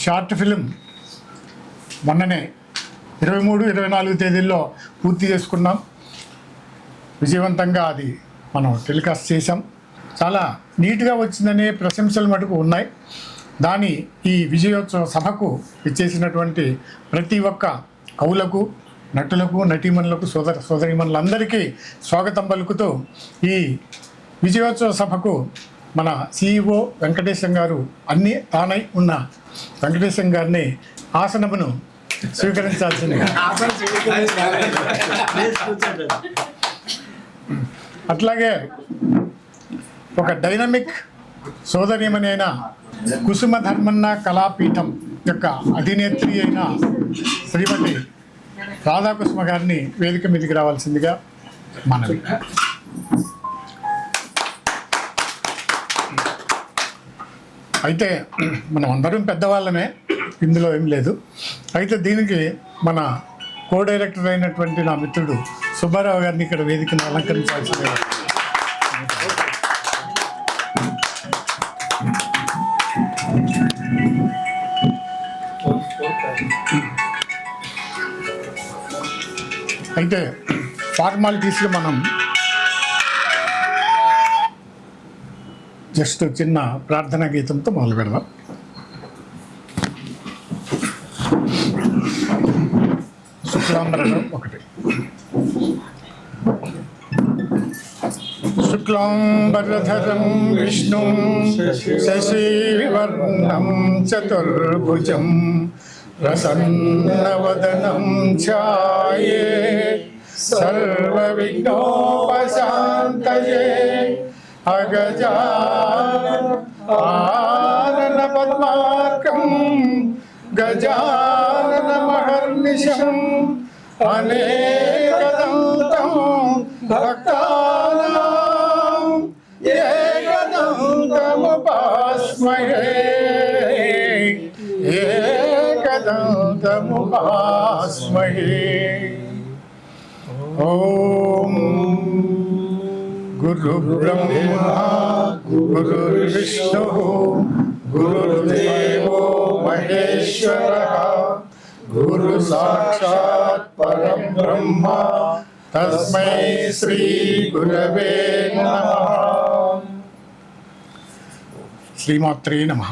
Short film మొన్ననే 23-24 తేదీల్లో పూర్తి చేసుకున్నాం. విజయవంతంగా అది మనం టెలికాస్ట్ చేసాం. చాలా నీట్గా వచ్చిందనే ప్రశంసలు మటుకు ఉన్నాయి. దాని ఈ విజయోత్సవ సభకు ఇచ్చేసినటువంటి ప్రతి ఒక్క కవులకు, నటులకు, నటీమణులకు, సోదరీమణులందరికీ స్వాగతం పలుకుతూ ఈ విజయోత్సవ సభకు మన CEO వెంకటేశం గారు అన్నీ తానై ఉన్న వెంకటేశం గారిని ఆసనమును స్వీకరించాల్సిందిగా. అట్లాగే ఒక డైనమిక్ సోదరీమణి అయిన కుసుమ ధర్మన్న కళాపీఠం యొక్క అధినేత్రి అయిన శ్రీమతి రాధాకుసుమ గారిని వేదిక మీదకి రావాల్సిందిగా మనవి. అయితే మనం అందరం పెద్దవాళ్ళమే, ఇందులో ఏం లేదు. అయితే దీనికి మన కో-డైరెక్టర్ అయినటువంటి నా మిత్రుడు సుబ్బారావు గారిని ఇక్కడ వేదికను అలంకరించాల్సిందిగా. అయితే ఫార్మాలిటీస్లో మనం జస్ట్ చిన్న ప్రార్థనా గీతంతో మొదలు పెడదాం. శుక్లాంబరధరం 1. శుక్లాంబరధరం విష్ణుం శశివర్ణం చతుర్భుజం ప్రసన్నవదనం ఛాయేత్ సర్వవిఘ్నోపశాంతయే అగజానన పద్మార్కం గజాననమహర్నిశం అనేకదంతం భక్తానాం ఏకదంతముపాస్మహే ఏకదంతముపాస్మహే. ఓం గురు బ్రహ్మా గురుర్విష్ణుః గురుర్దేవో మహేశ్వరః గురు సాక్షాత్ పరం బ్రహ్మ తస్మై శ్రీ గురవే నమః. శ్రీమాత్రే నమః.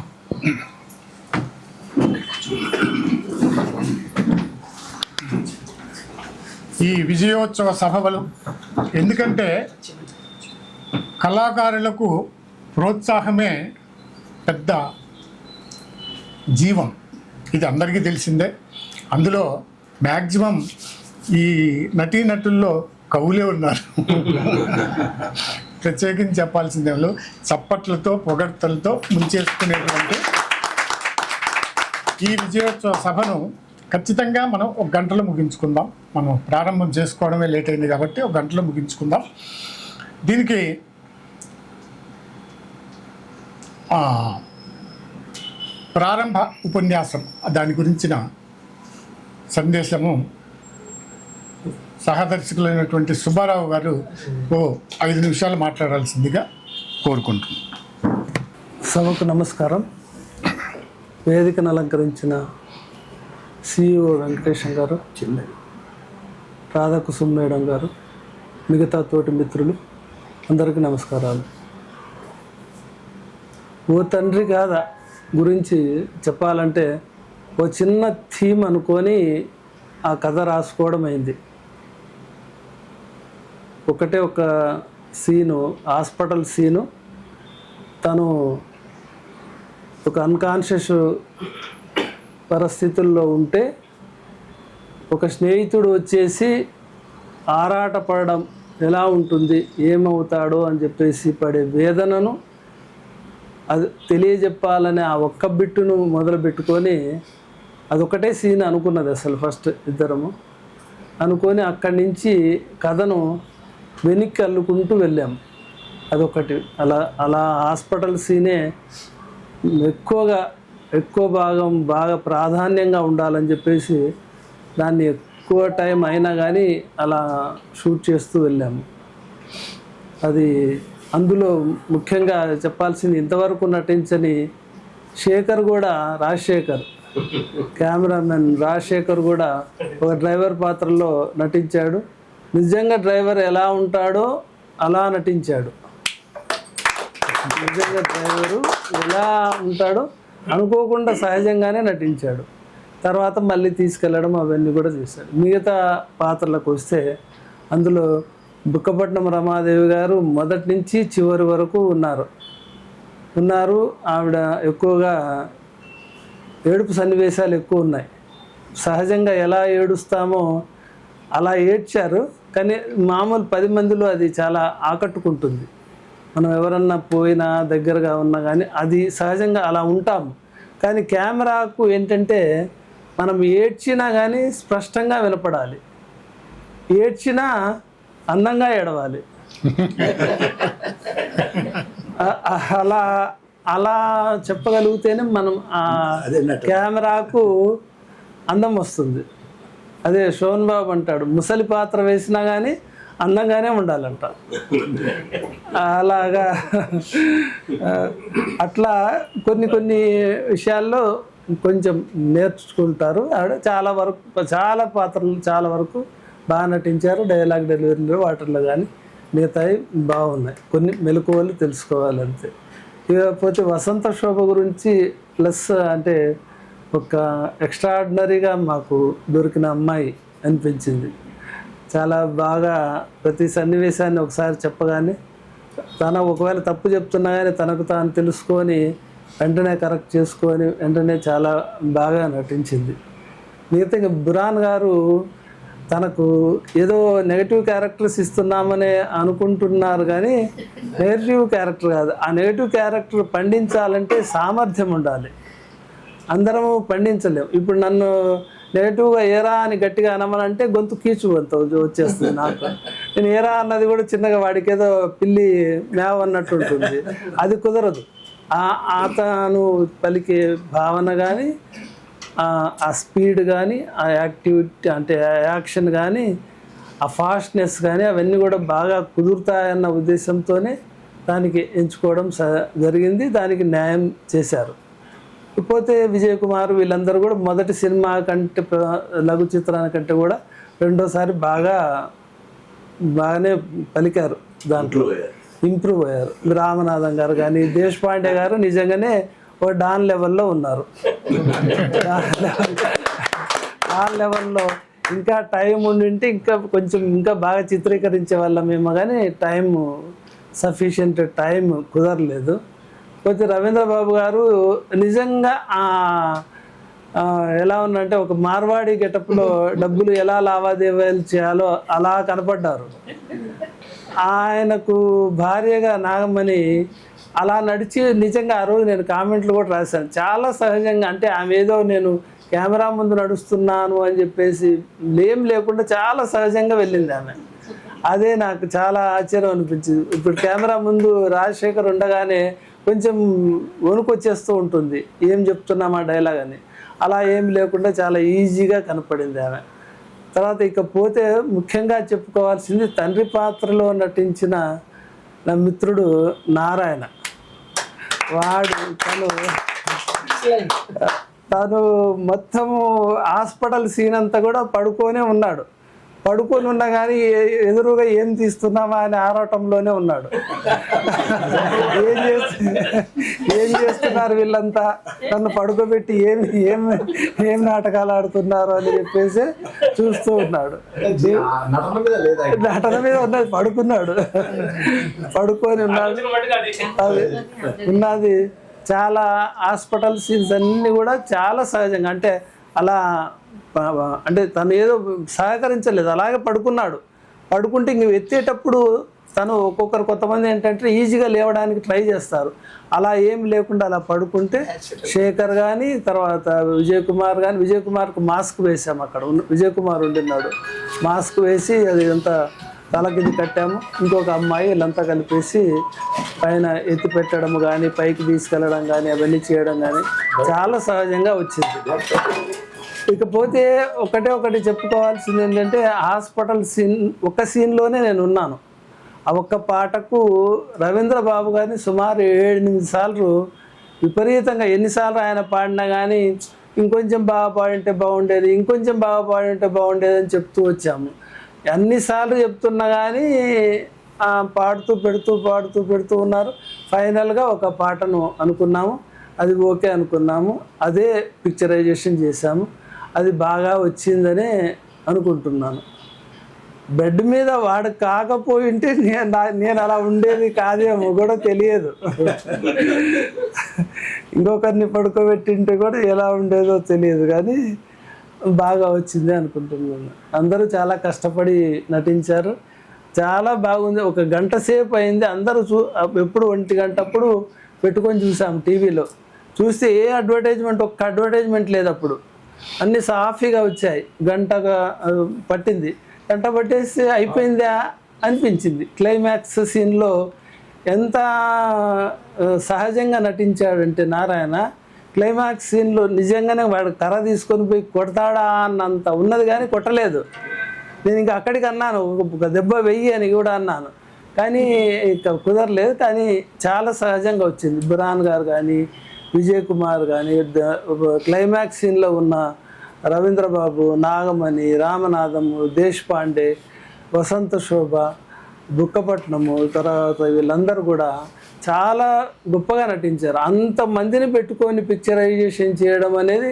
ఈ విజయోత్సవ సభలు ఎందుకంటే కళాకారులకు ప్రోత్సాహమే పెద్ద జీవం, ఇది అందరికీ తెలిసిందే. అందులో మ్యాక్సిమం ఈ నటీనటుల్లో కవులే ఉన్నారు. ప్రత్యేకించి చెప్పాల్సిందే, వాళ్ళు చప్పట్లతో పొగడ్తలతో ముంచేసుకునేటువంటి ఈ విజయోత్సవ సభను ఖచ్చితంగా మనం 1 గంటలో ముగించుకుందాం. మనం ప్రారంభం చేసుకోవడమే లేట్ అయింది కాబట్టి 1 గంటలో ముగించుకుందాం. దీనికి ప్రారంభ ఉపన్యాసం, దాని గురించిన సందేశము సహదర్శకులైనటువంటి సుబ్బారావు గారు 5 నిమిషాలు మాట్లాడాల్సిందిగా కోరుకుంటున్నాను. సభకు నమస్కారం. వేదికను అలంకరించిన CEO వెంకటేశం గారు, రాధాకుసుమ మేడం గారు, మిగతా తోటి మిత్రులు అందరికీ నమస్కారాలు. ఓ తండ్రి గాథ గురించి చెప్పాలంటే ఓ చిన్న థీమ్ అనుకొని ఆ కథ రాసుకోవడం అయింది. ఒకటే ఒక సీను, హాస్పిటల్ సీను. తను ఒక అన్కాన్షియస్ పరిస్థితుల్లో ఉంటే ఒక స్నేహితుడు వచ్చేసి ఆరాటపడడం ఎలా ఉంటుంది, ఏమవుతాడో అని చెప్పేసి పడే వేదనను అది తెలియజెప్పాలనే ఆ ఒక్క బిట్టును మొదలు పెట్టుకొని అదొకటే సీన్ అనుకున్నది అసలు ఫస్ట్ ఇద్దరము అనుకొని అక్కడి నుంచి కథను వెనక్కి అల్లుకుంటూ వెళ్ళాము. అదొకటి అలా హాస్పిటల్ సీనే ఎక్కువ భాగం బాగా ప్రాధాన్యంగా ఉండాలని చెప్పేసి దాన్ని ఎక్కువ టైం అయినా కానీ అలా షూట్ చేస్తూ వెళ్ళాము. అది అందులో ముఖ్యంగా చెప్పాల్సింది ఇంతవరకు నటించని శేఖర్ కూడా, రాజశేఖర్ కెమెరామెన్ రాజశేఖర్ కూడా ఒక డ్రైవర్ పాత్రలో నటించాడు. నిజంగా డ్రైవర్ ఎలా ఉంటాడో అలా నటించాడు. నిజంగా డ్రైవరు ఎలా ఉంటాడో అనుకోకుండా సహజంగానే నటించాడు. తర్వాత మళ్ళీ తీసుకెళ్ళడం అవన్నీ కూడా చేశాడు. మిగతా పాత్రలకు వస్తే అందులో బుక్కపట్నం రమాదేవి గారు మొదటి నుంచి చివరి వరకు ఉన్నారు. ఆవిడ ఎక్కువగా ఏడుపు సన్నివేశాలు ఎక్కువ ఉన్నాయి. సహజంగా ఎలా ఏడుస్తామో అలా ఏడ్చారు. కానీ మామూలు 10 మందిలో అది చాలా ఆకట్టుకుంటుంది. మనం ఎవరన్నా పోయినా దగ్గరగా ఉన్నా కానీ అది సహజంగా అలా ఉంటాము. కానీ కెమెరాకు ఏంటంటే మనం ఏడ్చినా కానీ స్పష్టంగా వినపడాలి, ఏడ్చినా అందంగా ఏడవాలి. అలా అలా చెప్పగలిగితేనే మనం ఆ కెమెరాకు అందం వస్తుంది. అదే శోభన్ బాబు అంటాడు, ముసలి పాత్ర వేసినా కానీ అందంగానే ఉండాలంట. అలాగా అట్లా కొన్ని విషయాల్లో కొంచెం నేర్చుకుంటారు. ఆవిడ చాలా పాత్రలు చాలా వరకు బాగా నటించారు. డైలాగ్ డెలివరీలో వాటిల్లో కానీ మిగతాయి బాగున్నాయి. కొన్ని మెలకువలు తెలుసుకోవాలంతే. ఇకపోతే వసంత శోభ గురించి ప్లస్ అంటే ఒక ఎక్స్ట్రాడినరీగా మాకు దొరికిన అమ్మాయి అనిపించింది. చాలా బాగా ప్రతి సన్నివేశాన్ని ఒకసారి చెప్పగానే ఒకవేళ తప్పు చెప్తున్నా కానీ తనకు తాను తెలుసుకొని వెంటనే కరెక్ట్ చేసుకొని వెంటనే చాలా బాగా నటించింది. మిగతా బురాన్ గారు తనకు ఏదో నెగటివ్ క్యారెక్టర్స్ ఇస్తున్నామని అనుకుంటున్నారు కానీ నెగటివ్ క్యారెక్టర్ కాదు. ఆ నెగటివ్ క్యారెక్టర్ పండించాలంటే సామర్థ్యం ఉండాలి. అందరము పండించలేము. ఇప్పుడు నన్ను నెగటివ్గా ఏరా అని గట్టిగా అనమనంటే గొంతు కీచువంత వచ్చేస్తుంది నాకు. నేను ఏరా అన్నది కూడా చిన్నగా వాడికి ఏదో పిల్లి మేవ అన్నట్టు ఉంటుంది. అది కుదరదు. అతను పలికే భావన కానీ ఆ స్పీడ్ కానీ ఆ యాక్టివిటీ అంటే యాక్షన్ కానీ ఆ ఫాస్ట్నెస్ కానీ అవన్నీ కూడా బాగా కుదురుతాయన్న ఉద్దేశంతోనే దానికి ఎంచుకోవడం జరిగింది. దానికి న్యాయం చేశారు. ఇకపోతే విజయ్ కుమార్ వీళ్ళందరూ కూడా మొదటి సినిమా కంటే లఘు చిత్రానికంటే కూడా రెండోసారి బాగానే పలికారు, దాంట్లో ఇంప్రూవ్ అయ్యారు. రామనాథం గారు కానీ దేశపాండే గారు నిజంగానే ఒక డాన్ లెవెల్లో ఉన్నారు. డాన్ లెవెల్లో ఇంకా టైం ఉండింటే ఇంకా బాగా చిత్రీకరించే వాళ్ళమేమో కానీ సఫిషియంట్ టైం కుదరలేదు. పోతే రవీంద్ర బాబు గారు నిజంగా ఎలా ఉందంటే ఒక మార్వాడి గెటప్లో డబ్బులు ఎలా లావాదేవీలు చేయాలో అలా కనపడ్డారు. ఆయనకు భార్యగా నాగమణి అలా నడిచి నిజంగా ఆ రోజు నేను కామెంట్లు కూడా రాశాను. చాలా సహజంగా అంటే ఆమె ఏదో నేను కెమెరా ముందు నడుస్తున్నాను అని చెప్పేసి లేకుండా చాలా సహజంగా వెళ్ళింది ఆమె. అదే నాకు చాలా ఆశ్చర్యం అనిపించింది. ఇప్పుడు కెమెరా ముందు రాజశేఖర్ ఉండగానే కొంచెం వణుకొచ్చేస్తూ ఉంటుంది, ఏం చెప్తున్నామా డైలాగ్ అని. అలా ఏం లేకుండా చాలా ఈజీగా కనపడింది ఆమె. తర్వాత ఇకపోతే ముఖ్యంగా చెప్పుకోవాల్సింది తండ్రి పాత్రలో నటించిన నా మిత్రుడు నారాయణ. తను మొత్తము హాస్పిటల్ సీన్ అంతా కూడా పడుకొని ఉన్నా కానీ ఎదురుగా ఏం తీస్తున్నామా అని ఆరాటంలోనే ఉన్నాడు. ఏం చేస్తున్నారు వీళ్ళంతా, నన్ను పడుకోబెట్టి ఏం నాటకాలు ఆడుతున్నారు అని చెప్పేసి చూస్తూ ఉన్నాడు. నటన మీద ఉన్నది, పడుకొని ఉన్నది. చాలా హాస్పిటల్ సీన్స్ అన్నీ కూడా చాలా సహజంగా అంటే అలా అంటే తను ఏదో సహకరించలేదు, అలాగే పడుకుంటే ఇంక ఎత్తేటప్పుడు తను కొంతమంది ఏంటంటే ఈజీగా లేవడానికి ట్రై చేస్తారు. అలా ఏం లేకుండా అలా పడుకుంటే శేఖర్ కానీ తర్వాత విజయ్ కుమార్కు మాస్క్ వేసాము. అక్కడ విజయ్ కుమార్ ఉండినాడు, మాస్క్ వేసి అది అంతా తలకింది కట్టాము. ఇంకొక అమ్మాయి వీళ్ళంతా కలిపేసి పైన ఎత్తి పెట్టడం కానీ పైకి తీసుకెళ్ళడం కానీ అవన్నీ చేయడం కానీ చాలా సహజంగా వచ్చింది. ఇకపోతే ఒకటి చెప్పుకోవాల్సింది ఏంటంటే హాస్పిటల్ సీన్ ఒక సీన్లోనే నేను ఉన్నాను. ఆ ఒక్క పాటకు రవీంద్ర బాబు గారిని సుమారు 7-8 సార్లు విపరీతంగా ఎన్నిసార్లు ఆయన పాడినా కానీ ఇంకొంచెం బాగా పాడింటే బాగుండేది, ఇంకొంచెం బాగా పాడింటే బాగుండేది అని చెప్తూ వచ్చాము. అన్నిసార్లు చెప్తున్నా కానీ పాడుతూ పెడుతూ ఉన్నారు. ఫైనల్గా ఒక పాటను అనుకున్నాము, అది ఓకే అనుకున్నాము, అదే పిక్చరైజేషన్ చేశాము. అది బాగా వచ్చిందనే అనుకుంటున్నాను. బెడ్ మీద వాడు కాకపోయింటే నేను అలా ఉండేది కాదేమో కూడా తెలియదు. ఇంకొకరిని పడుకోబెట్టింటే కూడా ఎలా ఉండేదో తెలియదు, కానీ బాగా వచ్చింది అనుకుంటున్నాను. అందరూ చాలా కష్టపడి నటించారు, చాలా బాగుంది. 1 గంట సేపు అయింది. అందరూ ఎప్పుడు 1 గంట అప్పుడు పెట్టుకొని చూసాం టీవీలో. చూస్తే ఏ అడ్వర్టైజ్మెంట్, ఒక్క అడ్వర్టైజ్మెంట్ లేదు. అప్పుడు అన్నీ సాఫీగా వచ్చాయి. గంటగా పట్టింది, గంట పట్టేసి అయిపోయిందా అనిపించింది. క్లైమాక్స్ సీన్లో ఎంత సహజంగా నటించాడంటే నారాయణ, క్లైమాక్స్ సీన్లో నిజంగానే వాడు కర్ర తీసుకొని పోయి కొడతాడా అన్నంత ఉన్నది, కానీ కొట్టలేదు. నేను ఇంకా అక్కడికి అన్నాను, ఒక దెబ్బ వెయ్యి అని కూడా అన్నాను, కానీ ఇక కుదరలేదు. కానీ చాలా సహజంగా వచ్చింది. బురాన్ గారు కానీ, విజయ్ కుమార్ కానీ, క్లైమాక్స్ సీన్లో ఉన్న రవీంద్రబాబు, నాగమణి, రామనాథము, దేశపాండే, వసంత శోభ, బుక్కపట్నము, తర్వాత వీళ్ళందరూ కూడా చాలా గొప్పగా నటించారు. అంతమందిని పెట్టుకొని పిక్చరైజేషన్ చేయడం అనేది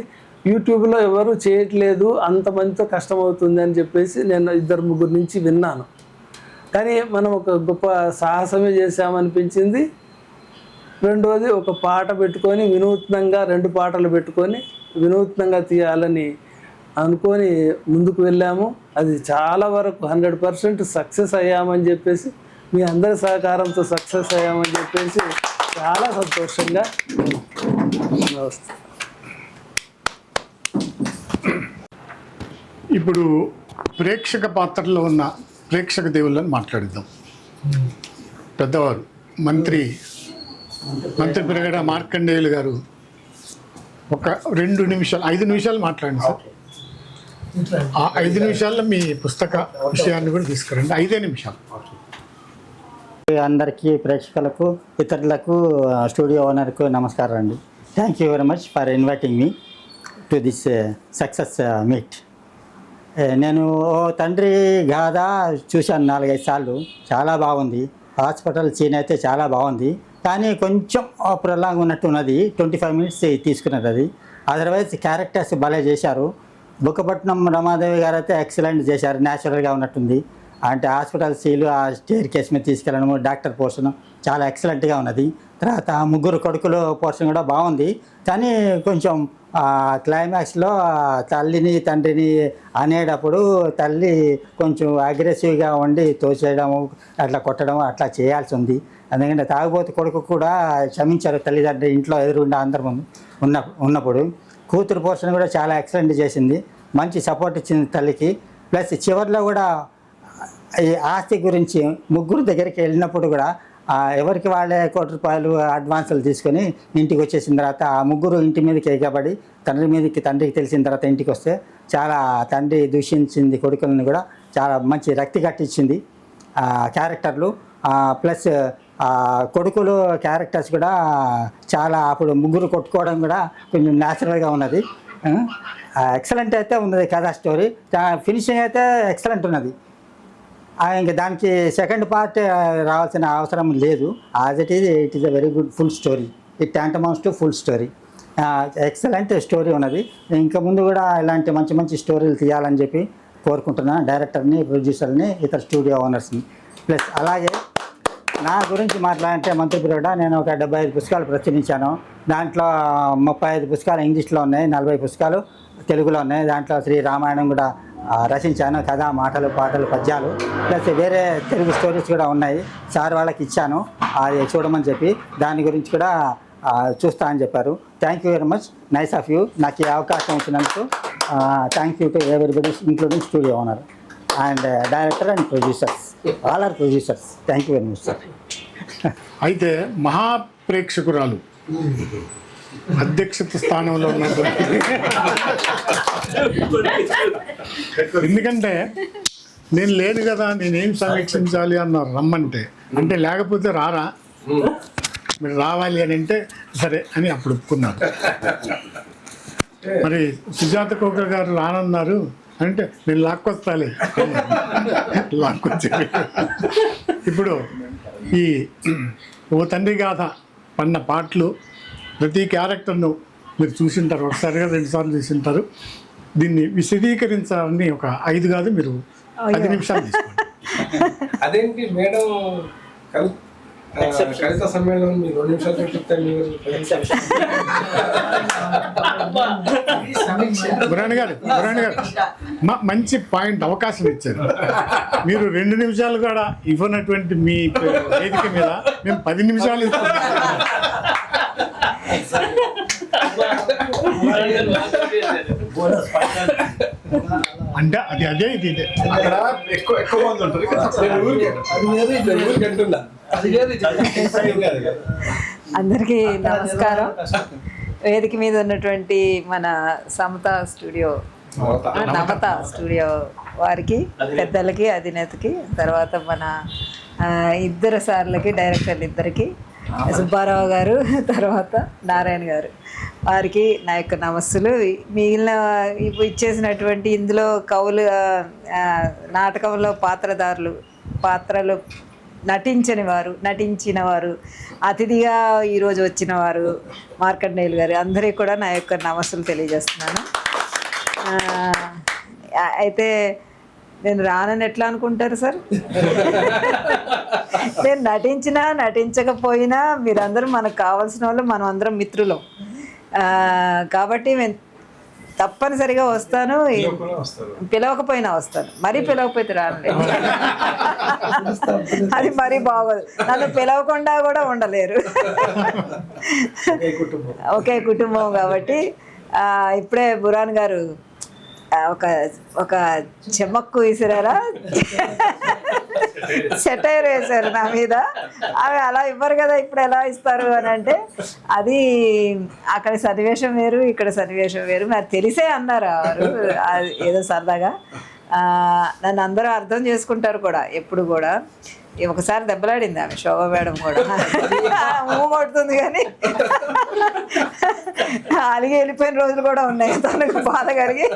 యూట్యూబ్లో ఎవరు చేయట్లేదు, అంతమందితో కష్టమవుతుంది అని చెప్పేసి నేను 2-3 నుంచి విన్నాను. కానీ మనం ఒక గొప్ప సాహసమే చేసామనిపించింది. రెండవది, ఒక పాట పెట్టుకొని వినూత్నంగా 2 పాటలు పెట్టుకొని వినూత్నంగా తీయాలని అనుకొని ముందుకు వెళ్ళాము. అది చాలా వరకు 100% సక్సెస్ అయ్యామని చెప్పేసి, మీ అందరి సహకారంతో సక్సెస్ అయ్యామని చెప్పేసి చాలా సంతోషంగా వస్తుంది. ఇప్పుడు ప్రేక్షక పాత్రలో ఉన్న ప్రేక్షక దేవుళ్ళని మాట్లాడిద్దాం. పెద్దవారు మంత్రి పెరగడ మార్కండేయులు గారు ఒక 2 నిమిషాలు 5 నిమిషాలు మాట్లాడండి సార్. ఆ 5 నిమిషాల్లో మీ పుస్తక విషయాన్ని కూడా తీసుకురండి. 5 నిమిషాలు. అందరికీ ప్రేక్షకులకు, ఇతరులకు, స్టూడియో ఓనర్కు నమస్కారం అండి. Thank you very much for inviting me to this success meet. నేను ఓ తండ్రి గాథ చూశాను 4-5 సార్లు. చాలా బాగుంది. హాస్పిటల్ సీన్ అయితే చాలా బాగుంది, కానీ కొంచెం ప్రొలాంగ్ ఉన్నట్టు ఉన్నది. 25 మినిట్స్ తీసుకున్నది అది. అదర్వైజ్ క్యారెక్టర్స్ భలే చేశారు. బుక్కపట్నం రమాదేవి గారు అయితే ఎక్సలెంట్ చేశారు. న్యాచురల్గా ఉన్నట్టుంది. అంటే హాస్పిటల్ సీలు, ఆ స్టేర్ కేస్ మీద తీసుకెళ్ళడము, డాక్టర్ పోర్షన్ చాలా ఎక్సలెంట్గా ఉన్నది. తర్వాత 3 కొడుకులు పోర్షన్ కూడా బాగుంది. కానీ కొంచెం క్లైమాక్స్లో తల్లిని తండ్రిని అనేటప్పుడు తల్లి కొంచెం అగ్రెసివ్గా ఉండి తోసేయడము, అట్లా కొట్టడం అట్లా చేయాల్సి ఉంది. ఎందుకంటే తాగుబోతు కొడుకు కూడా క్షమించారు తల్లిదండ్రి ఇంట్లో ఎదురుగుండా అందరం ఉన్నప్పుడు. కూతురు పోర్షన్ కూడా చాలా ఎక్సలెంట్ చేసింది. మంచి సపోర్ట్ ఇచ్చింది తల్లికి. ప్లస్ చివరిలో కూడా ఈ ఆస్తి గురించి 3 దగ్గరికి వెళ్ళినప్పుడు కూడా ఎవరికి వాళ్ళే ₹1,00,00,000 అడ్వాన్సులు తీసుకొని ఇంటికి వచ్చేసిన తర్వాత ఆ 3 ఇంటి మీదకి ఎగబడి తండ్రికి తెలిసిన తర్వాత ఇంటికి వస్తే చాలా తండ్రి దూషించింది కొడుకులను కూడా. చాలా మంచి రక్తి కట్టించింది క్యారెక్టర్లు. ప్లస్ కొడుకులు క్యారెక్టర్స్ కూడా చాలా, అప్పుడు 3 కొట్టుకోవడం కూడా కొంచెం న్యాచురల్గా ఉన్నది. ఎక్సలెంట్ అయితే ఉన్నది కథా స్టోరీ. ఫినిషింగ్ అయితే ఎక్సలెంట్ ఉన్నది. ఇంకా దానికి సెకండ్ పార్ట్ రావాల్సిన అవసరం లేదు. As it is a very good full story. It tantamounts to full story. Excellent story ఉన్నది. ఇంకా ముందు కూడా ఇలాంటి మంచి స్టోరీలు తీయాలని చెప్పి కోరుకుంటున్నాను డైరెక్టర్ని, ప్రొడ్యూసర్ని, ఇతర స్టూడియో ఓనర్స్ని. ప్లస్ అలాగే నా గురించి మాట్లాడంటే మంత్రి పిరగడ నేను ఒక 75 పుస్తకాలు ప్రచురించాను. దాంట్లో 35 పుస్తకాలు ఇంగ్లీష్లో ఉన్నాయి, 40 పుస్తకాలు తెలుగులో ఉన్నాయి. దాంట్లో శ్రీ రామాయణం కూడా రచించాను. కథ, మాటలు, పాటలు, పద్యాలు, ప్లస్ వేరే తెలుగు స్టోరీస్ కూడా ఉన్నాయి. సార్ వాళ్ళకి ఇచ్చాను, అది చూడమని చెప్పి. దాని గురించి కూడా చూస్తా అని చెప్పారు. Thank you very much, nice of you. నాకు ఈ అవకాశం ఇచ్చినందుకు thank you to everybody, including studio owner and director and producers, all are producers. Thank you very much sir. అయితే మహాప్రేక్షకురాలు అధ్యక్షత స్థానంలో ఉన్నటువంటి, ఎందుకంటే నేను లేను కదా, నేనేం సమీక్షించాలి అన్నారు రమ్మంటే. అంటే లేకపోతే రారా, మీరు రావాలి అని అంటే సరే అని అప్పుడు ఒప్పుకున్నారు. మరి సుజాత కోకర్ గారు రానన్నారు అంటే నేను లాక్కొస్తాలే లాక్కొచ్చి ఇప్పుడు ఈ ఓ తండ్రి గాథ పన్న పాటలు ప్రతి క్యారెక్టర్ను మీరు చూసింటారు, ఒకసారిగా 2 సార్లు చూసింటారు. దీన్ని విశదీకరించాలని ఒక 5 కాదు మీరు 10 నిమిషాలు తీసుకోండి. అదేంటి మేడం కవిత సమ్మేళనం మీరు 2 నిమిషాలు చెప్తాను. బురాణి గారు మంచి పాయింట్ అవకాశం ఇచ్చారు. మీరు 2 నిమిషాలు కూడా ఇవ్వనటువంటి మీ వేదిక మీద మేము 10 నిమిషాలు ఇస్తున్నాం. అంటే అదే ఇది అక్కడ ఎక్కువ మంది ఉంటారు కదా. అందరికీ నమస్కారం. వేదిక మీద ఉన్నటువంటి మన నమత స్టూడియో వారికి, పెద్దలకి, అధినేతకి, తర్వాత మన 2 సార్లకి, డైరెక్టర్లు ఇద్దరికి, సుబ్బారావు గారు, తర్వాత నారాయణ గారు, వారికి నా యొక్క నమస్సులు. మిగిలిన ఇచ్చేసినటువంటి ఇందులో కవులు, నాటకంలో పాత్రలు నటించిన వారు, అతిథిగా ఈరోజు వచ్చిన వారు మార్కండేయులు గారు, అందరికీ కూడా నా యొక్క నమస్సులు తెలియజేస్తున్నాను. అయితే నేను రానని ఎట్లా అనుకుంటారు సార్? నేను నటించకపోయినా మీరందరూ మనకు కావాల్సిన వాళ్ళు, మనం అందరం మిత్రులం కాబట్టి నేను తప్పనిసరిగా వస్తాను. పిలవకపోయినా వస్తాను, మరీ పిలవకపోతే రానులే. అది మరీ బాగోదు. నన్ను పిలవకుండా కూడా ఉండలేరు. ఒకే కుటుంబం కాబట్టి. ఇప్పుడే బురాన్ గారు ఒక చెమ్మక్కు విసిరారా, సెటైర్ వేశారు నా మీద. అవి అలా ఇవ్వరు కదా, ఇప్పుడు ఎలా ఇస్తారు అని అంటే, అది అక్కడ సన్నివేశం వేరు, ఇక్కడ సన్నివేశం వేరు. నాకు తెలిసే అన్నారు వారు, ఏదో సరదాగా. నన్ను అందరూ అర్థం చేసుకుంటారు కూడా. ఎప్పుడు కూడా ఒకసారి దెబ్బలాడింది ఆమె, శోభ మేడం కూడా కొడుతుంది కానీ అలిగి వెళ్ళిపోయిన రోజులు కూడా ఉన్నాయి తనకు బాధ కలిగి.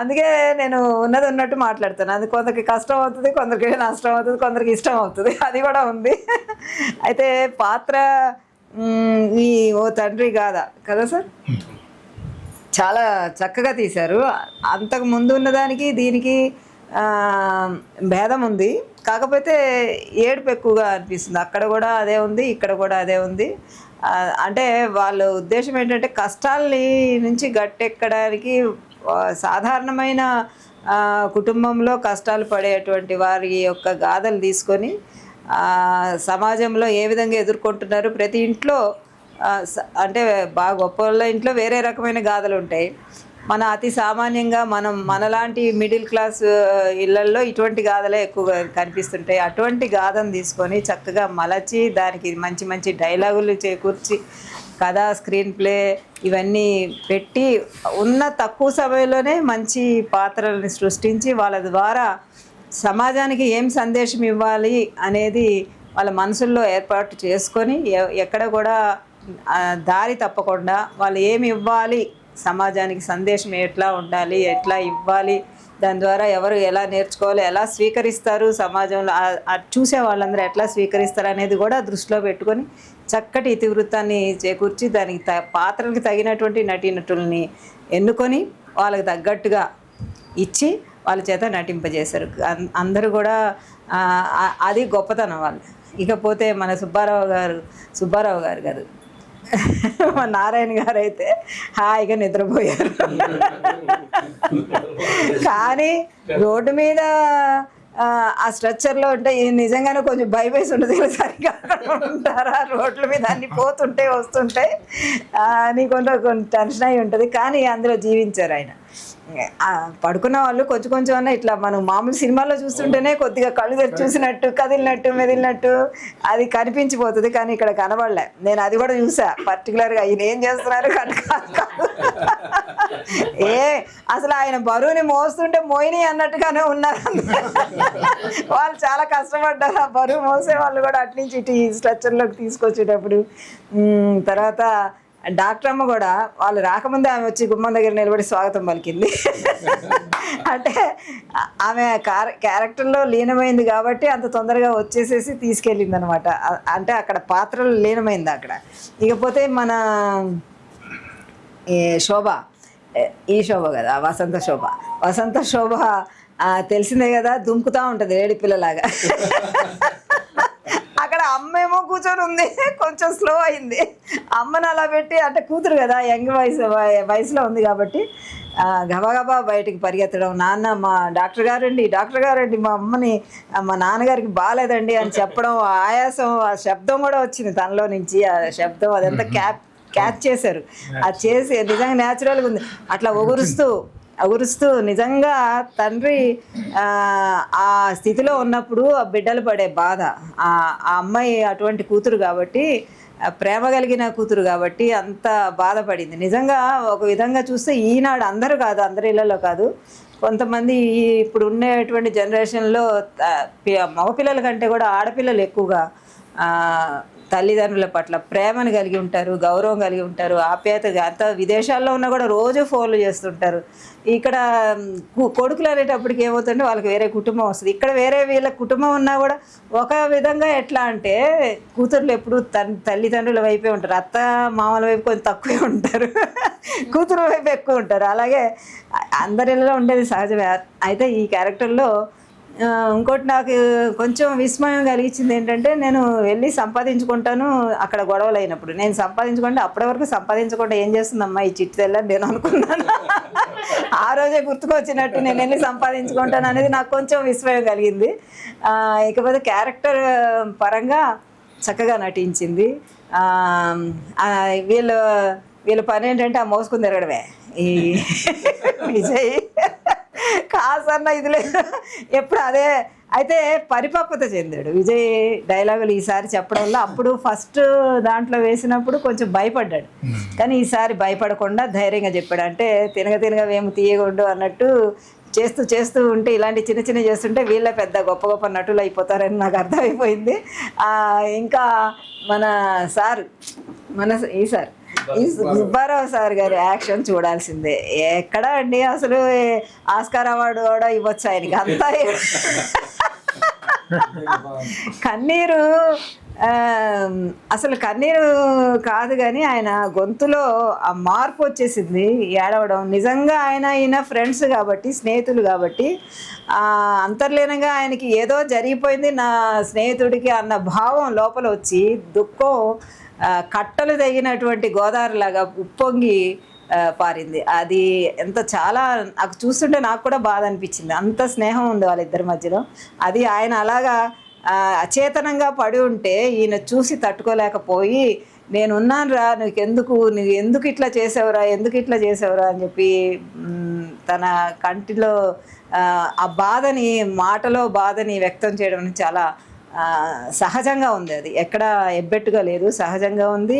అందుకే నేను ఉన్నది ఉన్నట్టు మాట్లాడతాను. అది కొందరికి కష్టం అవుతుంది, కొందరికి నష్టం అవుతుంది, కొందరికి ఇష్టం అవుతుంది, అది కూడా ఉంది. అయితే పాత్ర ఈ ఓ తండ్రి కదా సార్, చాలా చక్కగా తీశారు. అంతకు ముందు ఉన్నదానికి దీనికి భేదం ఉంది. కాకపోతే ఏడుపు ఎక్కువగా అనిపిస్తుంది. అక్కడ కూడా అదే ఉంది, ఇక్కడ కూడా అదే ఉంది. అంటే వాళ్ళ ఉద్దేశం ఏంటంటే కష్టాలని నుంచి గట్టెక్కడానికి, సాధారణమైన కుటుంబంలో కష్టాలు పడేటువంటి వారి యొక్క గాథలు తీసుకొని సమాజంలో ఏ విధంగా ఎదుర్కొంటున్నారు. ప్రతి ఇంట్లో అంటే బాగా గొప్ప వాళ్ళ ఇంట్లో వేరే రకమైన గాథలు ఉంటాయి. మన అతి సామాన్యంగా మనలాంటి మిడిల్ క్లాస్ ఇళ్లల్లో ఇటువంటి గాథలే ఎక్కువగా కనిపిస్తుంటాయి. అటువంటి గాథను తీసుకొని చక్కగా మలచి దానికి మంచి మంచి డైలాగులు చేకూర్చి కథ, స్క్రీన్ ప్లే ఇవన్నీ పెట్టి ఉన్న తక్కువ సమయంలోనే మంచి పాత్రల్ని సృష్టించి వాళ్ళ ద్వారా సమాజానికి ఏం సందేశం ఇవ్వాలి అనేది వాళ్ళ మనసుల్లో ఏర్పాటు చేసుకొని ఎక్కడ కూడా దారి తప్పకుండా వాళ్ళు ఏమి ఇవ్వాలి, సమాజానికి సందేశం ఎట్లా ఉండాలి, ఎట్లా ఇవ్వాలి, దాని ద్వారా ఎవరు ఎలా నేర్చుకోవాలి, ఎలా స్వీకరిస్తారు, సమాజంలో చూసే వాళ్ళందరూ ఎట్లా స్వీకరిస్తారు అనేది కూడా దృష్టిలో పెట్టుకొని చక్కటి ఇతివృత్తాన్ని చేకూర్చి దానికి పాత్రలకు తగినటువంటి నటీనటుల్ని ఎన్నుకొని వాళ్ళకి తగ్గట్టుగా ఇచ్చి వాళ్ళ చేత నటింపజేశారు. అందరూ కూడా అది గొప్పతనం వాళ్ళు. ఇకపోతే మన సుబ్బారావు గారు కాదు, మా నారాయణ గారు అయితే హాయిగా నిద్రపోయారు. కానీ రోడ్డు మీద ఆ స్ట్రక్చర్లో ఉంటే నిజంగానే కొంచెం భయపేసి ఉంటుంది. సరిగ్గా ఉంటారా రోడ్ల మీద అన్ని పోతుంటే వస్తుంటే నీకు కొంచెం టెన్షన్ అయి ఉంటుంది. కానీ అందులో జీవించారు ఆయన. పడుకున్న వాళ్ళు కొంచెం అన్నా ఇట్లా మనం మామూలు సినిమాల్లో చూస్తుంటేనే కొద్దిగా కళ్ళు తెరిచి చూసినట్టు, కదిలినట్టు, మెదిలినట్టు అది కనిపించిపోతుంది. కానీ ఇక్కడ కనబడలే. నేను అది కూడా చూసా పర్టికులర్గా. ఈయన ఏం చేస్తున్నారు అసలు ఆయన బరువుని మోస్తుంటే మోయిని అన్నట్టుగానే ఉన్నారు. వాళ్ళు చాలా కష్టపడ్డారు ఆ బరువు మోసే వాళ్ళు కూడా అట్నుంచి ఇటు ఈ స్ట్రక్చర్లోకి తీసుకొచ్చేటప్పుడు. తర్వాత డాక్టర్ అమ్మ కూడా వాళ్ళు రాకముందే ఆమె వచ్చి గుమ్మం దగ్గర నిలబడి స్వాగతం పలికింది. అంటే ఆమె క్యారెక్టర్లో లీనమైంది కాబట్టి అంత తొందరగా వచ్చేసేసి తీసుకెళ్ళింది అనమాట. అంటే అక్కడ పాత్రలు లీనమైంది అక్కడ. ఇకపోతే మన శోభ, ఈ శోభ కదా, వసంత శోభ తెలిసిందే కదా, దుంకుతూ ఉంటుంది ఏడి పిల్లలాగా. అక్కడ అమ్మేమో కూర్చొని ఉంది, కొంచెం స్లో అయింది. అమ్మను అలా పెట్టి, అంటే కూతురు కదా, యంగ్ వయసులో ఉంది కాబట్టి గబగబా బయటికి పరిగెత్తడం, నాన్న మా డాక్టర్ గారండి మా అమ్మని, మా నాన్నగారికి బాగాలేదండి అని చెప్పడం, ఆయాసం, ఆ శబ్దం కూడా వచ్చింది తనలో నుంచి. ఆ శబ్దం అదంతా క్యాచ్ చేశారు. అది చేసి నిజంగా న్యాచురల్గా ఉంది. అట్లా ఒగురుస్తూ నిజంగా తండ్రి ఆ స్థితిలో ఉన్నప్పుడు ఆ బిడ్డలు పడే బాధ, ఆ అమ్మాయి అటువంటి కూతురు కాబట్టి, ప్రేమ కలిగిన కూతురు కాబట్టి అంత బాధపడింది. నిజంగా ఒక విధంగా చూస్తే ఈనాడు అందరూ కాదు, అందరి ఇళ్లలో కాదు, కొంతమంది ఇప్పుడు ఉండేటువంటి జనరేషన్లో మగపిల్లల కంటే కూడా ఆడపిల్లలు ఎక్కువగా తల్లిదండ్రుల పట్ల ప్రేమను కలిగి ఉంటారు, గౌరవం కలిగి ఉంటారు, ఆప్యాయతగా. అంత విదేశాల్లో ఉన్నా కూడా రోజు ఫోన్లు చేస్తుంటారు. ఇక్కడ కొడుకులు అనేటప్పటికి ఏమవుతుందంటే వాళ్ళకి వేరే కుటుంబం వస్తుంది. ఇక్కడ వేరే వీళ్ళ కుటుంబం ఉన్నా కూడా ఒక విధంగా ఎట్లా అంటే కూతుర్లు ఎప్పుడు తల్లిదండ్రుల వైపే ఉంటారు, అత్త మామల వైపు కొంచెం తక్కువే ఉంటారు, కూతురు వైపు ఎక్కువ ఉంటారు. అలాగే అందరిలో ఉండేది సహజమే. అయితే ఈ క్యారెక్టర్లో ఇంకోటి నాకు కొంచెం విస్మయం కలిగించింది ఏంటంటే, నేను వెళ్ళి సంపాదించుకుంటాను అక్కడ గొడవలు అయినప్పుడు. నేను సంపాదించుకుంటే అప్పటి వరకు సంపాదించకుండా ఏం చేస్తుందమ్మా ఈ చిట్టి తెల్లని నేను అనుకున్నాను. ఆ రోజే గుర్తుకొచ్చినట్టు నేను వెళ్ళి సంపాదించుకుంటాను అనేది నాకు కొంచెం విస్మయం కలిగింది. ఇకపోతే క్యారెక్టర్ పరంగా చక్కగా నటించింది. వీళ్ళ పని ఏంటంటే ఆ మోసుకుని తిరగడమే. ఈ విజయ్ కాసన్న ఇది లేదు, ఎప్పుడు అదే. అయితే పరిపక్వత చెందాడు విజయ్ డైలాగులు ఈసారి చెప్పడం వల్ల. అప్పుడు ఫస్ట్ దాంట్లో వేసినప్పుడు కొంచెం భయపడ్డాడు, కానీ ఈసారి భయపడకుండా ధైర్యంగా చెప్పాడు. అంటే తినగ వేము తీయగుండు అన్నట్టు చేస్తూ ఉంటే, ఇలాంటి చిన్న చేస్తుంటే వీళ్ళ పెద్ద గొప్ప నటులు అయిపోతారని నాకు అర్థమైపోయింది. ఇంకా మన ఈ సుబ్బారావు సార్ గారి యాక్షన్ చూడాల్సిందే. ఎక్కడ అండి అసలు ఆస్కార్ అవార్డు కూడా ఇవ్వచ్చు ఆయనకి. అంతా కన్నీరు, అసలు కన్నీరు కాదు కానీ ఆయన గొంతులో ఆ మార్పు వచ్చేసింది, ఏడవడం. నిజంగా ఈయన ఫ్రెండ్స్ కాబట్టి, స్నేహితులు కాబట్టి అంతర్లీనంగా ఆయనకి ఏదో జరిగిపోయింది నా స్నేహితుడికి అన్న భావం లోపల వచ్చి, దుఃఖం కట్టలు తెగినటువంటి గోదావరిలాగా ఉప్పొంగి పారింది. అది ఎంత చాలా నాకు చూస్తుంటే నాకు కూడా బాధ అనిపించింది. అంత స్నేహం ఉంది వాళ్ళిద్దరి మధ్యలో. అది ఆయన అలాగా అచేతనంగా పడి ఉంటే ఈయన చూసి తట్టుకోలేకపోయి, నేనున్నాను రా, నువ్వు ఎందుకు ఇట్లా చేసావురా అని చెప్పి తన కంటిలో ఆ బాధని, మాటలో బాధని వ్యక్తం చేయడం చాలా సహజంగా ఉంది. అది ఎక్కడ ఎబ్బెట్టుగా లేదు, సహజంగా ఉంది.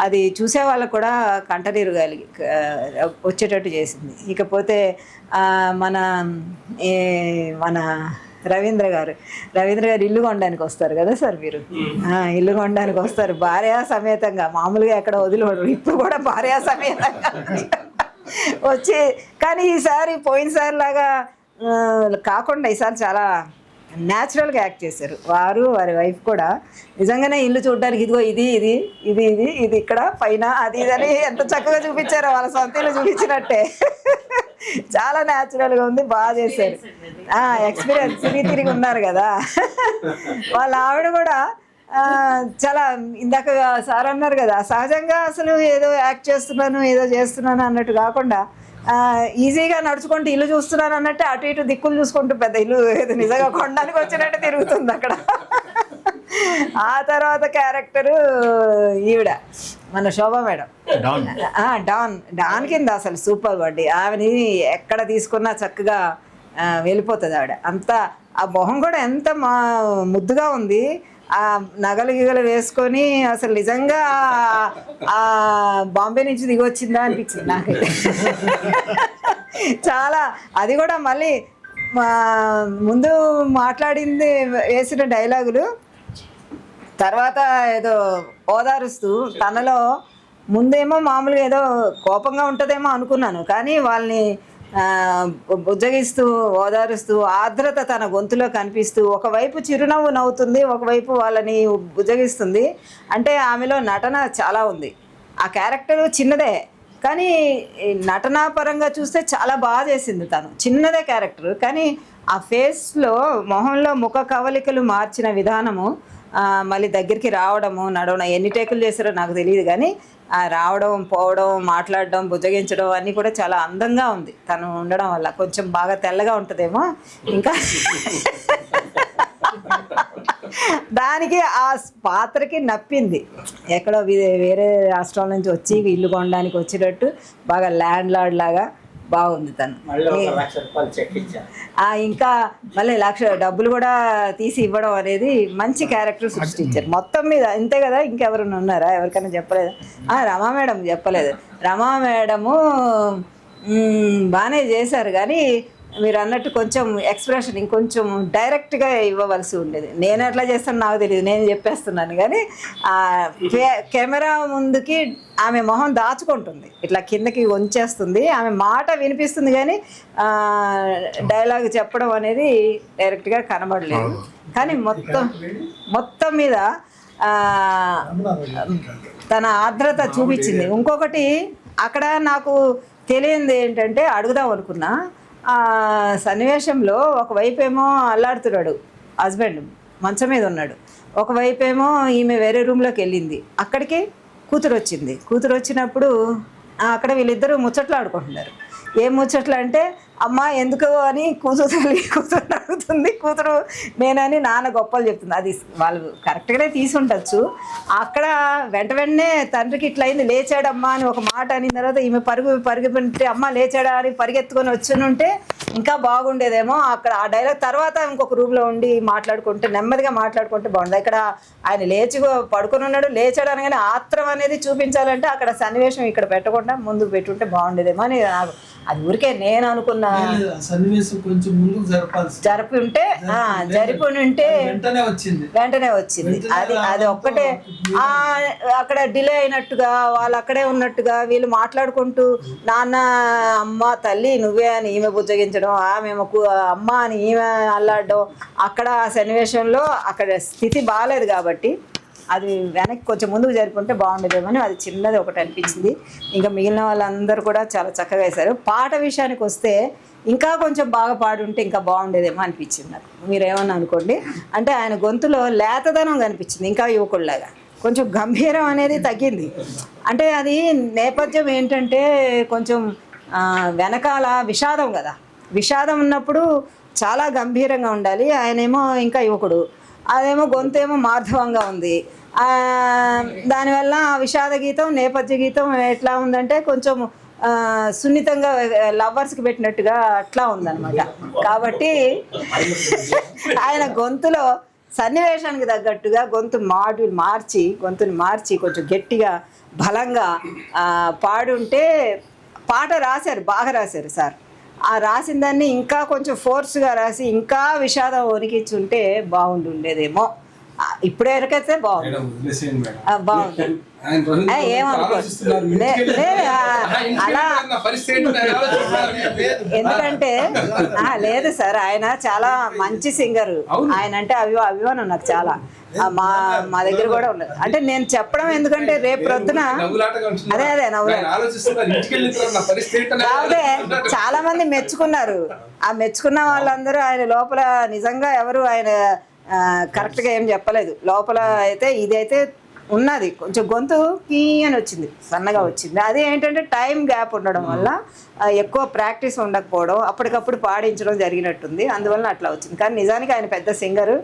అది చూసే వాళ్ళకు కూడా కంటనీరు వచ్చేటట్టు చేసింది. ఇకపోతే మన రవీంద్ర గారు ఇల్లు కొనడానికి వస్తారు కదా సార్, మీరు ఇల్లు కొనడానికి వస్తారు భార్యా సమేతంగా. మామూలుగా ఎక్కడ వదిలిపడరు, ఇప్పుడు కూడా భార్యా సమేతంగా వచ్చి, కానీ ఈసారి పోయినసారి లాగా కాకుండా ఈసారి చాలా న్యాచురల్గా యాక్ట్ చేశారు వారి వైఫ్ కూడా. నిజంగానే ఇల్లు చూడడానికి ఇదిగో ఇది ఇక్కడ పైన అది ఇదని ఎంత చక్కగా చూపించారో, వాళ్ళ సొంత ఇల్లు చూపించినట్టే. చాలా న్యాచురల్గా ఉంది, బాగా చేశారు. ఎక్స్పీరియన్స్ తిరిగి ఉన్నారు కదా వాళ్ళ ఆవిడ కూడా చాలా. ఇందాక సార్ అన్నారు కదా, సహజంగా అసలు ఏదో యాక్ట్ చేస్తున్నాను ఏదో చేస్తున్నాను అన్నట్టు కాకుండా ఈజీగా నడుచుకుంటూ ఇల్లు చూస్తున్నాను అన్నట్టు అటు ఇటు దిక్కులు చూసుకుంటూ పెద్ద ఇల్లు ఏదో నిజంగా కొనడానికి వచ్చినట్టు తిరుగుతుంది అక్కడ. ఆ తర్వాత క్యారెక్టరు ఈవిడ మన శోభా మేడం, డాన్ కింద అసలు సూపర్ బడ్డీ. ఆమెని ఎక్కడ తీసుకున్నా చక్కగా వెళ్ళిపోతుంది ఆవిడ. అంతా ఆ మొహం కూడా ఎంత ముద్దుగా ఉంది. ఆ నగలు గిగలు వేసుకొని అసలు నిజంగా ఆ బాంబే నుంచి దిగొచ్చిందా అనిపించింది నాకైతే. చాలా అది కూడా మళ్ళీ ముందు మాట్లాడింది వేసిన డైలాగులు తర్వాత ఏదో ఓదారుస్తూ తనలో ముందేమో మామూలుగా ఏదో కోపంగా ఉంటుందేమో అనుకున్నాను, కానీ వాళ్ళని బుజ్జగిస్తూ ఓదారుస్తూ ఆర్ద్రత తన గొంతులో కనిపిస్తూ ఒకవైపు చిరునవ్వు నవ్వుతుంది, ఒకవైపు వాళ్ళని బుజ్జగిస్తుంది. అంటే ఆమెలో నటన చాలా ఉంది. ఆ క్యారెక్టర్ చిన్నదే కానీ నటనా పరంగా చూస్తే చాలా బాగా చేసింది. తను చిన్నదే క్యారెక్టర్ కానీ ఆ ఫేస్లో మొహంలో ముఖ కవలికలు మార్చిన విధానము, మళ్ళీ దగ్గరికి రావడము, నడవడం, ఎన్ని టేకులు చేశారో నాకు తెలియదు కానీ రావడం, పోవడం, మాట్లాడడం, బుజ్జగించడం అన్నీ కూడా చాలా అందంగా ఉంది తను ఉండడం వల్ల. కొంచెం బాగా తెల్లగా ఉంటుందేమో ఇంకా దానికి ఆ పాత్రకి నప్పింది. ఎక్కడో వేరే రాష్ట్రం నుంచి వచ్చి ఇల్లు కొనడానికి వచ్చేటట్టు బాగా ల్యాండ్ లార్డ్ లాగా బాగుంది తను. ఇంకా మళ్ళీ 1,00,000 డబ్బులు కూడా తీసి ఇవ్వడం అనేది మంచి క్యారెక్టర్ సృష్టించారు. మొత్తం మీద ఇంతే కదా. ఇంకెవరైనా ఉన్నారా? ఎవరికైనా చెప్పలేదు? రమా మేడం చెప్పలేదు. రమా మేడము బాగానే చేశారు కానీ మీరు అన్నట్టు కొంచెం ఎక్స్ప్రెషన్ ఇంకొంచెం డైరెక్ట్గా ఇవ్వవలసి ఉండేది. నేను ఎట్లా చేస్తాను నాకు తెలియదు, నేను చెప్పేస్తున్నాను కానీ కెమెరా ముందుకి ఆమె మొహం దాచుకుంటుంది, ఇట్లా కిందకి వంచేస్తుంది, ఆమె మాట వినిపిస్తుంది కానీ డైలాగ్ చెప్పడం అనేది డైరెక్ట్గా కనబడలేదు. కానీ మొత్తం మీద తన ఆర్ద్రత చూపించింది. ఇంకొకటి అక్కడ నాకు తెలియంది ఏంటంటే అడుగుదాం అనుకున్నా, సన్నివేశంలో ఒకవైపు ఏమో అల్లాడుతున్నాడు హస్బెండ్, మంచం మీద ఉన్నాడు, ఒకవైపు ఏమో ఈమె వేరే రూమ్లోకి వెళ్ళింది, అక్కడికి కూతురు వచ్చింది. కూతురు వచ్చినప్పుడు అక్కడ వీళ్ళిద్దరూ ముచ్చట్లు ఆడుకుంటున్నారు. ఏం ముచ్చట్లు అంటే అమ్మ ఎందుకు అని కూతురు అడుగుతుంది, కూతురు నేనని నాన్న గొప్పలు చెప్తుంది. అది వాళ్ళు కరెక్ట్గానే తీసుండొచ్చు. అక్కడ వెంటనే తండ్రికి ఇట్లా అయింది, లేచాడమ్మా అని ఒక మాట అయిన తర్వాత ఈమె పరుగుపెట్టి అమ్మ లేచాడా అని పరిగెత్తుకొని వచ్చునుంటే ఇంకా బాగుండేదేమో. అక్కడ ఆ డైలాగ్ తర్వాత ఇంకొక రూమ్లో ఉండి మాట్లాడుకుంటే నెమ్మదిగా మాట్లాడుకుంటే బాగుంది. ఇక్కడ ఆయన లేచి పడుకొని ఉన్నాడు, లేచాడు అనగానే ఆత్రం అనేది చూపించాలంటే అక్కడ సన్నివేశం ఇక్కడ పెట్టకుండా ముందుకు పెట్టుంటే బాగుండేదేమో అని నాకు అది ఊరికే నేను అనుకున్న సన్నివేశం కొంచెం ముందుకు జరిపి ఉంటే వెంటనే వచ్చింది. అది ఒక్కటే అక్కడ డిలే అయినట్టుగా వాళ్ళు అక్కడే ఉన్నట్టుగా వీళ్ళు మాట్లాడుకుంటూ నాన్న అమ్మ తల్లి నువ్వే అని ఈమె బుజ్జగించడం, ఆమె అమ్మ అని ఈమె అల్లాడడం, అక్కడ ఆ సన్నివేశంలో అక్కడ స్థితి బాగాలేదు కాబట్టి అది వెనక్కి కొంచెం ముందుకు జరుపుకుంటే బాగుండేదేమని అది చిన్నది ఒకటి అనిపించింది. ఇంకా మిగిలిన వాళ్ళందరూ కూడా చాలా చక్కగా వేశారు. పాట విషయానికి వస్తే ఇంకా కొంచెం బాగా పాడుంటే ఇంకా బాగుండేదేమో అనిపించింది నాకు. మీరేమన్నా అనుకోండి. అంటే ఆయన గొంతులో లేతదనం కనిపించింది, ఇంకా యువకుల్లాగా. కొంచెం గంభీరం అనేది తగ్గింది. అంటే అది నేపథ్యం ఏంటంటే కొంచెం వెనకాల విషాదం కదా, విషాదం ఉన్నప్పుడు చాలా గంభీరంగా ఉండాలి. ఆయనేమో ఇంకా యువకుడు, అదేమో గొంతేమో మార్ధవంగా ఉంది. దానివల్ల విషాద గీతం నేపథ్య గీతం ఎట్లా ఉందంటే కొంచెం సున్నితంగా లవర్స్కి పెట్టినట్టుగా అట్లా ఉందన్నమాట. కాబట్టి ఆయన గొంతులో సన్నివేశానికి తగ్గట్టుగా గొంతుని మార్చి కొంచెం గట్టిగా బలంగా పాడుంటే పాట రాశారు, బాగా రాశారు సార్. ఆ రాసిన దాన్ని ఇంకా కొంచెం ఫోర్స్గా రాసి ఇంకా విషాదం వణికించుంటే బాగుండేదేమో. ఇప్పుడే వరకైతే బాగుంది. అలా ఎందుకంటే లేదు సార్, ఆయన చాలా మంచి సింగర్. ఆయన అంటే అభిమానం నాకు చాలా. మా దగ్గర కూడా ఉండదు. అంటే నేను చెప్పడం ఎందుకంటే రేపు ప్రొద్దున అదే కాదే చాలా మంది మెచ్చుకున్నారు. ఆ మెచ్చుకున్న వాళ్ళందరూ ఆయన లోపల నిజంగా ఎవరు ఆయన కరెక్ట్గా ఏం చెప్పలేదు. లోపల అయితే ఇదైతే ఉన్నది కొంచెం గొంతు కీ అని వచ్చింది, సన్నగా వచ్చింది. అది ఏంటంటే టైం గ్యాప్ ఉండడం వల్ల ఎక్కువ ప్రాక్టీస్ ఉండకపోవడం, అప్పటికప్పుడు పాడించడం జరిగినట్టుంది, అందువల్ల అట్లా వచ్చింది. కానీ నిజానికి ఆయన పెద్ద సింగరు,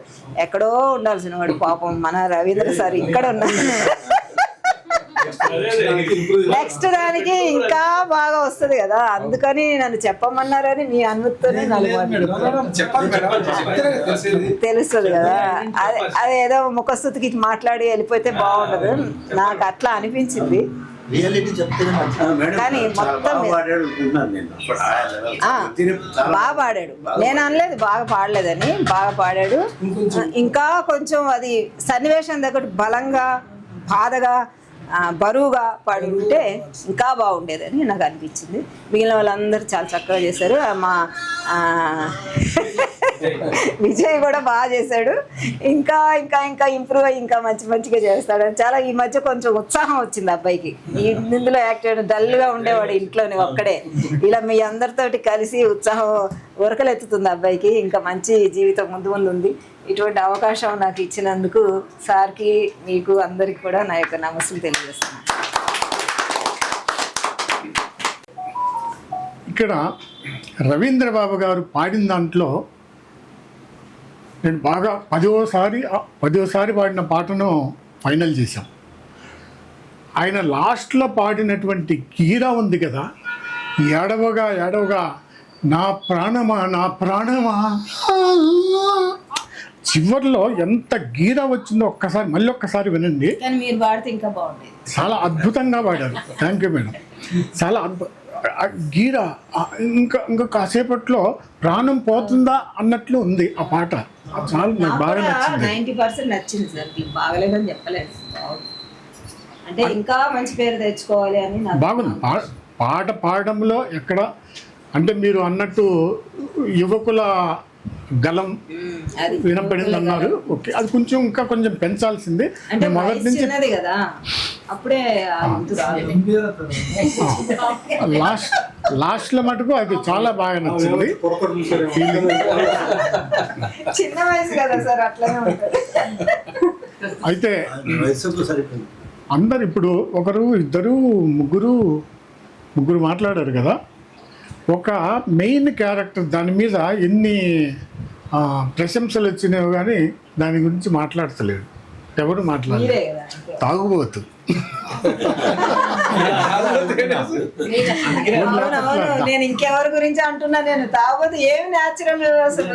ఎక్కడో ఉండాల్సిన వాడు పాపం. మన రవీంద్ర సార్ ఇక్కడ ఉన్నారు. నెక్స్ట్ దానికి ఇంకా బాగా వస్తుంది కదా, అందుకని నన్ను చెప్పమన్నారని మీ అనుమతితోనే తెలుస్తుంది కదా. అది ఏదో ముఖస్థుతికి మాట్లాడి వెళ్ళిపోతే బాగుండదు, నాకు అట్లా అనిపించింది. కానీ మొత్తం బాగా పాడాడు. నేను అనలేదు బాగా పాడలేదని, బాగా పాడాడు. ఇంకా కొంచెం అది సన్నివేశం దగ్గర బలంగా బాధగా బరువుగా పాడి ఉంటే ఇంకా బాగుండేదని నాకు అనిపించింది. మిగిలిన వాళ్ళందరూ చాలా చక్కగా చేశారు. మా విజయ్ కూడా బాగా చేశాడు. ఇంకా ఇంకా ఇంకా ఇంప్రూవ్ అయ్యి ఇంకా మంచిగా చేస్తాడు. చాలా ఈ మధ్య కొంచెం ఉత్సాహం వచ్చింది అబ్బాయికి. ఇందులో యాక్ట్ చేయడం డల్గా ఉండేవాడు ఇంట్లోనే ఒక్కడే. ఇలా మీ అందరితోటి కలిసి ఉత్సాహం ఉరకలెత్తుతుంది అబ్బాయికి. ఇంకా మంచి జీవితం ముందు ఉంది. ఇటువంటి అవకాశం నాకు ఇచ్చినందుకు సార్కి, మీకు అందరికి కూడా నా యొక్క నమస్సులు తెలియజేస్తున్నాను. ఇక్కడ రవీంద్ర బాబు గారు పాడిన దాంట్లో నేను బాగా పదోసారి పాడిన పాటను ఫైనల్ చేశాం. ఆయన లాస్ట్లో పాడినటువంటి గీరా ఉంది కదా, ఏడవగా ఏడవగా నా ప్రాణమా నా ప్రాణమా, చివరిలో ఎంత గీరా వచ్చిందో మళ్ళీ ఒక్కసారి వినండి. కానీ మీరు పాడితే ఇంకా బాగుండేది. చాలా అద్భుతంగా పాడారు. Thank you madam. చాలా గీర ఇంకా కాసేపట్లో ప్రాణం పోతుందా అన్నట్లు ఉంది ఆ పాట. చాలా నాకు బాగా నచ్చింది. 90% నచ్చింది సార్. బాగలేదని చెప్పలేదు, అంటే ఇంకా మంచి పేరు తెచ్చుకోవాలి అని బాగుంది. పాట పాడడంలో ఎక్కడ అంటే మీరు అన్నట్టు యువకుల గలం వినపడింది అన్నారు. ఓకే, అది ఇంకా కొంచెం పెంచాల్సింది. మొదటి నుంచి కదా, అప్పుడే లాస్ట్లో మటుకు అది చాలా బాగా నచ్చింది. చిన్న వయసు కదా సార్, అట్లనే ఉంటుంది. అయితే అందరు ఇప్పుడు ఒకరు ఇద్దరు ముగ్గురు మాట్లాడారు కదా. ఒక మెయిన్ క్యారెక్టర్ దాని మీద ఎన్ని ప్రశంసలు వచ్చినాయో కానీ దాని గురించి మాట్లాడతలేడు. ఎవరు మాట్లాడలేదు. తాగుబోతు నేను ఇంకెవరి గురించి అంటున్నా, నేను తాగబోతు ఏమి న్యాచురల్ అసలు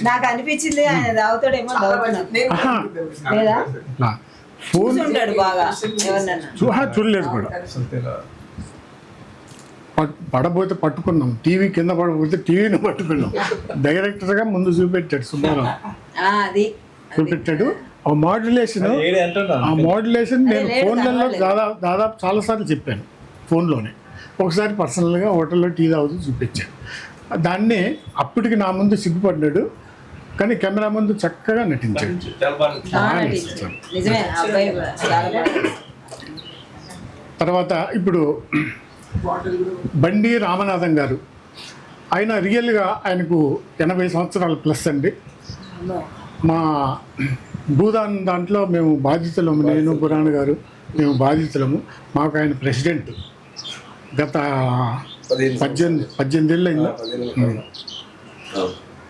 నాకు అనిపించింది. ఆయన తాగుతాడేమో లేదా ఉంటాడు బాగా, ఎవరినన్నా చూడలేదు కూడా. పడబోతే పట్టుకున్నాం, టీవీ కింద పడబోతే టీవీని పట్టుకున్నాం. డైరెక్టర్గా ముందు చూపెట్టాడు సుబ్బారావు, చూపెట్టాడు. ఆ మాడ్యులేషన్ నేను ఫోన్లలో దాదాపు చాలాసార్లు చెప్పాను. ఫోన్లోనే ఒకసారి పర్సనల్గా హోటల్లో టీ తాగుతూ చూపించాను. దాన్ని అప్పటికి నా ముందు సిగ్గుపడ్డాడు, కానీ కెమెరా ముందు చక్కగా నటించాడు. తర్వాత ఇప్పుడు బండి రామనాథం గారు, ఆయన రియల్గా ఆయనకు 80 సంవత్సరాలు ప్లస్ అండి. మా భూదాన్ దాంట్లో మేము బాధితులము, నేను పురాణ గారు మేము బాధితులము. మాకు ఆయన ప్రెసిడెంట్. గత 18 ఏళ్ళు అయింది.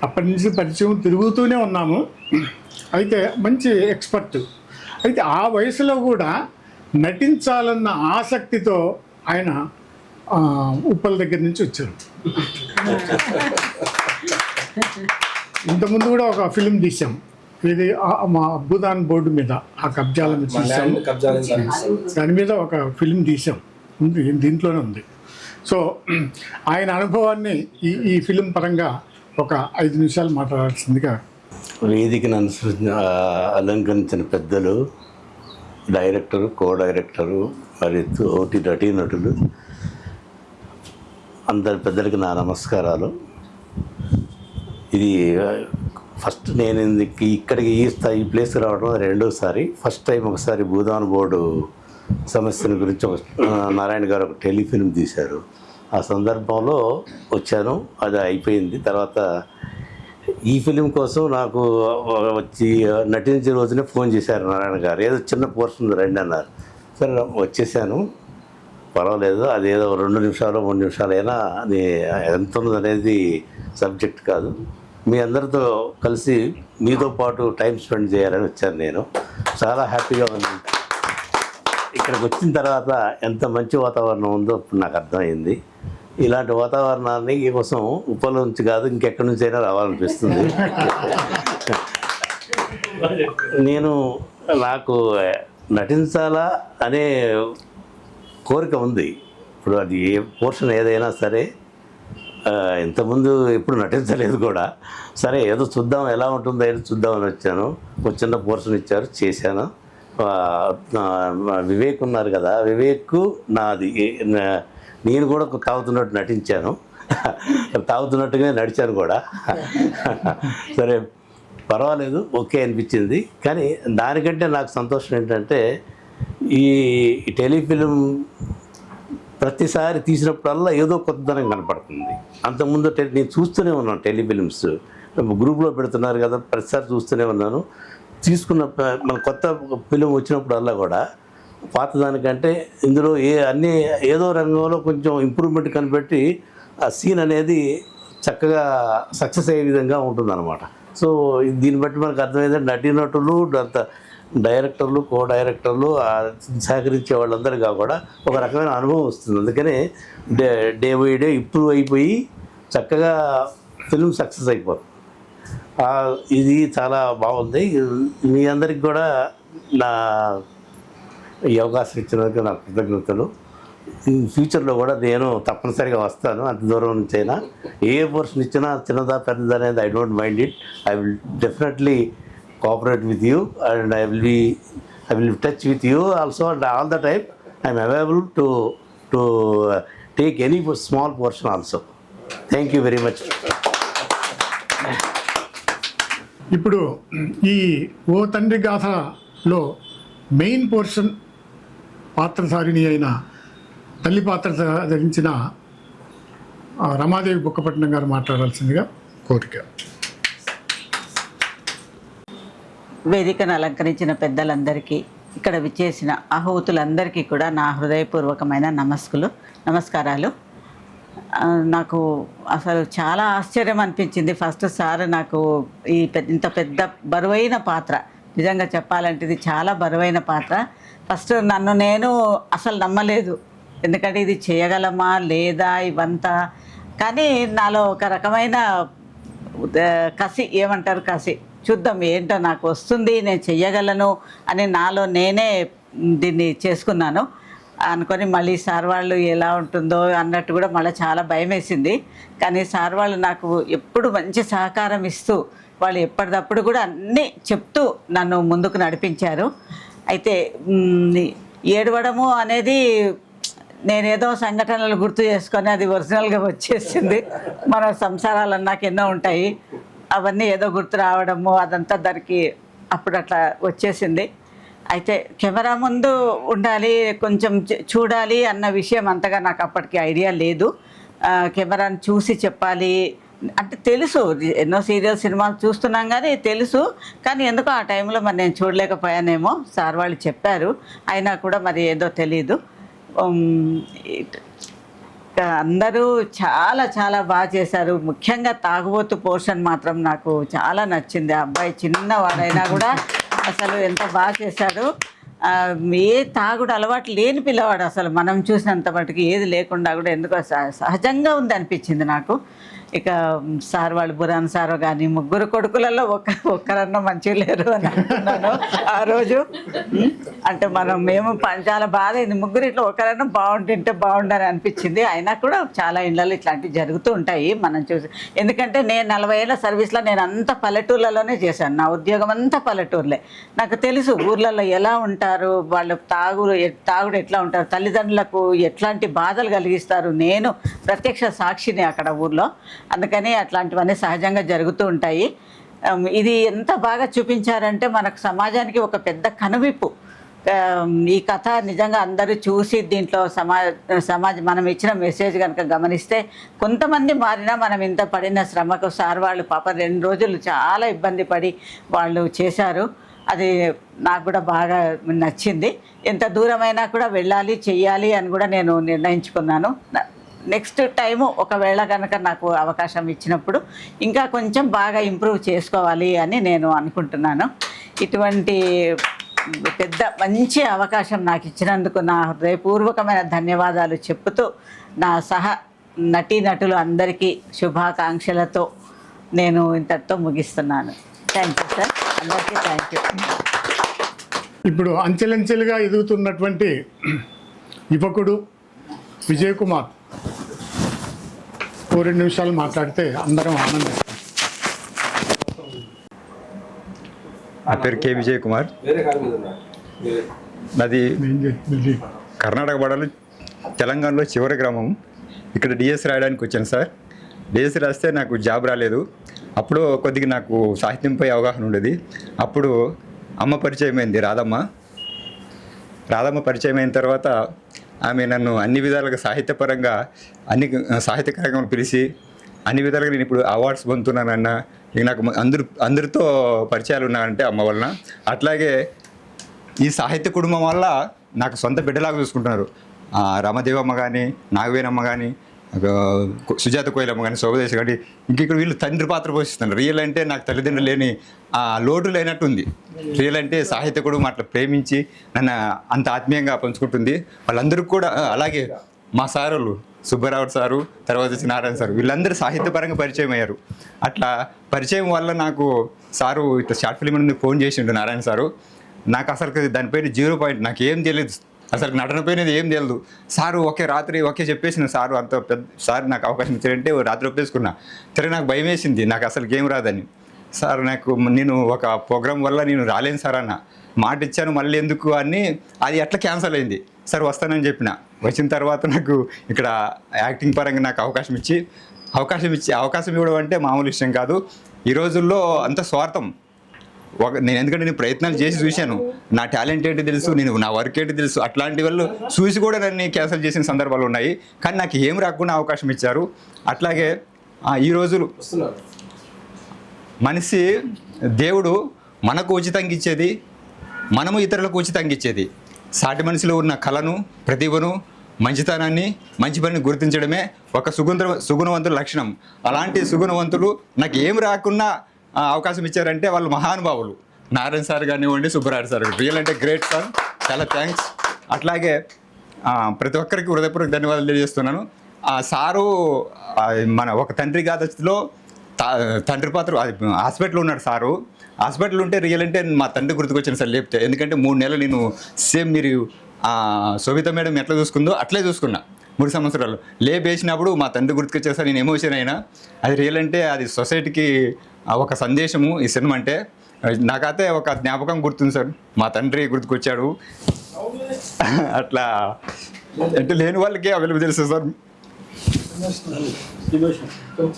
అప్పటి నుంచి పరిచయం, తిరుగుతూనే ఉన్నాము. అయితే మంచి ఎక్స్పర్ట్. అయితే ఆ వయసులో కూడా నటించాలన్న ఆసక్తితో ఆయన ఉప్పల దగ్గర నుంచి వచ్చారు. ఇంతకుముందు కూడా ఒక ఫిలిం తీసాం, ఇది మా భూదాన్ బోర్డు మీద ఆ కబ్జాలను తీసాం. దాని మీద ఒక ఫిలిం తీసాం, దీంట్లోనే ఉంది. సో ఆయన అనుభవాన్ని ఈ ఫిలిం పరంగా ఒక 5 నిమిషాలు మాట్లాడాల్సిందిగా. వేదికను అలంకరించిన పెద్దలు, డైరెక్టరు, కో డైరెక్టరు, మరియు తోటి నటీనటులు, అందరి పెద్దలకి నా నమస్కారాలు. ఇది ఫస్ట్ నేను ఇక్కడికి ఈ ప్లేస్కి రావడం రెండోసారి. ఫస్ట్ టైం ఒకసారి భూదాన్ బోర్డు సమస్యల గురించి నారాయణ గారు ఒక టెలిఫిల్మ్ తీశారు. ఆ సందర్భంలో వచ్చాను, అది అయిపోయింది. తర్వాత ఈ ఫిలిం కోసం నాకు వచ్చి నటించే రోజునే ఫోన్ చేశారు నారాయణ గారు, ఏదో చిన్న పోర్షన్ రండి అన్నారు. సరే వచ్చేసాను, పర్వాలేదు. అదేదో 2 నిమిషాలు 3 నిమిషాలైనా అది ఎంత ఉన్నదనేది సబ్జెక్ట్ కాదు. మీ అందరితో కలిసి మీతో పాటు టైం స్పెండ్ చేయాలని వచ్చాను. నేను చాలా హ్యాపీగా ఉంది. ఇక్కడికి వచ్చిన తర్వాత ఎంత మంచి వాతావరణం ఉందో ఇప్పుడు నాకు అర్థమైంది. ఇలాంటి వాతావరణాన్ని కోసం ఉప్పల నుంచి కాదు ఇంకెక్కడి నుంచి అయినా రావాలనిపిస్తుంది. నాకు నటించాలా అనే కోరిక ఉంది. ఇప్పుడు అది ఏ పోర్షన్ ఏదైనా సరే, ఇంతకుముందు ఎప్పుడు నటించలేదు కూడా. సరే ఏదో చూద్దాం ఎలా ఉంటుందో ఏదో చూద్దామని వచ్చాను. ఒక చిన్న పోర్షన్ ఇచ్చారు, చేశాను. వివేక్ ఉన్నారు కదా, వివేక్ నేను కూడా తాగుతున్నట్టు నటించాను, తాగుతున్నట్టుగా నడిచాను కూడా. సరే పర్వాలేదు, ఓకే అనిపించింది. కానీ దానికంటే నాకు సంతోషం ఏంటంటే ఈ టెలిఫిలిం ప్రతిసారి తీసినప్పుడల్లా ఏదో కొత్తదనం కనపడుతుంది. అంతకుముందు నేను చూస్తూనే ఉన్నాను, టెలిఫిలిమ్స్ గ్రూప్లో పెడుతున్నారు కదా, ప్రతిసారి చూస్తూనే ఉన్నాను. తీసుకున్న మన కొత్త ఫిలిం వచ్చినప్పుడల్లా కూడా పాతదానికంటే ఇందులో అన్నీ ఏదో రంగంలో కొంచెం ఇంప్రూవ్మెంట్ కనిపెట్టి ఆ సీన్ అనేది చక్కగా సక్సెస్ అయ్యే విధంగా ఉంటుందన్నమాట. సో దీన్ని బట్టి మనకు అర్థమైందంటే నటీనటులు, డైరెక్టర్లు, కో డైరెక్టర్లు సహకరించే వాళ్ళందరికీ కూడా ఒక రకమైన అనుభవం వస్తుంది. అందుకనే డే బై డే ఇంప్రూవ్ అయిపోయి చక్కగా ఫిల్మ్ సక్సెస్ అయిపోతుంది. ఇది చాలా బాగుంది. మీ అందరికి కూడా నా ఈ అవకాశం ఇచ్చినందుకు నా కృతజ్ఞతలు. ఫ్యూచర్లో కూడా నేను తప్పనిసరిగా వస్తాను, అంత దూరం నుంచి అయినా. ఏ పోర్షన్ ఇచ్చినా చిన్నదా పెద్దదా అనేది I don't mind it. I will definitely cooperate with you, and I will be touch with you also, and all the time I am available to take any small portion also. Thank you very much. ఇప్పుడు ఈ ఓ తండ్రి గాథలో main portion పాత్రధారిణి అయిన తల్లి పాత్ర ధరించిన రమాదేవి బుక్కపట్నం గారు మాట్లాడాల్సిందిగా కోరిక. వేదికను అలంకరించిన పెద్దలందరికీ, ఇక్కడ విచ్చేసిన ఆహుతులందరికీ కూడా నా హృదయపూర్వకమైన నమస్కారాలు. నాకు అసలు చాలా ఆశ్చర్యం అనిపించింది. ఫస్ట్ సార్ నాకు ఇంత పెద్ద బరువైన పాత్ర, నిజంగా చెప్పాలంటే ఇది చాలా బరువైన పాత్ర. ఫస్ట్ నన్ను నేను అసలు నమ్మలేదు, ఎందుకంటే ఇది చేయగలమా లేదా ఇవంతా. కానీ నాలో ఒక రకమైన కసి, ఏమంటారు కసి, చూద్దాం ఏంటో నాకు వస్తుంది, నేను చెయ్యగలను అని నాలో నేనే దీన్ని చేసుకున్నాను. అనుకొని మళ్ళీ సార్ వాళ్ళు ఎలా ఉంటుందో అన్నట్టు కూడా మళ్ళీ చాలా భయం వేసింది. కానీ సార్ వాళ్ళు నాకు ఎప్పుడు మంచి సహకారం ఇస్తూ, వాళ్ళు ఎప్పటికప్పుడు కూడా అన్నీ చెప్తూ నన్ను ముందుకు నడిపించారు. అయితే ఏడవడము అనేది నేనేదో సంఘటనలు గుర్తు చేసుకొని అది ఒరిజినల్గా వచ్చేసింది. మన సంసారాలు నాకు ఎన్నో ఉంటాయి, అవన్నీ ఏదో గుర్తు రావడము అదంతా దానికి అప్పుడు అట్లా వచ్చేసింది. అయితే కెమెరా ముందు ఉండాలి, కొంచెం చూడాలి అన్న విషయం అంతగా నాకు అప్పటికి ఐడియా లేదు. కెమెరాని చూసి చెప్పాలి అంటే తెలుసు, ఎన్నో సీరియల్ సినిమాలు చూస్తున్నాం కానీ తెలుసు. కానీ ఎందుకో ఆ టైంలో మరి నేను చూడలేకపోయానేమో, సార్ వాళ్ళు చెప్పారు, అయినా కూడా మరి ఏదో తెలీదు. అందరూ చాలా చాలా బాగా చేశారు. ముఖ్యంగా తాగుబోతు పోర్షన్ మాత్రం నాకు చాలా నచ్చింది. ఆ అబ్బాయి చిన్నవాడైనా కూడా అసలు ఎంత బాగా చేశాడు. ఏ తాగుడు అలవాటు లేని పిల్లవాడు, అసలు మనం చూసినంత మటుకు ఏది లేకుండా కూడా ఎందుకో సహజంగా ఉంది అనిపించింది నాకు. ఇక సార్ వాళ్ళు బురాన్ సార్ కానీ ముగ్గురు కొడుకులలో ఒక్కరన్నా మంచిగా లేరు అని అనుకున్నాను ఆ రోజు. అంటే మేము చాలా బాధ అయింది, ముగ్గురు ఇట్లా ఒకరన్నా బాగుంటుంటే బాగుండని అనిపించింది. అయినా కూడా చాలా ఇళ్ళలో ఇట్లాంటివి జరుగుతూ ఉంటాయి మనం చూసి. ఎందుకంటే నేను 40 ఏళ్ళ సర్వీస్లో నేను అంతా పల్లెటూర్లలోనే చేశాను, నా ఉద్యోగం అంతా పల్లెటూర్లే. నాకు తెలుసు ఊర్లలో ఎలా ఉంటారు, వాళ్ళు తాగుడు ఎట్లా ఉంటారు, తల్లిదండ్రులకు ఎట్లాంటి బాధలు కలిగిస్తారు. నేను ప్రత్యక్ష సాక్షిని అక్కడ ఊర్లో. అందుకని అట్లాంటివన్నీ సహజంగా జరుగుతూ ఉంటాయి. ఇది ఎంత బాగా చూపించారంటే మనకు సమాజానికి ఒక పెద్ద కనువిప్పు. ఈ కథ నిజంగా అందరూ చూసి దీంట్లో సమాజం మనం ఇచ్చిన మెసేజ్ కనుక గమనిస్తే కొంతమంది మారినా మనం ఇంత పడిన శ్రమకు సార్ వాళ్ళు పాప 2 రోజులు చాలా ఇబ్బంది పడి వాళ్ళు చేశారు. అది నాకు కూడా బాగా నచ్చింది. ఎంత దూరమైనా కూడా వెళ్ళాలి, చెయ్యాలి అని కూడా నేను నిర్ణయించుకున్నాను. నెక్స్ట్ టైము ఒకవేళ కనుక నాకు అవకాశం ఇచ్చినప్పుడు ఇంకా కొంచెం బాగా ఇంప్రూవ్ చేసుకోవాలి అని నేను అనుకుంటున్నాను. ఇటువంటి పెద్ద మంచి అవకాశం నాకు ఇచ్చినందుకు నా హృదయపూర్వకమైన ధన్యవాదాలు చెప్పుతూ నా నటీనటులు అందరికీ శుభాకాంక్షలతో నేను ఇంతటితో ముగిస్తున్నాను. థ్యాంక్ యూ సార్, అందరికీ థ్యాంక్ యూ. ఇప్పుడు అంచెలంచెలుగా ఎదుగుతున్నటువంటి యువకుడు విజయ్ కుమార్ 2 నిమిషాలు మాట్లాడితే అందరం ఆనందిస్తాం. నా పేరు కే విజయ్ కుమార్. వేరే కాలం మీద ఉన్నా నాది కర్ణాటక బడలు తెలంగాణలో చివరి గ్రామం. ఇక్కడ డిఎస్ రాయడానికి వచ్చాను సార్. డిఎస్ రాస్తే నాకు జాబ్ రాలేదు. అప్పుడు కొద్దిగా నాకు సాహిత్యంపై అవగాహన ఉండేది. అప్పుడు అమ్మ పరిచయం అయింది, రాధమ్మ పరిచయం అయిన తర్వాత ఆమె నన్ను అన్ని విధాలుగా సాహిత్యపరంగా సాహిత్య కార్యక్రమాలు పిలిచి అన్ని విధాలుగా నేను ఇప్పుడు అవార్డ్స్ పొందుతున్నానన్న, ఇక నాకు అందరితో పరిచయాలు ఉన్నాయంటే అమ్మ వలన. అట్లాగే ఈ సాహిత్య కుటుంబం వల్ల నాకు సొంత బిడ్డలాగా చూసుకుంటున్నారు. రామదేవమ్మ కానీ, నాగవేనమ్మ కానీ, సుజాత కోయిలమ్మ కానీ, శోభదేశ్ కానీ, ఇక్కడ వీళ్ళు తండ్రి పాత్ర పోషిస్తున్నారు. రియల్ అంటే నాకు తల్లిదండ్రులు లేని లోటు లేనట్టుంది. రియల్ అంటే సాహిత్య కుటుంబం అట్లా ప్రేమించి నన్ను అంత ఆత్మీయంగా పంచుకుంటుంది. వాళ్ళందరికీ కూడా అలాగే మా సారులు సుబ్బారావు సారు, తర్వాత వచ్చి నారాయణ సారు, వీళ్ళందరూ సాహిత్యపరంగా పరిచయం అయ్యారు. అట్లా పరిచయం వల్ల నాకు సారు ఇట్లా షార్ట్ ఫిల్మ్ నుండి ఫోన్ చేసిండు నారాయణ సారు. నాకు అసలు దానిపైన 0 పాయింట్, నాకు ఏం తెలియదు, అసలు నటన పైన ఏం తెలియదు. సారు రాత్రి చెప్పేసిన సారు అంత పెద్ద సార్ నాకు అవకాశం ఇచ్చారంటే రాత్రి ఒప్పేసుకున్నా. తిరిగి నాకు భయం వేసింది, నాకు అసలు గేమ్ రాదని. సార్ నేను ఒక ప్రోగ్రాం వల్ల నేను రాలేను సార్ అన్న మాట ఇచ్చాను, మళ్ళీ ఎందుకు అని అది ఎట్లా క్యాన్సల్ అయింది. సార్ వస్తానని చెప్పిన. వచ్చిన తర్వాత నాకు ఇక్కడ యాక్టింగ్ పరంగా నాకు అవకాశం ఇవ్వడం అంటే మామూలు విషయం కాదు. ఈ రోజుల్లో అంత స్వార్థం. ఎందుకంటే నేను ప్రయత్నాలు చేసి చూశాను, నా టాలెంట్ ఏంటి తెలుసు, నా వర్క్ ఏంటి తెలుసు. అట్లాంటి వాళ్ళు చూసి కూడా నన్ను క్యాన్సిల్ చేసిన సందర్భాలు ఉన్నాయి. కానీ నాకు ఏం రాకుండా అవకాశం ఇచ్చారు. అట్లాగే ఈ రోజులు మనిషి దేవుడు మనకు ఉచితంగా ఇచ్చేది, మనము ఇతరులకు ఉచితంగా ఇచ్చేది. సాటి మనిషిలో ఉన్న కళను, ప్రతిభను, మంచితనాన్ని, మంచి పనిని గుర్తించడమే ఒక సుగుణవంతుల లక్షణం. అలాంటి సుగుణవంతులు నాకు ఏం రాకున్నా అవకాశం ఇచ్చారంటే వాళ్ళు మహానుభావులు. నారాయణ సార్ కానివ్వండి, సుబ్బరాయుడు సార్, రియల్ అంటే గ్రేట్ సార్, చాలా థ్యాంక్స్. అట్లాగే ప్రతి ఒక్కరికి హృదయపూర్వక ధన్యవాదాలు తెలియజేస్తున్నాను. సారు మన ఒక తండ్రి గాథలో తండ్రి పాత్ర హాస్పిటల్లో ఉన్నాడు సారు. హాస్పిటల్ ఉంటే రియల్ అంటే మా తండ్రి గుర్తుకొచ్చాను సార్ లేపితే. ఎందుకంటే 3 నెలలు నేను సేమ్ మీరు శోభిత మేడం ఎట్లా చూసుకుందో అట్లే చూసుకున్నా. 3 సంవత్సరాలు లేపేసినప్పుడు మా తండ్రి గుర్తుకొచ్చారు సార్. నేను ఎమోషన్ అయినా. అది రియల్ అంటే అది సొసైటీకి ఒక సందేశము ఈ సినిమా అంటే. నాకైతే ఒక జ్ఞాపకం గుర్తుంది సార్, మా తండ్రి గుర్తుకొచ్చాడు. అట్లా అంటే లేని వాళ్ళకి అవైలబుల్ తెలుసు సార్.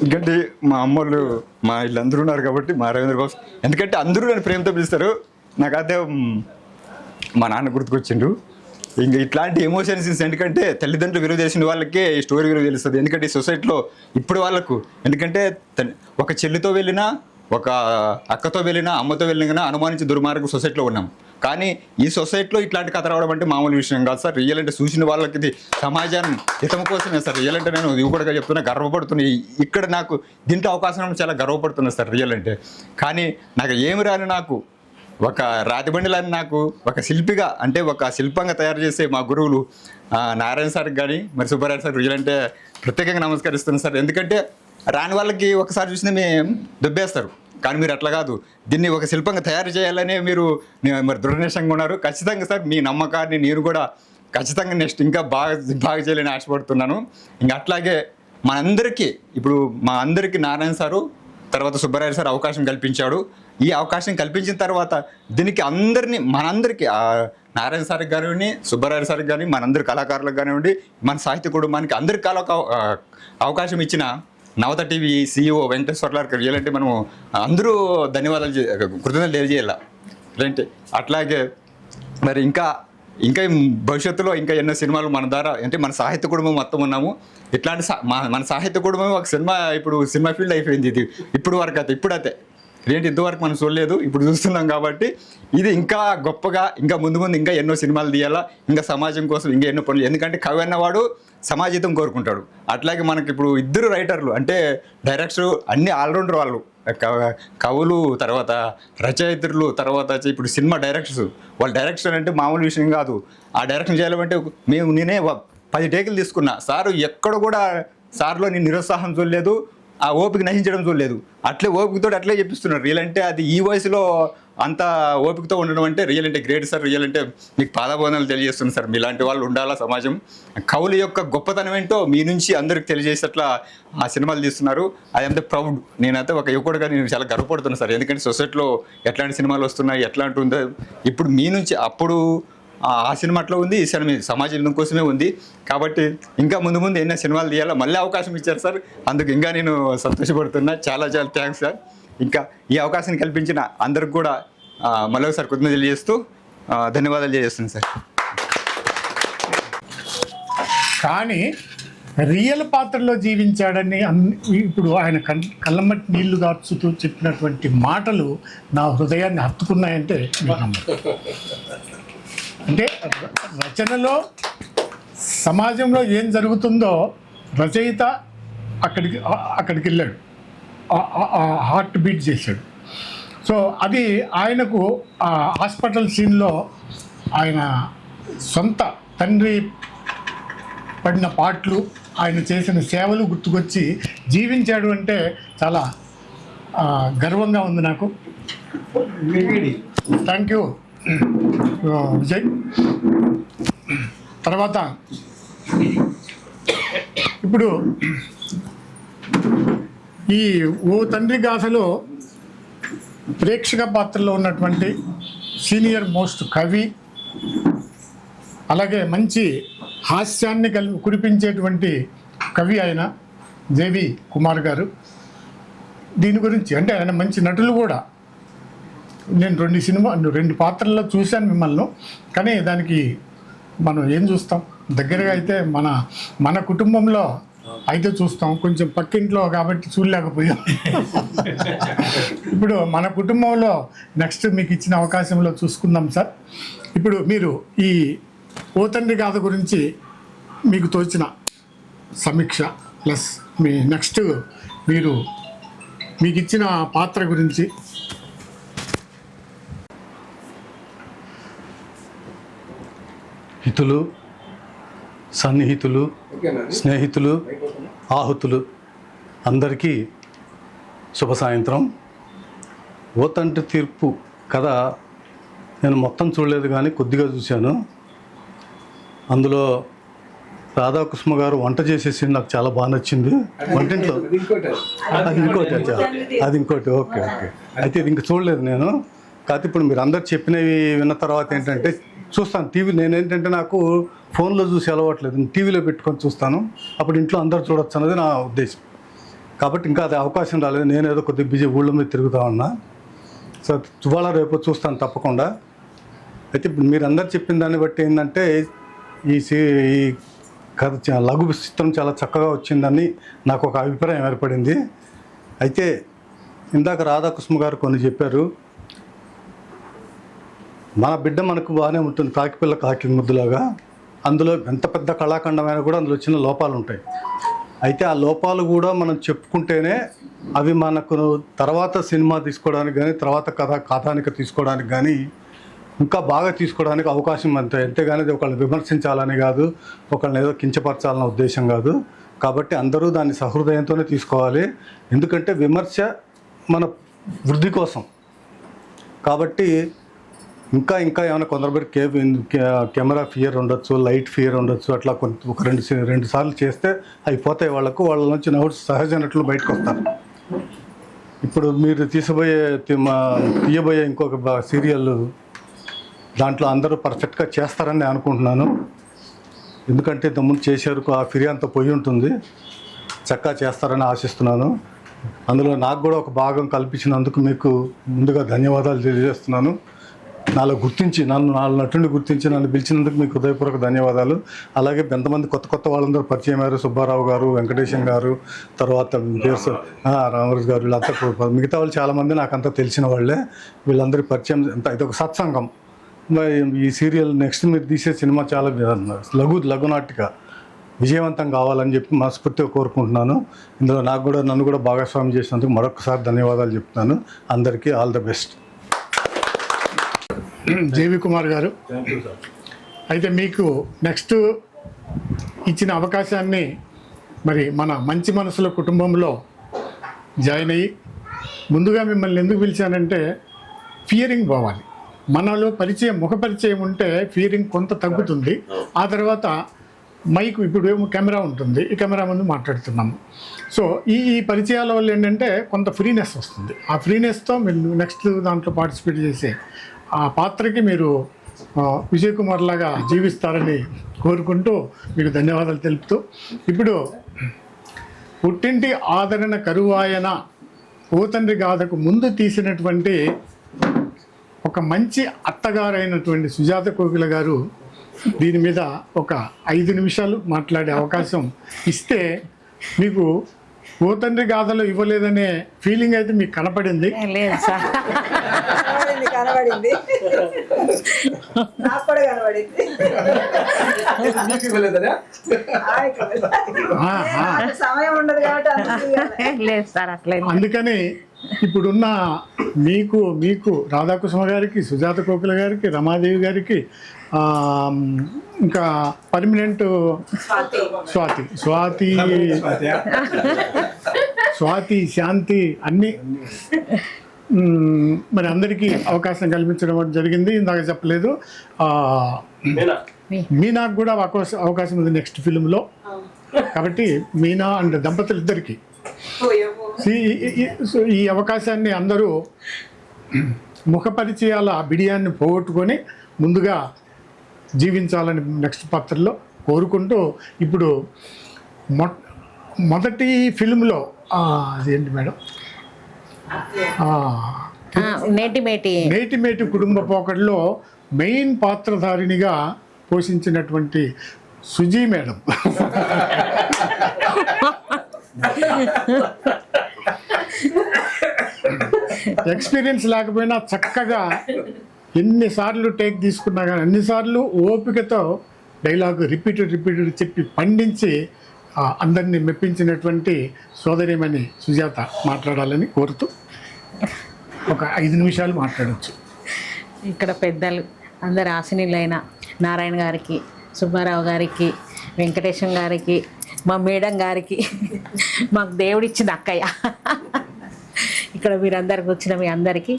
ఎందుకంటే మా అమ్మోళ్ళు మా వీళ్ళందరూ ఉన్నారు కాబట్టి, మా రవీంద్ర బాబు, ఎందుకంటే అందరూ నన్ను ప్రేమతో పిలుస్తారు. నాకైతే మా నాన్న గుర్తుకొచ్చిండు. ఇంకా ఇట్లాంటి ఎమోషన్స్ ఎందుకంటే తల్లిదండ్రులు విలువ తెలిసిన వాళ్ళకే ఈ స్టోరీ విలువ తెలుస్తుంది. ఎందుకంటే ఈ సొసైటీలో ఇప్పుడు వాళ్ళకు, ఎందుకంటే ఒక చెల్లితో వెళ్ళినా, ఒక అక్కతో వెళ్ళినా, అమ్మతో వెళ్ళినా అనుమానించి దుర్మార్గ సొసైటీలో ఉన్నాం. కానీ ఈ సొసైటీలో ఇట్లాంటి కథ రావడం అంటే మామూలు విషయం కాదు సార్. రియల్ అంటే చూసిన వాళ్ళకి ఇది సమాజాన్ని హితం కోసమే సార్. రియల్ అంటే నేను ఇవి కూడా చెప్తున్నా, గర్వపడుతున్నా. ఇక్కడ నాకు దీంట్లో అవకాశం చాలా గర్వపడుతున్నా సార్ రియల్ అంటే. కానీ నాకు ఏమి రాని నాకు ఒక రాతిబండిలని నాకు ఒక శిల్పిగా అంటే ఒక శిల్పంగా తయారు చేసే మా గురువులు నారాయణ సార్కి కానీ మరి సుబ్బారాయుడు సార్ రియల్ అంటే ప్రత్యేకంగా నమస్కరిస్తున్నాను సార్. ఎందుకంటే రాని వాళ్ళకి ఒకసారి చూసినా మేము దుబ్బేస్తారు. కానీ మీరు అట్లా కాదు, దీన్ని ఒక శిల్పంగా తయారు చేయాలనే మీరు మరి దృఢనిశ్చయంగా ఉన్నారు. ఖచ్చితంగా సార్ మీ నమ్మకాన్ని నేను కూడా ఖచ్చితంగా నెక్స్ట్ ఇంకా బాగా చేయాలని ఆశపడుతున్నాను. ఇంకా అట్లాగే మనందరికీ ఇప్పుడు మా అందరికీ నారాయణ సారు తర్వాత సుబ్బారాయుడు సార్ అవకాశం కల్పించాడు. ఈ అవకాశం కల్పించిన తర్వాత దీనికి మనందరికీ నారాయణ సార్కి కానివ్వండి, సుబ్బారాయుడు సార్కి కానీ, మనందరి కళాకారులకు కానివ్వండి, మన సాహిత్య కుటుంబానికి అందరికి అవకాశం ఇచ్చిన నవత టీవీ CEO వెంకటేశ్వర్లాకి రియల్ అంటే మనము అందరూ ధన్యవాదాలు కృతజ్ఞతలు తెలియజేయాల. అంటే అట్లాగే మరి ఇంకా భవిష్యత్తులో ఇంకా ఎన్నో సినిమాలు మన ద్వారా అంటే మన సాహిత్య కుటుంబం మొత్తం ఉన్నాము. ఇట్లాంటి మన సాహిత్య కుటుంబం ఒక సినిమా ఫీల్డ్ అయిపోయింది. ఇది ఇప్పుడైతే ఏంటి ఇంతవరకు మనం చూడలేదు, ఇప్పుడు చూస్తున్నాం. కాబట్టి ఇది ఇంకా గొప్పగా ఇంకా ముందు ఇంకా ఎన్నో సినిమాలు తీయాలా, ఇంకా సమాజం కోసం ఇంకా ఎన్నో పనులు. ఎందుకంటే కవి అన్నవాడు సమాజితం కోరుకుంటాడు. అట్లాగే మనకి ఇప్పుడు 2 రైటర్లు అంటే డైరెక్టర్ అన్ని ఆల్రౌండర్ వాళ్ళు, కవులు, తర్వాత రచయిత్రులు, తర్వాత ఇప్పుడు సినిమా డైరెక్టర్స్. వాళ్ళు డైరెక్షన్ అంటే మామూలు విషయం కాదు. ఆ డైరెక్షన్ చేయాలంటే నేనే 10 టేకులు తీసుకున్నా. సారు ఎక్కడ కూడా సార్లో నేను నిరుత్సాహం చూడలేదు, ఆ ఓపిక నశించడం చూడలేదు. అట్లే ఓపికతో అట్లే చెప్పిస్తున్నారు. రియల్ అంటే అది ఈ వయసులో అంత ఓపికతో ఉండడం అంటే రియల్ అంటే గ్రేట్ సార్. రియల్ అంటే మీకు పాదాభోదనలు తెలియజేస్తుంది సార్. మీలాంటి వాళ్ళు ఉండాలా సమాజం. కవుల యొక్క గొప్పతనం ఏంటో మీ నుంచి అందరికి తెలియజేసేట్లా ఆ సినిమాలు తీస్తున్నారు. I am the proud. నేనైతే ఒక యువకుడుగా నేను చాలా గర్వపడుతున్నాను సార్. ఎందుకంటే సొసైటీలో ఎట్లాంటి సినిమాలు వస్తున్నాయి, ఎట్లాంటి ఉందో ఇప్పుడు మీ నుంచి అప్పుడు ఆ సినిమా అట్లా ఉంది, ఈ సినిమా సమాజం కోసమే ఉంది. కాబట్టి ఇంకా ముందు ముందు ఎన్నో సినిమాలు తీయాలా మళ్ళీ అవకాశం ఇచ్చారు సార్. అందుకు ఇంకా నేను సంతోషపడుతున్నా. చాలా చాలా థ్యాంక్స్ సార్. ఇంకా ఈ అవకాశం కల్పించిన అందరికి కూడా మళ్ళీ ఒకసారి కృతజ్ఞతలు తెలియజేస్తూ ధన్యవాదాలు తెలియజేస్తున్నాను సార్. కానీ రియల్ పాత్రలో జీవించాడని ఇప్పుడు ఆయన కళ్ళమ్మటి నీళ్లు గార్చుతూ చెప్పినటువంటి మాటలు నా హృదయాన్ని హత్తుకున్నాయంటే మీరు నమ్మరు. అంటే రచనలో సమాజంలో ఏం జరుగుతుందో రచయిత అక్కడికి వెళ్ళాడు, హార్ట్ బీట్ చేశాడు. సో అది ఆయనకు ఆ హాస్పిటల్ సీన్లో ఆయన సొంత తండ్రి పడిన పాటలు, ఆయన చేసిన సేవలు గుర్తుకొచ్చి జీవించాడు అంటే చాలా గర్వంగా ఉంది నాకు. Thank you Vijay. తర్వాత ఇప్పుడు ఈ ఓ తండ్రి గాథలో ప్రేక్షక పాత్రలో ఉన్నటువంటి సీనియర్ మోస్ట్ కవి, అలాగే మంచి హాస్యాన్ని కురిపించేటువంటి కవి ఆయన జేవి కుమార్ గారు. దీని గురించి అంటే ఆయన మంచి నటులు కూడా. నేను 2 పాత్రల్లో చూశాను మిమ్మల్ని, కానీ దానికి మనం ఏం చూస్తాం, దగ్గరగా అయితే మన కుటుంబంలో అయితే చూస్తాం, కొంచెం పక్కింట్లో కాబట్టి చూడలేకపోయాం. ఇప్పుడు మన కుటుంబంలో నెక్స్ట్ మీకు ఇచ్చిన అవకాశంలో చూసుకుందాం సార్. ఇప్పుడు మీరు ఈ ఓ తండ్రి గాథ గురించి మీకు తోచిన సమీక్ష ప్లస్ మీ నెక్స్ట్ మీకు ఇచ్చిన పాత్ర గురించి. హితులు, సన్నిహితులు, స్నేహితులు, ఆహుతులు అందరికీ శుభ సాయంత్రం. ఓ తండ్రి తీర్పు కథ నేను మొత్తం చూడలేదు కానీ కొద్దిగా చూశాను. అందులో రాధాకృష్ణ గారు వంట చేసేసి నాకు చాలా బాగా నచ్చింది. వంటింట్లో అది ఇంకోటి ఓకే. అయితే ఇది ఇంక చూడలేదు నేను. కాకపోతే ఇప్పుడు మీరు అందరు చెప్పినవి విన్న తర్వాత ఏంటంటే చూస్తాను టీవీ. నేనేంటంటే నాకు ఫోన్లో చూసి అలవాట్లేదు, టీవీలో పెట్టుకొని చూస్తాను. అప్పుడు ఇంట్లో అందరు చూడొచ్చు అన్నది నా ఉద్దేశం. కాబట్టి ఇంకా అది అవకాశం రాలేదు. నేనేదో కొద్దిగా బిజీ ఊళ్ళో మీద తిరుగుతూ ఉన్నా. సో ఇవాళ రేపు చూస్తాను తప్పకుండా. అయితే ఇప్పుడు మీరు అందరు చెప్పిన దాన్ని బట్టి ఏంటంటే ఈ కథ లఘు చిత్రం చాలా చక్కగా వచ్చిందని నాకు ఒక అభిప్రాయం ఏర్పడింది. అయితే ఇందాక రాధాకృష్ణ గారు కొన్ని చెప్పారు. మన బిడ్డ మనకు బాగానే ఉంటుంది, కాకిపిల్ల కాకి ముద్దులాగా. అందులో ఎంత పెద్ద కళాఖండమైనా కూడా అందులో చిన్న లోపాలు ఉంటాయి. అయితే ఆ లోపాలు కూడా మనం చెప్పుకుంటేనే అవి మనకు తర్వాత సినిమా తీసుకోవడానికి కానీ, తర్వాత కథానిక తీసుకోవడానికి కానీ, ఇంకా బాగా తీసుకోవడానికి అవకాశం అంతే. అంతేగాని ఒకళ్ళని విమర్శించాలని కాదు, ఒకళ్ళని ఏదో కించపరచాలన్న ఉద్దేశం కాదు. కాబట్టి అందరూ దాన్ని సహృదయంతోనే తీసుకోవాలి. ఎందుకంటే విమర్శ మన వృద్ధి కోసం. కాబట్టి ఇంకా ఏమైనా కొందరు కెమెరా ఫియర్ ఉండొచ్చు, లైట్ ఫియర్ ఉండొచ్చు. అట్లా ఒక రెండు సార్లు చేస్తే అయిపోతాయి వాళ్ళ నుంచి నవ్వు సహజ నటులు బయటకు వస్తారు. ఇప్పుడు మీరు తీయబోయే ఇంకొక సీరియల్ దాంట్లో అందరూ పర్ఫెక్ట్గా చేస్తారని నేను అనుకుంటున్నాను. ఎందుకంటే ఇంతకుముందు చేశారు, ఆ ఫిర్యాదు అంతా పోయి ఉంటుంది. చక్కగా చేస్తారని ఆశిస్తున్నాను. అందులో నాకు కూడా ఒక భాగం కల్పించినందుకు మీకు ముందుగా ధన్యవాదాలు తెలియజేస్తున్నాను. నాలో నటుని గుర్తించి నన్ను పిలిచినందుకు మీకు హృదయపూర్వక ధన్యవాదాలు. అలాగే ఎంతమంది కొత్త వాళ్ళందరూ పరిచయం అయ్యారు. సుబ్బారావు గారు, వెంకటేశం గారు, తర్వాత రామరాజు గారు, వీళ్ళంతా మిగతా వాళ్ళు చాలామంది నాకంతా తెలిసిన వాళ్ళే. వీళ్ళందరి పరిచయం ఇది ఒక సత్సంగం. ఈ సీరియల్ నెక్స్ట్ మీరు తీసే సినిమా చాలా లఘునాటిక విజయవంతం కావాలని చెప్పి మనస్ఫూర్తిగా కోరుకుంటున్నాను. ఇందులో నన్ను కూడా భాగస్వామ్యం చేసినందుకు మరొకసారి ధన్యవాదాలు చెప్తున్నాను. అందరికీ all the best. J V Kumar గారు, అయితే మీకు నెక్స్ట్ ఇచ్చిన అవకాశాన్ని మరి మన మంచి మనసుల కుటుంబంలో జాయిన్ అయ్యి, ముందుగా మిమ్మల్ని ఎందుకు పిలిచానంటే ఫియరింగ్ పోవాలి. మనలో పరిచయం, ముఖ పరిచయం ఉంటే ఫియరింగ్ కొంత తగ్గుతుంది. ఆ తర్వాత మైక్, ఇప్పుడు ఏమో కెమెరా ఉంటుంది, ఈ కెమెరా ముందు మాట్లాడుతున్నాము. సో ఈ పరిచయాల వల్ల ఏంటంటే కొంత ఫ్రీనెస్ వస్తుంది. ఆ ఫ్రీనెస్తో మీరు నెక్స్ట్ దాంట్లో పార్టిసిపేట్ చేసే ఆ పాత్రకి మీరు విజయ్ కుమార్ లాగా జీవిస్తారని కోరుకుంటూ మీకు ధన్యవాదాలు తెలుపుతూ, ఇప్పుడు పుట్టింటి ఆదరణ కరువాయన ఓ తండ్రి గాథకు ముందు తీసినటువంటి ఒక మంచి అత్తగారైనటువంటి సుజాత కోకిల గారు దీని మీద ఒక 5 నిమిషాలు మాట్లాడే అవకాశం ఇస్తే, మీకు ఓ తండ్రి గాథలో ఇవ్వలేదనే ఫీలింగ్ అయితే మీకు కనపడింది. లేదు సార్, కనబడింది, నాకు కూడా కనబడింది. నీకు ఇవ్వలేదనా? సమయం ఉండదు కాబట్టి లేదు సార్ అట్లే. అందుకని ఇప్పుడున్న మీకు రాధాకృష్ణ గారికి, సుజాత కోకిల గారికి, రమాదేవి గారికి, ఇంకా పర్మనెంట్ స్వాతి శాంతి అన్నీ మరి అందరికీ అవకాశం కల్పించడం జరిగింది. ఇందాక చెప్పలేదు, మీనాకు కూడా అవకాశం ఉంది నెక్స్ట్ ఫిల్మ్లో. కాబట్టి మీనా అండ్ దంపతులు ఇద్దరికి ఈ అవకాశాన్ని అందరూ ముఖ పరిచయాల బిడియాన్ని పోగొట్టుకొని ముందుగా జీవించాలని నెక్స్ట్ పాత్రలో కోరుకుంటూ, ఇప్పుడు మొదటి ఫిల్మ్లో అదేంటి మేడం, నేటిమేటి కుటుంబ పోకడలో మెయిన్ పాత్రధారిణిగా పోషించినటువంటి సుజీ మేడం ఎక్స్పీరియన్స్ లేకపోయినా చక్కగా ఎన్నిసార్లు టేక్ తీసుకున్నా కానీ అన్నిసార్లు ఓపికతో డైలాగ్ రిపీటెడ్ చెప్పి పండించి అందరినీ మెప్పించినటువంటి సోదరిమణి సుజాత మాట్లాడాలని కోరుతూ ఒక 5 నిమిషాలు మాట్లాడవచ్చు. ఇక్కడ పెద్దలు అందరు ఆశనీయులైన నారాయణ గారికి, సుబ్బారావు గారికి, వెంకటేశం గారికి, మా మేడం గారికి, మాకు దేవుడిచ్చిన అక్కయ్య, ఇక్కడ మీరందరికి వచ్చిన మీ అందరికీ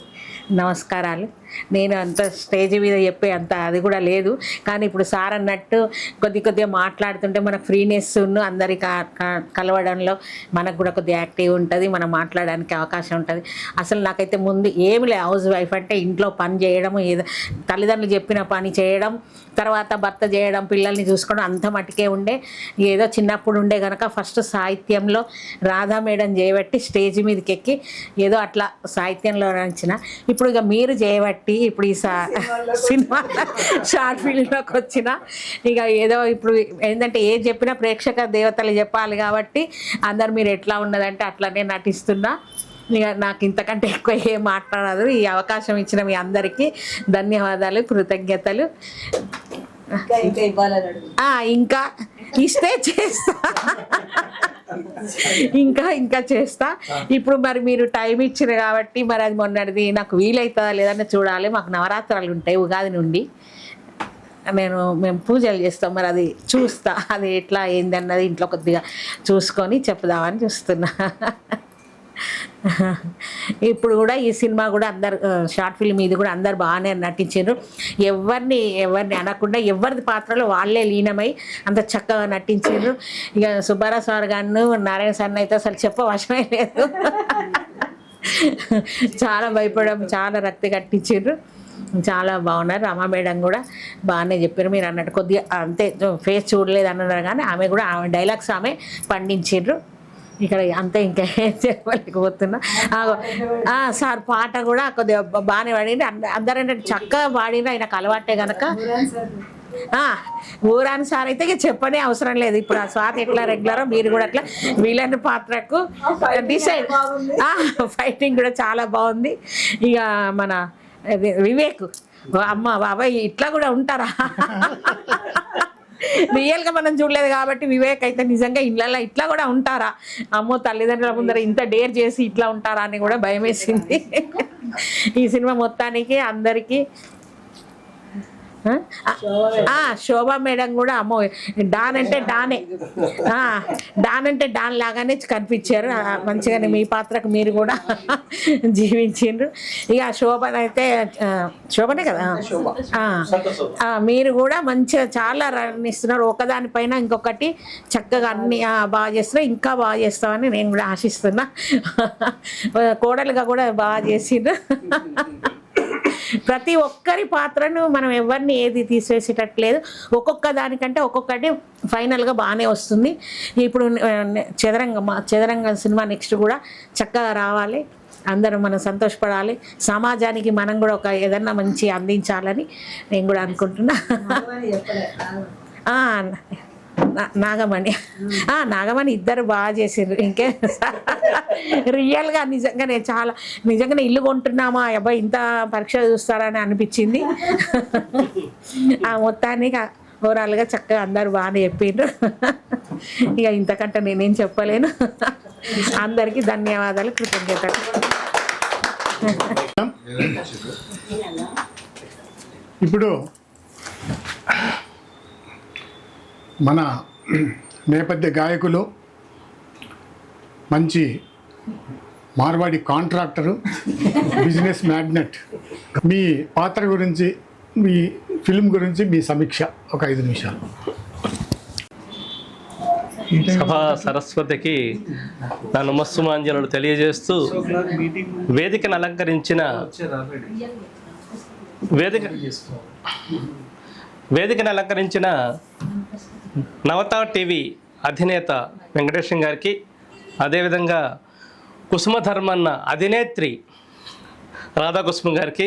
నమస్కారాలు. నేను అంత స్టేజ్ మీద చెప్పే అంత అది కూడా లేదు, కానీ ఇప్పుడు సార్ అన్నట్టు కొద్దిగా మాట్లాడుతుంటే మనకు ఫ్రీనెస్ అందరి కలవడంలో మనకు కూడా కొద్దిగా యాక్టివ్ ఉంటుంది, మనం మాట్లాడడానికి అవకాశం ఉంటుంది. అసలు నాకైతే ముందు ఏమి లేదు, హౌస్ వైఫ్ అంటే ఇంట్లో పని చేయడం, ఏదో తల్లిదండ్రులు చెప్పిన పని చేయడం, తర్వాత భర్త చేయడం, పిల్లల్ని చూసుకోవడం, అంత మటుకే ఉండే. ఏదో చిన్నప్పుడు ఉండే కనుక ఫస్ట్ సాహిత్యంలో రాధా మేడం చేయబట్టి స్టేజ్ మీదకి ఎక్కి ఏదో అట్లా సాహిత్యంలో నడిచిన. ఇప్పుడు ఇక మీరు చేయబట్టి ఇప్పుడు ఈ సినిమా షార్ట్ ఫిల్మ్లోకి వచ్చిన, ఇక ఏదో ఇప్పుడు ఏంటంటే ఏం చెప్పినా ప్రేక్షక దేవతలు చెప్పాలి కాబట్టి అందరు మీరు ఎట్లా ఉన్నదంటే అట్లానే నటిస్తున్నా. ఇక నాకు ఇంతకంటే ఎక్కువ ఏం మాట్లాడదు. ఈ అవకాశం ఇచ్చిన మీ అందరికీ ధన్యవాదాలు, కృతజ్ఞతలు. ఇంకా ఇస్తే చేస్తా, ఇంకా చేస్తా. ఇప్పుడు మరి మీరు టైం ఇచ్చారు కాబట్టి మరి అది మొన్నటిది నాకు వీలవుతుందా లేదని చూడాలి. మాకు నవరాత్రాలు ఉంటాయి ఉగాది నుండి, మేము పూజలు చేస్తాం. మరి అది చూస్తా, అది ఎట్లా ఏంది అన్నది ఇంట్లో కొద్దిగా చూసుకొని చెప్దామని చూస్తున్నా. ఇప్పుడు కూడా ఈ సినిమా కూడా అందరు షార్ట్ ఫిల్మ్ ఇది కూడా అందరు బాగానే నటించారు. ఎవరిని అనకుండా ఎవరిది పాత్రలో వాళ్ళే లీనమై అంత చక్కగా నటించారు. ఇక సుబ్బారావు సార్ గారు, నారాయణ సార్ అయితే అసలు చెప్పవశమే లేదు, చాలా భయపడడం, చాలా రక్తి కట్టించారు, చాలా బాగున్నారు. రమా మేడం కూడా బాగానే చెప్పారు. మీరు అన్నట్టు కొద్దిగా అంతే ఫేస్ చూడలేదు అన్నారు, కానీ ఆమె కూడా ఆమె డైలాగ్స్ ఆమె పండించారు. ఇక్కడ అంతే, ఇంకా ఏం చెప్పలేకపోతున్నా. సార్ పాట కూడా కొద్దిగా బాగానే పాడింది. అందరేంటంటే చక్కగా పాడిన, ఆయనకు అలవాటే కనుక. ఊరాని సార్ అయితే ఇక చెప్పనే అవసరం లేదు. ఇప్పుడు ఆ స్వాతి ఎట్లా రెగ్యులరో మీరు కూడా అట్లా వీళ్ళని పాత్రకు డిసైడ్. ఫైటింగ్ కూడా చాలా బాగుంది. ఇక మన వివేక్, అమ్మ బాబాయ్ ఇట్లా కూడా ఉంటారా, రియల్గా మనం చూడలేదు కాబట్టి వివేక్ అయితే నిజంగా ఇళ్ళల్లో ఇట్లా కూడా ఉంటారా, అమ్మో తల్లిదండ్రుల ముందర ఇంత డేర్ చేసి ఇట్లా ఉంటారా అని కూడా భయం వేసింది. ఈ సినిమా మొత్తానికి అందరికీ శోభా మేడం కూడా అమ్మో డాన్ అంటే డానే, డాన్ అంటే డాన్ లాగానే కనిపించారు. మంచిగానే మీ పాత్రకు మీరు కూడా జీవించిండ్రు. ఇక శోభనైతే శోభనే కదా, మీరు కూడా మంచిగా చాలా రణిస్తున్నారు. ఒకదానిపైన ఇంకొకటి చక్కగా అన్ని బాగా చేస్తున్నారు. ఇంకా బాగా చేస్తామని నేను కూడా ఆశిస్తున్నా. కోడలుగా కూడా బాగా చేసిండ్రు. ప్రతి ఒక్కరి పాత్రను మనం ఎవరిని ఏది తీసివేసేటట్లేదు. ఒక్కొక్క దానికంటే ఒక్కొక్కటి ఫైనల్గా బాగానే వస్తుంది. ఇప్పుడు చదరంగం సినిమా నెక్స్ట్ కూడా చక్కగా రావాలి. అందరూ మనం సంతోషపడాలి. సమాజానికి మనం కూడా ఒక ఏదన్నా మంచి అందించాలని నేను కూడా అనుకుంటున్నా. నాగమణి ఇద్దరు బాగా చేసిండ్రు. ఇంకే రియల్గా నిజంగానే ఇల్లు కొంటున్నామా అబ్బాయి ఇంత పరీక్ష చూస్తారని అనిపించింది. మొత్తానికి ఓవరాల్గా చక్కగా అందరు బాగానే చెప్పిండ్రు. ఇక ఇంతకంటే నేనేం చెప్పలేను. అందరికీ ధన్యవాదాలు, కృతజ్ఞతలు. ఇప్పుడు మన నేపథ్య గాయకులు, మంచి మార్వాడి కాంట్రాక్టరు, బిజినెస్ మ్యాగ్నెట్, మీ పాత్ర గురించి, మీ ఫిల్మ్ గురించి మీ సమీక్ష ఒక 5 నిమిషాలు. సభా సరస్వతికి నా నమస్సుమాంజలు తెలియజేస్తూ వేదికను అలంకరించిన నవత టీవీ అధినేత వెంకటేశం గారికి, అదేవిధంగా కుసుమధర్మన్న అధినేత్రి రాధాకుసుమ గారికి,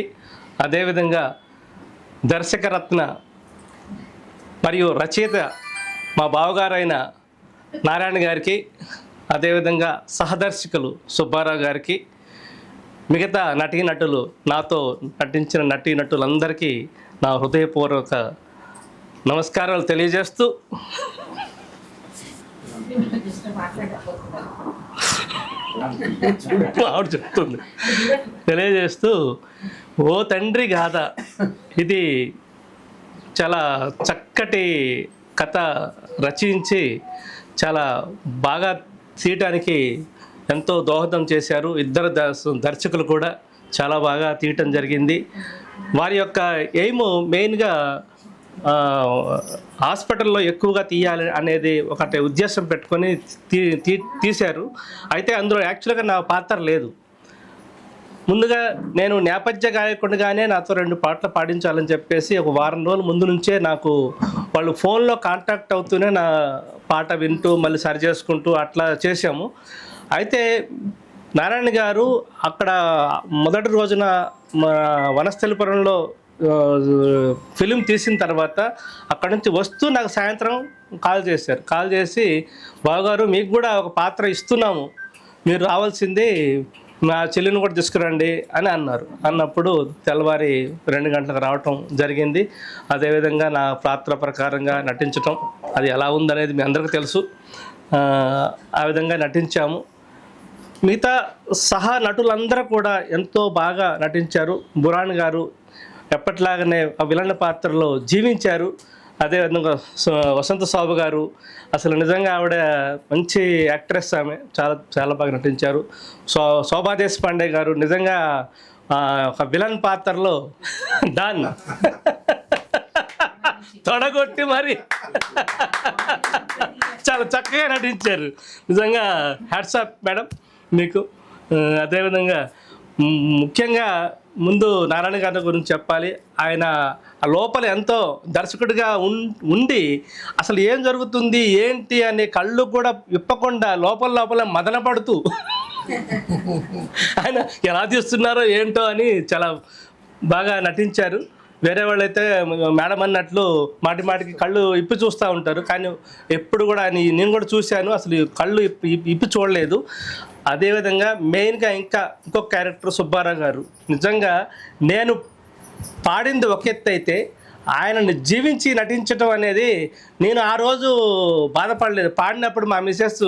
అదేవిధంగా దర్శకరత్న మరియు రచయిత మా బావగారైన నారాయణ గారికి, అదేవిధంగా సహదర్శకులు సుబ్బారావు గారికి, మిగతా నటీనటులు, నాతో నటించిన నటీనటులందరికీ నా హృదయపూర్వక నమస్కారాలు తెలియజేస్తూ ఆవిడ చెప్తుంది తెలియజేస్తూ ఓ తండ్రి గాథ, ఇది చాలా చక్కటి కథ రచించి చాలా బాగా తీయటానికి ఎంతో దోహదం చేశారు. ఇద్దరు దర్శకులు కూడా చాలా బాగా తీయటం జరిగింది. వారి యొక్క ఎయిమ్ మెయిన్గా హాస్పిటల్లో ఎక్కువగా తీయాలి అనేది ఒకటి ఉద్దేశం పెట్టుకొని తీశారు. అయితే అందులో యాక్చువల్గా నా పాత్ర లేదు. ముందుగా నేను నేపథ్య గాయకుడిగానే నాతో 2 పాటలు పాడించాలని చెప్పేసి ఒక వారం రోజుల ముందు నుంచే నాకు వాళ్ళు ఫోన్లో కాంటాక్ట్ అవుతూనే నా పాట వింటూ మళ్ళీ సరి చేసుకుంటూ అట్లా చేశాము. అయితే నారాయణ గారు అక్కడ మొదటి రోజున వనస్థలిపురంలో ఫిలిం తీసిన తర్వాత అక్కడ నుంచి వస్తూ నాకు సాయంత్రం కాల్ చేశారు. కాల్ చేసి బావగారు మీకు కూడా ఒక పాత్ర ఇస్తున్నాము, మీరు రావాల్సింది, మా చెల్లిని కూడా తీసుకురండి అని అన్నారు. అన్నప్పుడు తెల్లవారి 2 గంటలకు రావటం జరిగింది. అదేవిధంగా నా పాత్ర ప్రకారంగా నటించటం అది ఎలా ఉందనేది మీ అందరికీ తెలుసు. ఆ విధంగా నటించాము. మిగతా సహా నటులందరూ కూడా ఎంతో బాగా నటించారు. బురాన్ గారు ఎప్పటిలాగానే ఆ విలన్ పాత్రలో జీవించారు. అదేవిధంగా వసంత శోభ గారు అసలు నిజంగా ఆవిడ మంచి యాక్ట్రెస్, ఆమె చాలా చాలా బాగా నటించారు. శోభా దేశపాండే గారు నిజంగా ఒక విలన్ పాత్రలో డాన్ తొడగొట్టి మరి చాలా చక్కగా నటించారు. నిజంగా హ్యాట్స్ ఆఫ్ మేడం మీకు. అదేవిధంగా ముఖ్యంగా ముందు నారాయణ గారి గురించి చెప్పాలి. ఆయన ఆ లోపల ఎంతో దర్శకుడిగా ఉండి అసలు ఏం జరుగుతుంది ఏంటి అనే కళ్ళు కూడా విప్పకుండా లోపల మదన పడుతూ ఆయన ఎలా తీస్తున్నారో ఏంటో అని చాలా బాగా నటించారు. వేరే వాళ్ళైతే మేడం అన్నట్లు మాటికి కళ్ళు ఇప్పి చూస్తూ ఉంటారు, కానీ ఎప్పుడు కూడా నేను కూడా చూశాను, అసలు కళ్ళు ఇప్పి చూడలేదు. అదేవిధంగా మెయిన్గా ఇంకొక క్యారెక్టర్ సుబ్బారావు గారు. నిజంగా నేను పాడింది ఒక ఎత్తు అయితే ఆయనని జీవించి నటించడం అనేది, నేను ఆ రోజు బాధపడలేదు. పాడినప్పుడు మా మిసెస్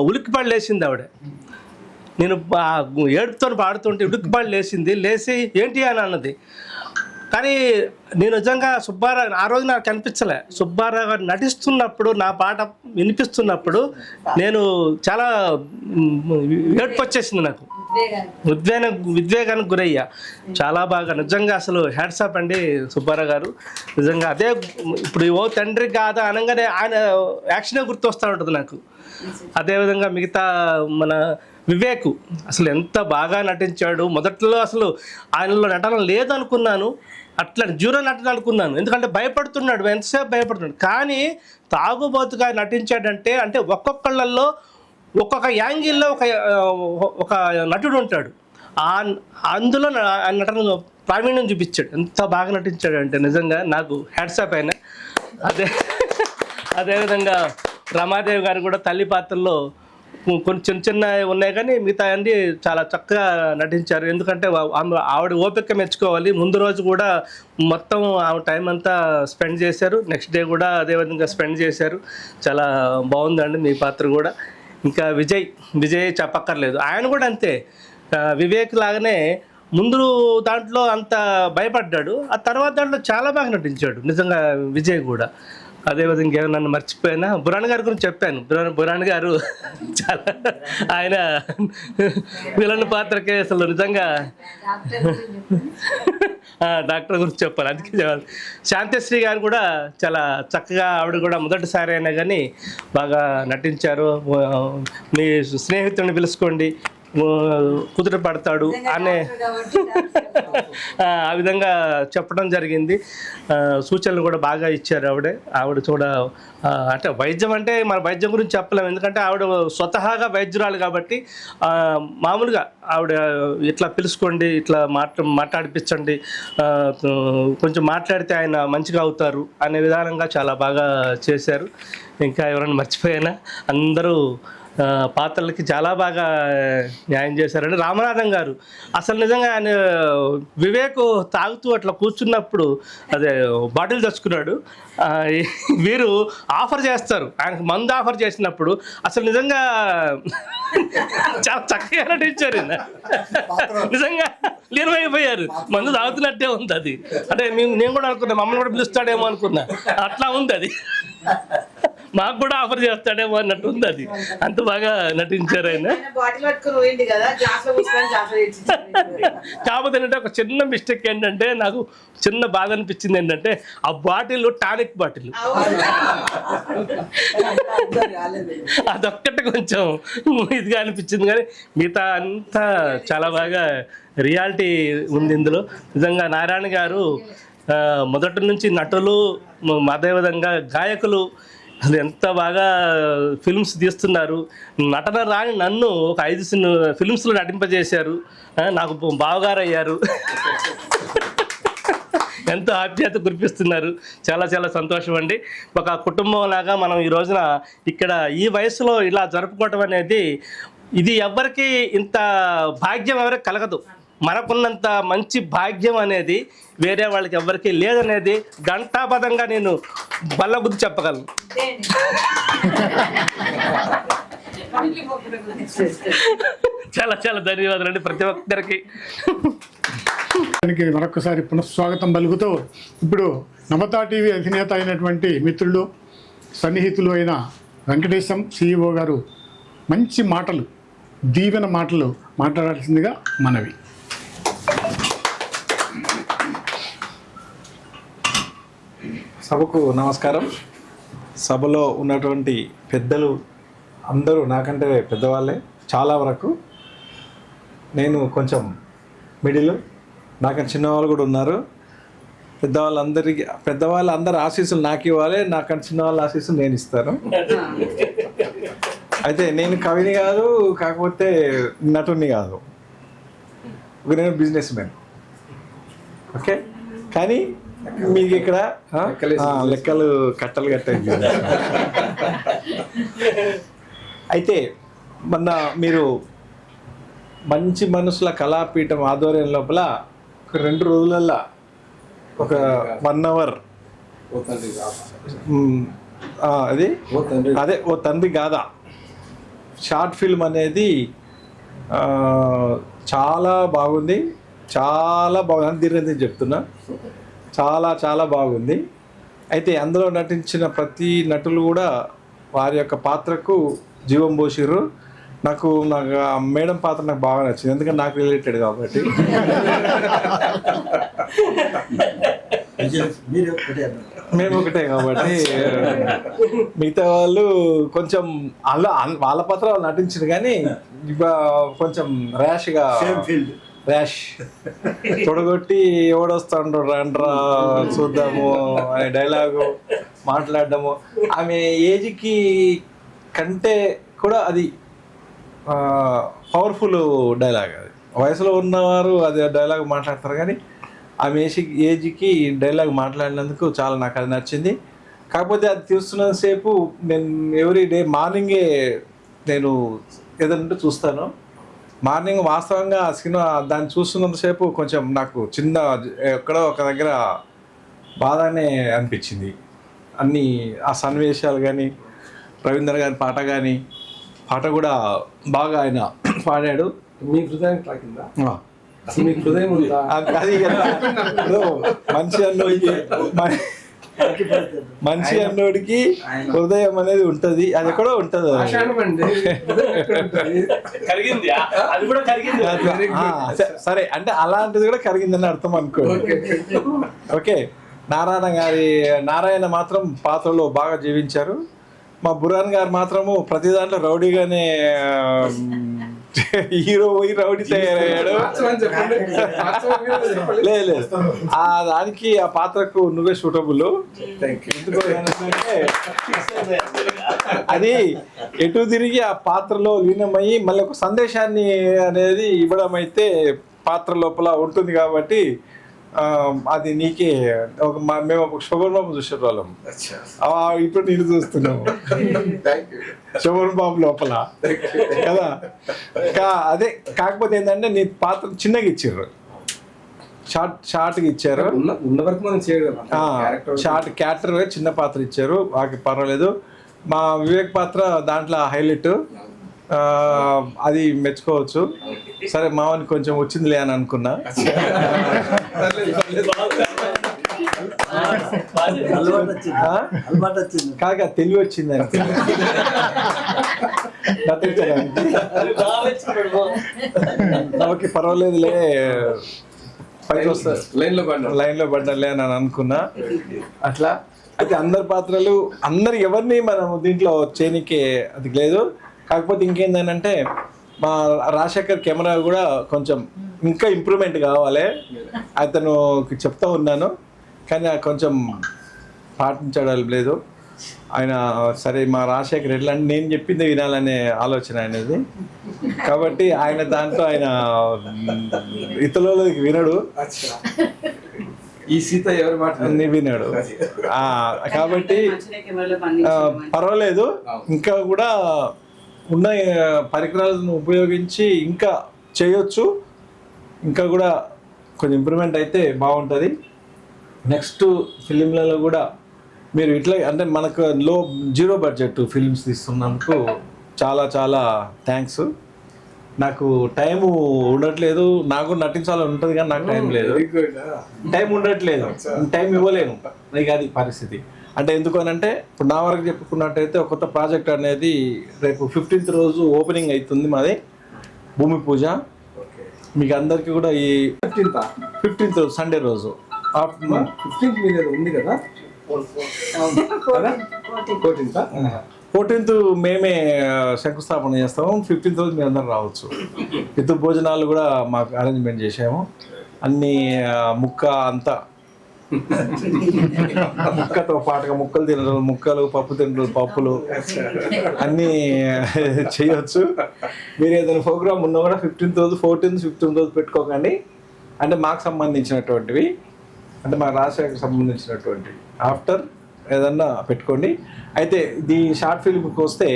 ఉలిక్కిపడి లేచింది. ఆవిడ నేను ఏడుపుతో పాడుతుంటే ఉలిక్కిపడి లేచింది. లేచి ఏంటి అని అన్నది. కానీ నేను నిజంగా సుబ్బారావు ఆ రోజు నాకు కనిపించలే. సుబ్బారావు గారు నటిస్తున్నప్పుడు నా పాట వినిపిస్తున్నప్పుడు నేను చాలా ఏడ్పు వచ్చేసింది నాకు, ఉద్వేగానికి గురయ్యా. చాలా బాగా నిజంగా అసలు హ్యాట్సాప్ అండి సుబ్బారావు గారు. నిజంగా అదే ఇప్పుడు ఓ తండ్రి కాదా అనగానే ఆయన యాక్షనే గుర్తొస్తూ ఉంటుంది నాకు. అదేవిధంగా మిగతా మన వివేక్ అసలు ఎంత బాగా నటించాడు. మొదట్లో అసలు ఆయనలో నటన లేదనుకున్నాను, అట్లా జీరో నటన అనుకున్నాను. ఎందుకంటే భయపడుతున్నాడు, ఎంతసేపు భయపడుతున్నాడు. కానీ తాగుబోతుగా నటించాడంటే అంటే ఒక్కొక్కళ్ళల్లో ఒక్కొక్క యాంగిల్లో ఒక నటుడు ఉంటాడు. అందులో ఆ నటన ప్రావీణ్యం చూపించాడు. ఎంత బాగా నటించాడు అంటే నిజంగా నాకు హ్యాట్సాప్ అయినా. అదేవిధంగా రమాదేవి గారు కూడా తల్లి పాత్రలో కొన్ని చిన్న చిన్న ఉన్నాయి, కానీ మిగతా అన్నీ చాలా చక్కగా నటించారు. ఎందుకంటే ఆవిడ ఓపిక మెచ్చుకోవాలి. ముందు రోజు కూడా మొత్తం ఆవిడ టైం అంతా స్పెండ్ చేశారు, నెక్స్ట్ డే కూడా అదేవిధంగా స్పెండ్ చేశారు. చాలా బాగుందండి మీ పాత్ర కూడా. ఇంకా విజయ్ చెప్పక్కర్లేదు, ఆయన కూడా అంతే. వివేక్ లాగానే ముందు దాంట్లో అంత భయపడ్డాడు, ఆ తర్వాత దాంట్లో చాలా బాగా నటించాడు నిజంగా విజయ్ కూడా. అదేవిధంగా నన్ను మర్చిపోయినా బురాన్ గారి గురించి చెప్పాను. బురాన్ గారు చాలా ఆయన విలన్ పాత్రకే అసలు నిజంగా డాక్టర్ గురించి చెప్పాలి, అందుకే చెప్పాలి. శాంతిశ్రీ గారు కూడా చాలా చక్కగా, ఆవిడ కూడా మొదటిసారి అయినా కానీ బాగా నటించారు. మీ స్నేహితుడిని పిలుచుకోండి కుదుట పడతాడు అనే ఆ విధంగా చెప్పడం జరిగింది. సూచనలు కూడా బాగా ఇచ్చారు ఆవిడ కూడా. అంటే వైద్యం అంటే మన వైద్యం గురించి చెప్పలేము, ఎందుకంటే ఆవిడ స్వతహాగా వైద్యురాలు కాబట్టి మామూలుగా ఆవిడ ఇట్లా పిలుచుకోండి, ఇట్లా మాట్లాడిపించండి, కొంచెం మాట్లాడితే ఆయన మంచిగా అవుతారు అనే విధానంగా చాలా బాగా చేశారు. ఇంకా ఎవరైనా మర్చిపోయినా అందరూ పాత్రలకి చాలా బాగా న్యాయం చేశారండి. రామనాథం గారు అసలు నిజంగా ఆయన వివేక్ తాగుతూ అట్లా కూర్చున్నప్పుడు అదే బాటిల్ తెచ్చుకున్నాడు, వీరు ఆఫర్ చేస్తారు, ఆయనకు మందు ఆఫర్ చేసినప్పుడు అసలు నిజంగా చాలా చక్కగా నటించారు. నిజంగా లీనమైపోయారు, మందు తాగుతున్నట్టే ఉంది అది. అంటే నేను కూడా అనుకున్నా మమ్మల్ని కూడా పిలుస్తాడేమో అనుకున్నా, అట్లా ఉంది అది. మాకు కూడా ఆఫర్ చేస్తాడేమో అన్నట్టు ఉంది అది, అంత బాగా నటించారు ఆయన. కాకపోతే ఏంటంటే ఒక చిన్న మిస్టేక్ ఏంటంటే నాకు చిన్న బాధ అనిపించింది ఏంటంటే ఆ బాటిల్ టానిక్ బాటిల్, అదొక్కటి కొంచెం ఇదిగా అనిపించింది. కానీ మిగతా అంతా చాలా బాగా రియాలిటీ ఉంది ఇందులో. నిజంగా నారాయణ గారు మొదటి నుంచి నటులు, అదేవిధంగా గాయకులు అసలు ఎంత బాగా ఫిల్మ్స్ తీస్తున్నారు. నటన రాని నన్ను ఒక 5 ఫిల్మ్స్లో నటింపజేశారు, నాకు బావగారు అయ్యారు, ఎంతో ఆప్యాయత కురిపిస్తున్నారు. చాలా చాలా సంతోషం అండి. ఒక కుటుంబం లాగా మనం ఈ రోజున ఇక్కడ ఈ వయసులో ఇలా జరుపుకోవటం అనేది, ఇది ఎవరికి ఇంత భాగ్యం ఎవరికి కలగదు. మనకున్నంత మంచి భాగ్యం అనేది వేరే వాళ్ళకి ఎవరికి లేదనేది ఘంటాపథంగా నేను బల్లబుద్ధి చెప్పగలను. చాలా చాలా ధన్యవాదాలు అండి ప్రతి ఒక్కరికి. మరొకసారి పునఃస్వాగతం పలుకుతూ ఇప్పుడు నమతా టీవీ అధినేత అయినటువంటి మిత్రులు సన్నిహితులు అయిన వెంకటేశం CEO గారు మంచి మాటలు, దీవెన మాటలు మాట్లాడాల్సిందిగా మనవి. సభకు నమస్కారం. సభలో ఉన్నటువంటి పెద్దలు అందరూ నాకంటే పెద్దవాళ్ళే చాలా వరకు. నేను కొంచెం మిడిల్, నాకంటే చిన్నవాళ్ళు కూడా ఉన్నారు. పెద్దవాళ్ళందరూ ఆశీస్సులు నాకు ఇవ్వాలి, నాకంటే చిన్నవాళ్ళ ఆశీస్సులు నేను ఇస్తాను. అయితే నేను కవిని కాదు, కాకపోతే నటుని కాదు, నేను బిజినెస్ మ్యాన్. ఓకే, కానీ మీకు ఇక్కడ లెక్కలు కట్టలు కట్టాయి. అయితే మొన్న మీరు మంచి మనసుల కళాపీఠం ఆధ్వర్యం లోపల ఒక 2 రోజులల్లో ఒక 1 అవర్ అదే ఓ తండ్రి గాథ షార్ట్ ఫిల్మ్ అనేది చాలా బాగుంది, చాలా బాగుంది. దీని చెప్తున్నా చాలా చాలా బాగుంది. అయితే అందులో నటించిన ప్రతి నటులు కూడా వారి యొక్క పాత్రకు జీవం పోసిర్రు. నాకు ఆ మేడం పాత్ర నాకు బాగా నచ్చింది, ఎందుకంటే నాకు రిలేటెడ్ కాబట్టి. మేము ఒకటే కాబట్టి మిగతా వాళ్ళు కొంచెం వాళ్ళ పాత్ర వాళ్ళు నటించారు, కానీ కొంచెం ర్యాష్ తొడగొట్టి ఎవడొస్తాడు రండ్రా చూద్దాము అనే డైలాగు మాట్లాడడము, ఆమె ఏజ్కి కంటే కూడా అది పవర్ఫుల్ డైలాగ్. అది వయసులో ఉన్నవారు అది డైలాగ్ మాట్లాడతారు, కానీ ఆమె ఏజ్కి డైలాగ్ మాట్లాడినందుకు చాలా నాకు అది నచ్చింది. కాకపోతే అది చూస్తున్నంతసేపు నేను ఎవ్రీ డే మార్నింగే నేను ఏదంటే చూస్తాను. మార్నింగ్ వాస్తవంగా ఆ సినిమా దాన్ని చూస్తున్నంతసేపు కొంచెం నాకు చిన్న ఎక్కడో ఒక దగ్గర బాధనే అనిపించింది. అన్నీ ఆ సన్నివేశాలు కానీ, రవీందర్ గారి పాట కూడా బాగా ఆయన పాడాడు. మీ హృదయానికి తాకిందా? అసలు మీకు హృదయం ఉందా? అది మనిషి అన్నోడికి హృదయం అనేది ఉంటది, అది ఎక్కడో ఉంటది. సరే, అంటే అలాంటిది కూడా కరిగిందని అర్థం అనుకో. ఓకే, నారాయణ మాత్రం పాత్రలో బాగా జీవించారు. మా బురాన్ గారు మాత్రము ప్రతి దాంట్లో రౌడీగానే హీరో పోయి రౌడీ తయారయ్యాడు. లేదు, ఆ దానికి ఆ పాత్రకు నువ్వే సూటబుల్. అది ఎటు తిరిగి ఆ పాత్రలో లీనమయ్యి మళ్ళీ ఒక సందేశాన్ని అనేది ఇవ్వడం అయితే పాత్ర లోపల ఉంటుంది కాబట్టి అది నీకే మేము ఒక శోభన్ బాబు చూసే వాళ్ళం, ఇప్పుడు నేను చూస్తున్నాము శోభన్ బాబు లోపల కదా. అదే కాకపోతే ఏంటంటే నీ పాత్ర చిన్నగా ఇచ్చారు, షార్ట్గా ఇచ్చారు. ఉన్న వరకు మనం చేయగలం. షార్ట్ క్యారెక్టర్ చిన్న పాత్ర ఇచ్చారు, వాకి పర్వాలేదు. మా వివేక్ పాత్ర దాంట్లో హైలైట్, అది మెచ్చుకోవచ్చు. సరే, మావని కొంచెం వచ్చిందిలే అని అనుకున్నా. కాక తెలివి వచ్చింది ఓకే పర్వాలేదులే, పైకి వస్తా లైన్లో పడ్డాలే అని అనుకున్నా. అట్లా అయితే అందరి పాత్రలు ఎవరిని మనం దీంట్లో చేయనికే అది లేదు. కాకపోతే ఇంకేంటంటే మా రాజశేఖర్ కెమెరా కూడా కొంచెం ఇంకా ఇంప్రూవ్మెంట్ కావాలి, అతను చెప్తా ఉన్నాను, కానీ కొంచెం పాటించడం లేదు ఆయన. సరే, మా రాజశేఖర్ ఎట్లా అంటే నేను చెప్పింది వినాలనే ఆలోచన ఆయనది, కాబట్టి ఆయన దాంట్లో ఆయన ఇతరులకి వినడు, ఈ సీత ఎవరి మాట వినాడు. కాబట్టి పర్వాలేదు, ఇంకా కూడా ఉన్న పరికరాలను ఉపయోగించి ఇంకా చేయొచ్చు, ఇంకా కూడా కొంచెం ఇంప్రూవ్మెంట్ అయితే బాగుంటుంది. నెక్స్ట్ ఫిలింలలో కూడా మీరు ఇట్లా అంటే మనకు జీరో బడ్జెట్ ఫిల్మ్స్ తీస్తున్నందుకు చాలా చాలా థ్యాంక్స్. నాకు టైము ఉండట్లేదు, నాకు నటించాలని ఉంటుంది కానీ నాకు టైం లేదు, టైం ఉండట్లేదు, టైం ఇవ్వలేను, నీకు అది పరిస్థితి. అంటే ఎందుకు అని అంటే ఇప్పుడు నా వరకు చెప్పుకున్నట్టయితే ఒక కొత్త ప్రాజెక్ట్ అనేది రేపు 15th రోజు ఓపెనింగ్ అవుతుంది మాది, భూమి పూజ. మీకు అందరికీ కూడా ఈ 15th రోజు సండే రోజు 15th ఉంది కదా, 14th మేమే శంకుస్థాపన చేస్తాము, 15th రోజు మీరు అందరు రావచ్చు. పితృ భోజనాలు కూడా మాకు అరేంజ్మెంట్ చేసాము, అన్ని ముక్క అంతా ముక్కతో పాటుగా ముక్కలు తినరు, ముక్కలు పప్పు తినరు, పప్పులు అన్నీ చేయొచ్చు. మీరు ఏదైనా ప్రోగ్రామ్ ఉన్నా కూడా 15th రోజు 14th 15th రోజు పెట్టుకోకండి, అంటే మాకు సంబంధించినటువంటివి, అంటే మా రాష్ట్రానికి సంబంధించినటువంటివి ఆఫ్టర్ ఏదన్నా పెట్టుకోండి. అయితే ఈ షార్ట్ ఫిల్మ్కి వస్తే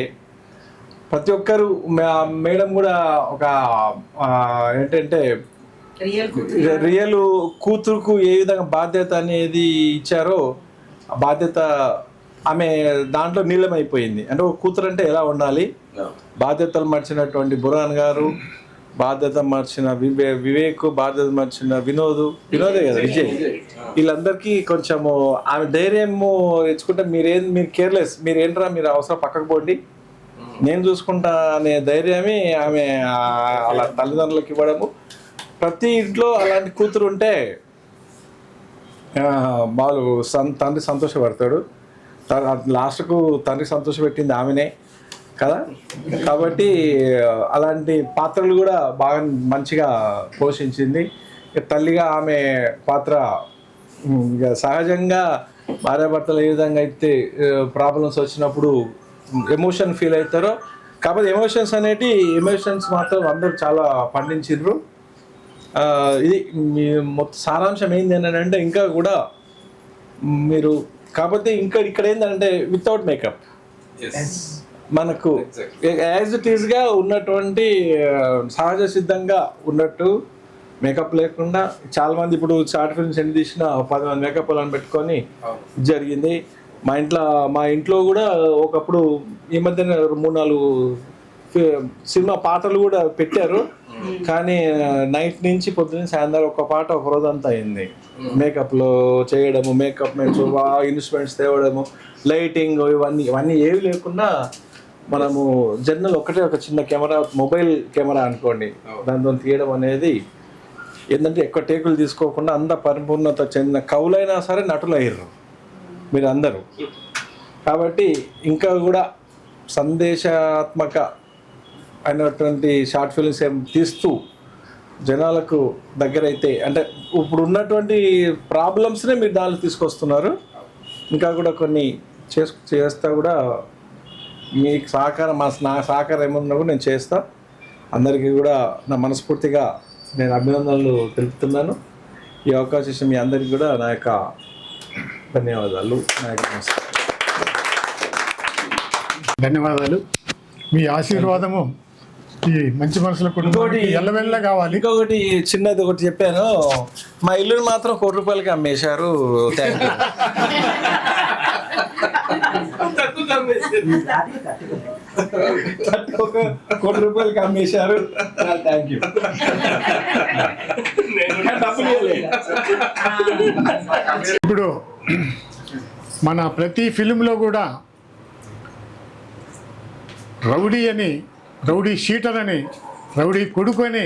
ప్రతి ఒక్కరు మేడం కూడా ఒక ఏంటంటే రియల్ కూతురుకు ఏ విధంగా బాధ్యత అనేది ఇచ్చారో ఆ బాధ్యత ఆమె దాంట్లో నీలమైపోయింది. అంటే ఒక కూతురు అంటే ఎలా ఉండాలి, బాధ్యతలు మర్చినటువంటి బురాన్ గారు బాధ్యత మార్చిన వివేక్, బాధ్యత మార్చిన వినోదే కదా విజయ్, వీళ్ళందరికీ కొంచెము ఆమె ధైర్యము తెచ్చుకుంటే మీరు కేర్లెస్, మీరేంట్రా మీరు అవసరం పక్కకు పోండి నేను చూసుకుంటా అనే ధైర్యమే ఆమె అలా తల్లిదండ్రులకు ఇవ్వడము. ప్రతి ఇంట్లో అలాంటి కూతురు ఉంటే వాళ్ళు తండ్రి సంతోషపడతాడు. లాస్ట్కు తండ్రి సంతోషపెట్టింది ఆమెనే కదా. కాబట్టి అలాంటి పాత్రలు కూడా బాగా మంచిగా పోషించింది. తల్లిగా ఆమె పాత్ర ఇక సహజంగా భార్యాభర్తలు ఏ విధంగా అయితే ప్రాబ్లమ్స్ వచ్చినప్పుడు ఎమోషన్ ఫీల్ అవుతారో, కాకపోతే ఎమోషన్స్ మాత్రం అందరూ చాలా పండించారు. ఇది మీ మొత్తం సారాంశం ఏంది అని అంటే ఇంకా కూడా మీరు కాకపోతే ఇక్కడ ఏంటంటే వితౌట్ మేకప్ మనకు యాజ్ ఇట్ ఈస్గా ఉన్నటువంటి సహజ సిద్ధంగా ఉన్నట్టు మేకప్ లేకుండా చాలా మంది ఇప్పుడు షార్ట్ ఫిల్మ్స్ ఎన్ని తీసినా 10 మంది మేకప్ వాళ్ళని పెట్టుకొని జరిగింది. మా ఇంట్లో కూడా ఒకప్పుడు ఈ మధ్యన 3-4 సినిమా పాటలు కూడా పెట్టారు. కానీ నైట్ నుంచి పొద్దున్న సాయంత్రం ఒక పాట ఒక రోజంతా అయింది మేకప్లో చేయడము, మేకప్ మెన్స్ ఇన్స్ట్రుమెంట్స్ తేవడము, లైటింగ్ ఇవన్నీ ఏవి లేకుండా మనము జర్నల్ ఒక చిన్న కెమెరా, మొబైల్ కెమెరా అనుకోండి, దాంతో తీయడం అనేది ఏంటంటే ఎక్కువ టేకులు తీసుకోకుండా అంత పరిపూర్ణత చెందిన కవులైనా సరే నటులు అయ్యారు మీరు అందరూ. కాబట్టి ఇంకా కూడా సందేశాత్మక అయినటువంటి షార్ట్ ఫిల్మ్స్ ఏం తీస్తూ జనాలకు దగ్గర అయితే అంటే ఇప్పుడు ఉన్నటువంటి ప్రాబ్లమ్స్నే మీరు దానిలో తీసుకొస్తున్నారు. ఇంకా కూడా కొన్ని చేస్తా కూడా మీకు సహకారం నా సహకారం ఏమన్నా కూడా నేను చేస్తా. అందరికీ కూడా నా మనస్ఫూర్తిగా నేను అభినందనలు తెలుపుతున్నాను. ఈ అవకాశం ఇచ్చిన మీ అందరికీ కూడా నా యొక్క ధన్యవాదాలు. ధన్యవాదాలు. మీ ఆశీర్వాదము ఈ మంచి మనసుల కుటుంబానికి ఎల్లవెల్ల కావాలి. ఇంకొకటి చిన్నది ఒకటి చెప్పాను, మా ఇల్లుని మాత్రం ₹1 కోటికి అమ్మేశారు. Thank you. ₹1 కోటికి అమ్మేశారు. Thank you. ఇప్పుడు మన ప్రతి ఫిలింలో కూడా రౌడీ షీటర్ అని, రౌడీ కొడుకు అని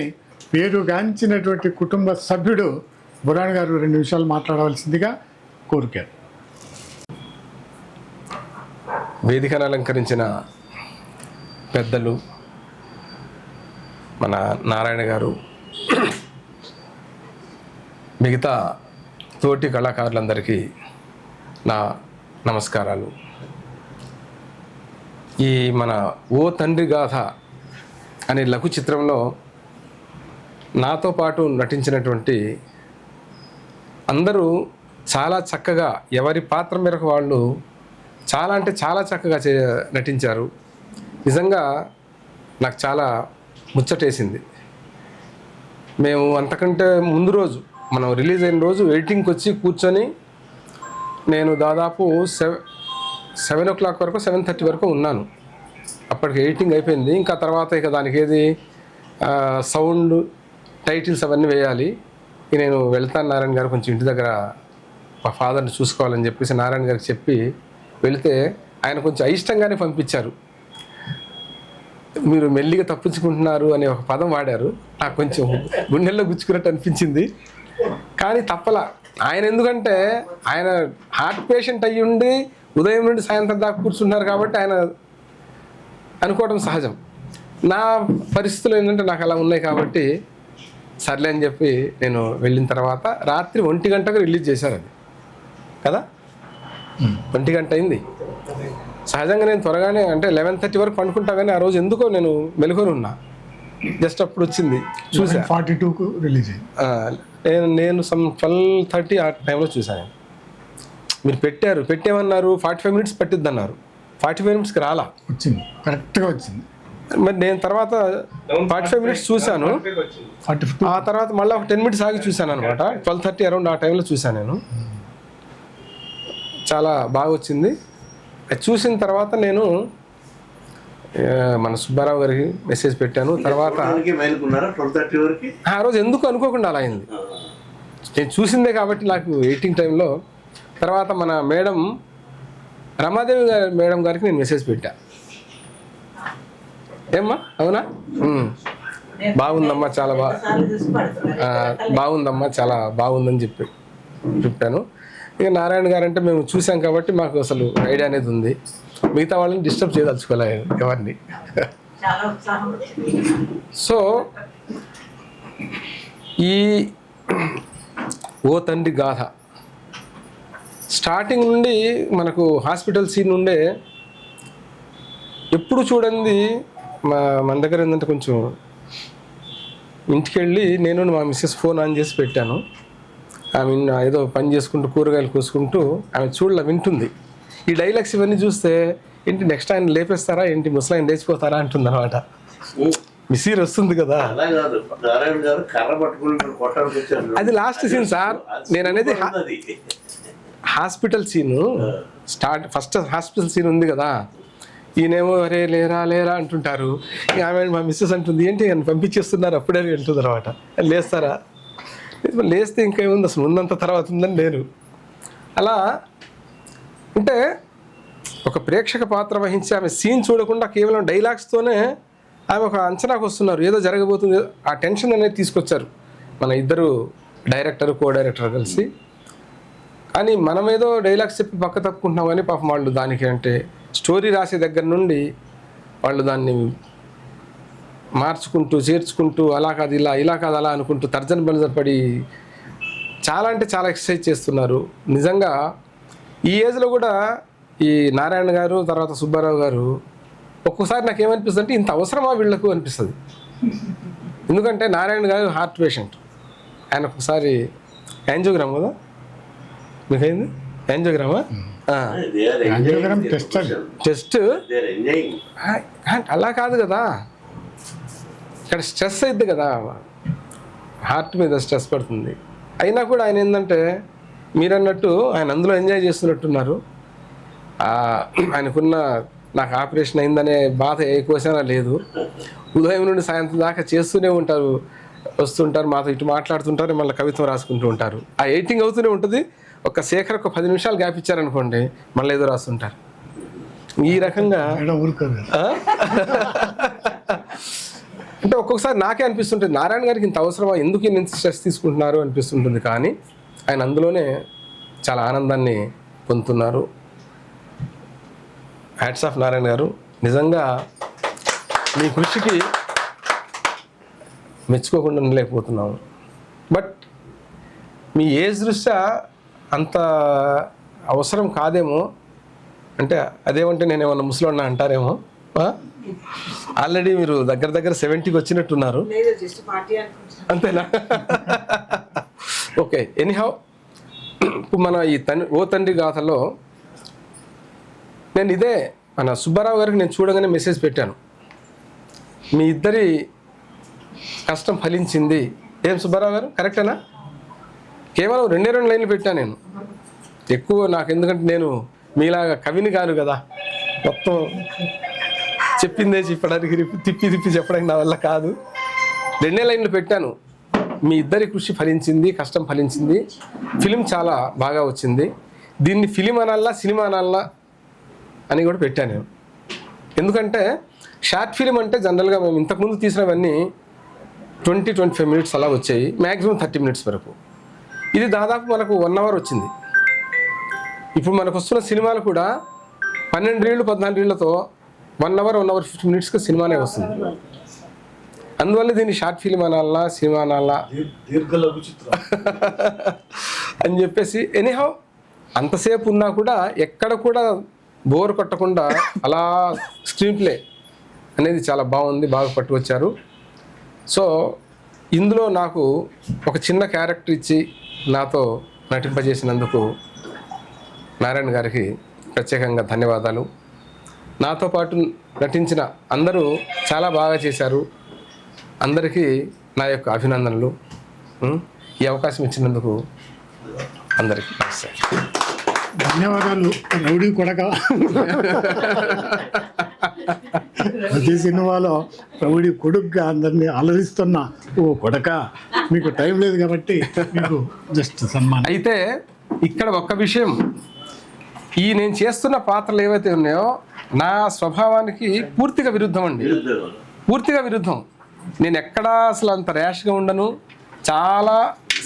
పేరుగాంచినటువంటి కుటుంబ సభ్యుడు బురాన్ గారు 2 నిమిషాలు మాట్లాడవలసిందిగా కోరుకారు. వేదికను అలంకరించిన పెద్దలు మన నారాయణ గారు, మిగతా తోటి కళాకారులందరికీ నా నమస్కారాలు. ఈ మన ఓ తండ్రి గాథ అనే లఘు చిత్రంలో నాతో పాటు నటించినటువంటి అందరూ చాలా చక్కగా ఎవరి పాత్ర మేరకు వాళ్ళు చాలా అంటే చాలా చక్కగా నటించారు. నిజంగా నాకు చాలా ముచ్చటేసింది. మేము అంతకంటే ముందు రోజు మనం రిలీజ్ అయిన రోజు ఎడిటింగ్కి వచ్చి కూర్చొని నేను దాదాపు 7 o'clock వరకు 7:30 వరకు ఉన్నాను. అప్పటికి ఎడిటింగ్ అయిపోయింది. ఇంకా తర్వాత ఇక దానికి ఏది సౌండ్, టైటిల్స్ అవన్నీ వేయాలి. నేను వెళ్తాను నారాయణ గారు, కొంచెం ఇంటి దగ్గర మా ఫాదర్ని చూసుకోవాలని చెప్పేసి నారాయణ గారికి చెప్పి వెళితే ఆయన కొంచెం అయిష్టంగానే పంపించారు. మీరు మెల్లిగా తప్పించుకుంటున్నారు అనే ఒక పదం వాడారు. నాకు కొంచెం గుండెల్లో గుచ్చుకున్నట్టు అనిపించింది. కానీ తప్పలా. ఆయన ఎందుకంటే ఆయన హార్ట్ పేషెంట్ అయ్యి ఉండి ఉదయం నుండి సాయంత్రం దాకా కూర్చున్నారు కాబట్టి ఆయన అనుకోవడం సహజం. నా పరిస్థితులు ఏంటంటే నాకు అలా ఉన్నాయి కాబట్టి సర్లే అని చెప్పి నేను వెళ్ళిన తర్వాత రాత్రి 1 గంటకు రిలీజ్ చేశారు. అది కదా 1 గంట అయింది. సహజంగా నేను త్వరగానే అంటే 11:30 వరకు పండుకుంటా, కానీ ఆ రోజు ఎందుకో నేను మెలుకొని ఉన్నా. జస్ట్ అప్పుడు వచ్చింది చూసా. 42కు రిలీజ్ అయింది. నేను 12:30 ఆ టైంలో చూశాను. మీరు పెట్టేమన్నారు 45 minutes పట్టిద్ది అన్నారు. 45 minutesకి రాలా, వచ్చింది, కరెక్ట్గా వచ్చింది. మరి నేను తర్వాత 45 minutes చూశాను. ఆ తర్వాత మళ్ళీ ఒక 10 minutes ఆగి చూశాను అనమాట. 12:30 అరౌండ్ ఆ టైంలో చూశాను నేను. చాలా బాగా వచ్చింది. అది చూసిన తర్వాత నేను మన సుబ్బారావు గారికి మెసేజ్ పెట్టాను. తర్వాత మేలుకున్నారా 12:30 వరకు? ఆ రోజు ఎందుకు అనుకోకుండా అలా అయింది. నేను చూసిందే కాబట్టి నాకు ఎడిటింగ్ టైంలో. తర్వాత మన మేడం రమాదేవి గారి మేడం గారికి నేను మెసేజ్ పెట్టా. ఏమ్మా అవునా, బాగుందమ్మా, చాలా బాగుందమ్మా, చాలా బాగుందని చెప్పాను. ఇక నారాయణ గారు అంటే మేము చూసాం కాబట్టి మాకు అసలు ఐడియా అనేది ఉంది. మిగతా వాళ్ళని డిస్టర్బ్ చేయదలుచుకోలేదు ఎవరిని. సో ఈ ఓ తండ్రి గాథ స్టార్టింగ్ నుండి మనకు హాస్పిటల్ సీన్ నుండే ఎప్పుడు చూడండి. మన దగ్గర ఏంటంటే కొంచెం ఇంటికి వెళ్ళి నేను మా మిస్సెస్ ఫోన్ ఆన్ చేసి పెట్టాను. ఆమె ఏదో పని చేసుకుంటూ కూరగాయలు కోసుకుంటూ ఆమె వింటుంది. ఈ డైలాగ్స్ ఇవన్నీ చూస్తే ఏంటి నెక్స్ట్ ఆయన లేపేస్తారా ఏంటి, ముసలాయన లేచిపోతారా అంటుంది అనమాట. మిసీర్ వస్తుంది కదా. అది లాస్ట్ సీన్ సార్. నేను అనేది hospital scene first hospital scene ఉంది కదా. ఈయనేమో అరే లేరా లేరా అంటుంటారు. ఆమె మా మిస్సెస్ అంటుంది ఏంటి ఆయన పంపించేస్తున్నారు అప్పుడే అంటుంది అనమాట. లేస్తారా, లేస్తే ఇంకా ఏముంది అసలు ముందంత తర్వాత ఉందని నేను అలా అంటే ఒక ప్రేక్షక పాత్ర వహించి ఆమె సీన్ చూడకుండా కేవలం డైలాగ్స్తోనే ఆమె ఒక అంచనాకు వస్తున్నారు, ఏదో జరగబోతుంది. ఆ టెన్షన్ అనేది తీసుకొచ్చారు మన ఇద్దరు డైరెక్టర్ కో డైరెక్టర్ కలిసి. కానీ మనం ఏదో డైలాగ్స్ చెప్పి పక్క తప్పుకుంటున్నాం కానీ పాపం వాళ్ళు దానికి అంటే స్టోరీ రాసే దగ్గర నుండి వాళ్ళు దాన్ని మార్చుకుంటూ చేర్చుకుంటూ అలా కాదు ఇలా, ఇలా కాదు అలా అనుకుంటూ తర్జన భర్జన పడి చాలా అంటే చాలా ఎక్సర్సైజ్ చేస్తున్నారు. నిజంగా ఈ ఏజ్లో కూడా ఈ నారాయణ గారు తర్వాత సుబ్బారావు గారు ఒక్కోసారి నాకు ఏమనిపిస్తుంది అంటే ఇంత అవసరమా వీళ్ళకు అనిపిస్తుంది. ఎందుకంటే నారాయణ గారు హార్ట్ పేషెంట్, ఆయన ఒకసారి యాంజియోగ్రామ్ కదా మీకైంది, యాంజియోగ్రామా టెస్ట్ అలా కాదు కదా, ఇక్కడ స్ట్రెస్ అయింది కదా, హార్ట్ మీద స్ట్రెస్ పడుతుంది. అయినా కూడా ఆయన ఏంటంటే మీరన్నట్టు ఆయన అందులో ఎంజాయ్ చేస్తున్నట్టున్నారు. ఆయనకున్న నాకు ఆపరేషన్ అయిందనే బాధ ఏ కోసైనా లేదు. ఉదయం నుండి సాయంత్రం దాకా చేస్తూనే ఉంటారు, వస్తుంటారు, మాతో ఇటు మాట్లాడుతుంటారు, మళ్ళీ కవిత్వం రాసుకుంటూ ఉంటారు. ఆ ఎడిటింగ్ అవుతూనే ఉంటుంది. ఒక శేఖర్ ఒక 10 నిమిషాలు గ్యాప్ ఇచ్చారనుకోండి మళ్ళీ ఏదో రాస్తుంటారు. ఈ రకంగా అంటే ఒక్కొక్కసారి నాకే అనిపిస్తుంటుంది నారాయణ గారికి ఇంత అవసరమా, ఎందుకు ఇంత స్ట్రెస్ తీసుకుంటున్నారు అనిపిస్తుంటుంది. కానీ ఆయన అందులోనే చాలా ఆనందాన్ని పొందుతున్నారు. హ్యాట్స్ ఆఫ్ నారాయణ గారు, నిజంగా మీ కృషికి మెచ్చుకోకుండా ఉండలేకపోతున్నాము. బట్ మీ ఏజ్ దృష్ట్యా అంత అవసరం కాదేమో, అంటే అదేమంటే నేను ఏమన్నా ముసలోన్నా అంటారేమో. ఆల్రెడీ మీరు దగ్గర 70కి వచ్చినట్టున్నారు, అంతేనా? ఓకే, ఎనీహౌ ఇప్పుడు మన ఈ ఓ తండ్రి గాథలో నేను ఇదే మన సుబ్బారావు గారికి నేను చూడగానే మెసేజ్ పెట్టాను, మీ ఇద్దరి కష్టం ఫలించింది. ఏం సుబ్బారావు గారు కరెక్టేనా? కేవలం 2 లైన్లు పెట్టాను నేను, ఎక్కువ నాకు ఎందుకంటే నేను మీలాగా కవిని కాను కదా, మొత్తం చెప్పిందే చెప్పడానికి తిప్పి చెప్పడానికి నా వల్ల కాదు. 2 లైన్లు పెట్టాను, మీ ఇద్దరి కృషి ఫలించింది, కష్టం ఫలించింది, ఫిలిం చాలా బాగా వచ్చింది, దీన్ని ఫిలిం అనాలా సినిమా అనాలా అని కూడా పెట్టాను నేను. ఎందుకంటే షార్ట్ ఫిలిం అంటే జనరల్గా మేము ఇంతకుముందు తీసినవన్నీ 20-25 మినిట్స్ అలా వచ్చాయి, మ్యాక్సిమం 30 మినిట్స్ వరకు. ఇది దాదాపు మనకు 1 అవర్ వచ్చింది. ఇప్పుడు మనకు వస్తున్న సినిమాలు కూడా 12 రీళ్ళు 14 రీళ్లతో 1 అవర్ 50 మినిట్స్కి సినిమానే వస్తుంది. అందువల్ల దీన్ని షార్ట్ ఫిలిం అనాలా సినిమా అనాలా అని చెప్పేసి ఎనీహౌ అంతసేపు ఉన్నా కూడా ఎక్కడ కూడా బోర్ కొట్టకుండా అలా స్క్రీన్ ప్లే అనేది చాలా బాగుంది, బాగా పట్టుకొచ్చారు. సో ఇందులో నాకు ఒక చిన్న క్యారెక్టర్ ఇచ్చి నాతో నటింపజేసినందుకు నారాయణ గారికి ప్రత్యేకంగా ధన్యవాదాలు. నాతో పాటు నటించిన అందరూ చాలా బాగా చేశారు, అందరికీ నా యొక్క అభినందనలు. ఈ అవకాశం ఇచ్చినందుకు అందరికీ నమస్తే. ధన్యవాదాలు రౌడీ కొడక. ప్రతి సినిమాలో ప్రౌఢి కొడుకుగా అందరినీ అలరిస్తున్న ఓ కొడక మీకు టైం లేదు కాబట్టి మీకు జస్ట్ సన్మానం. అయితే ఇక్కడ ఒక్క విషయం, ఈ నేను చేస్తున్న పాత్రలు ఏవైతే ఉన్నాయో నా స్వభావానికి పూర్తిగా విరుద్ధం అండి, పూర్తిగా విరుద్ధం. నేను ఎక్కడా అసలు అంత ర్యాష్గా ఉండను, చాలా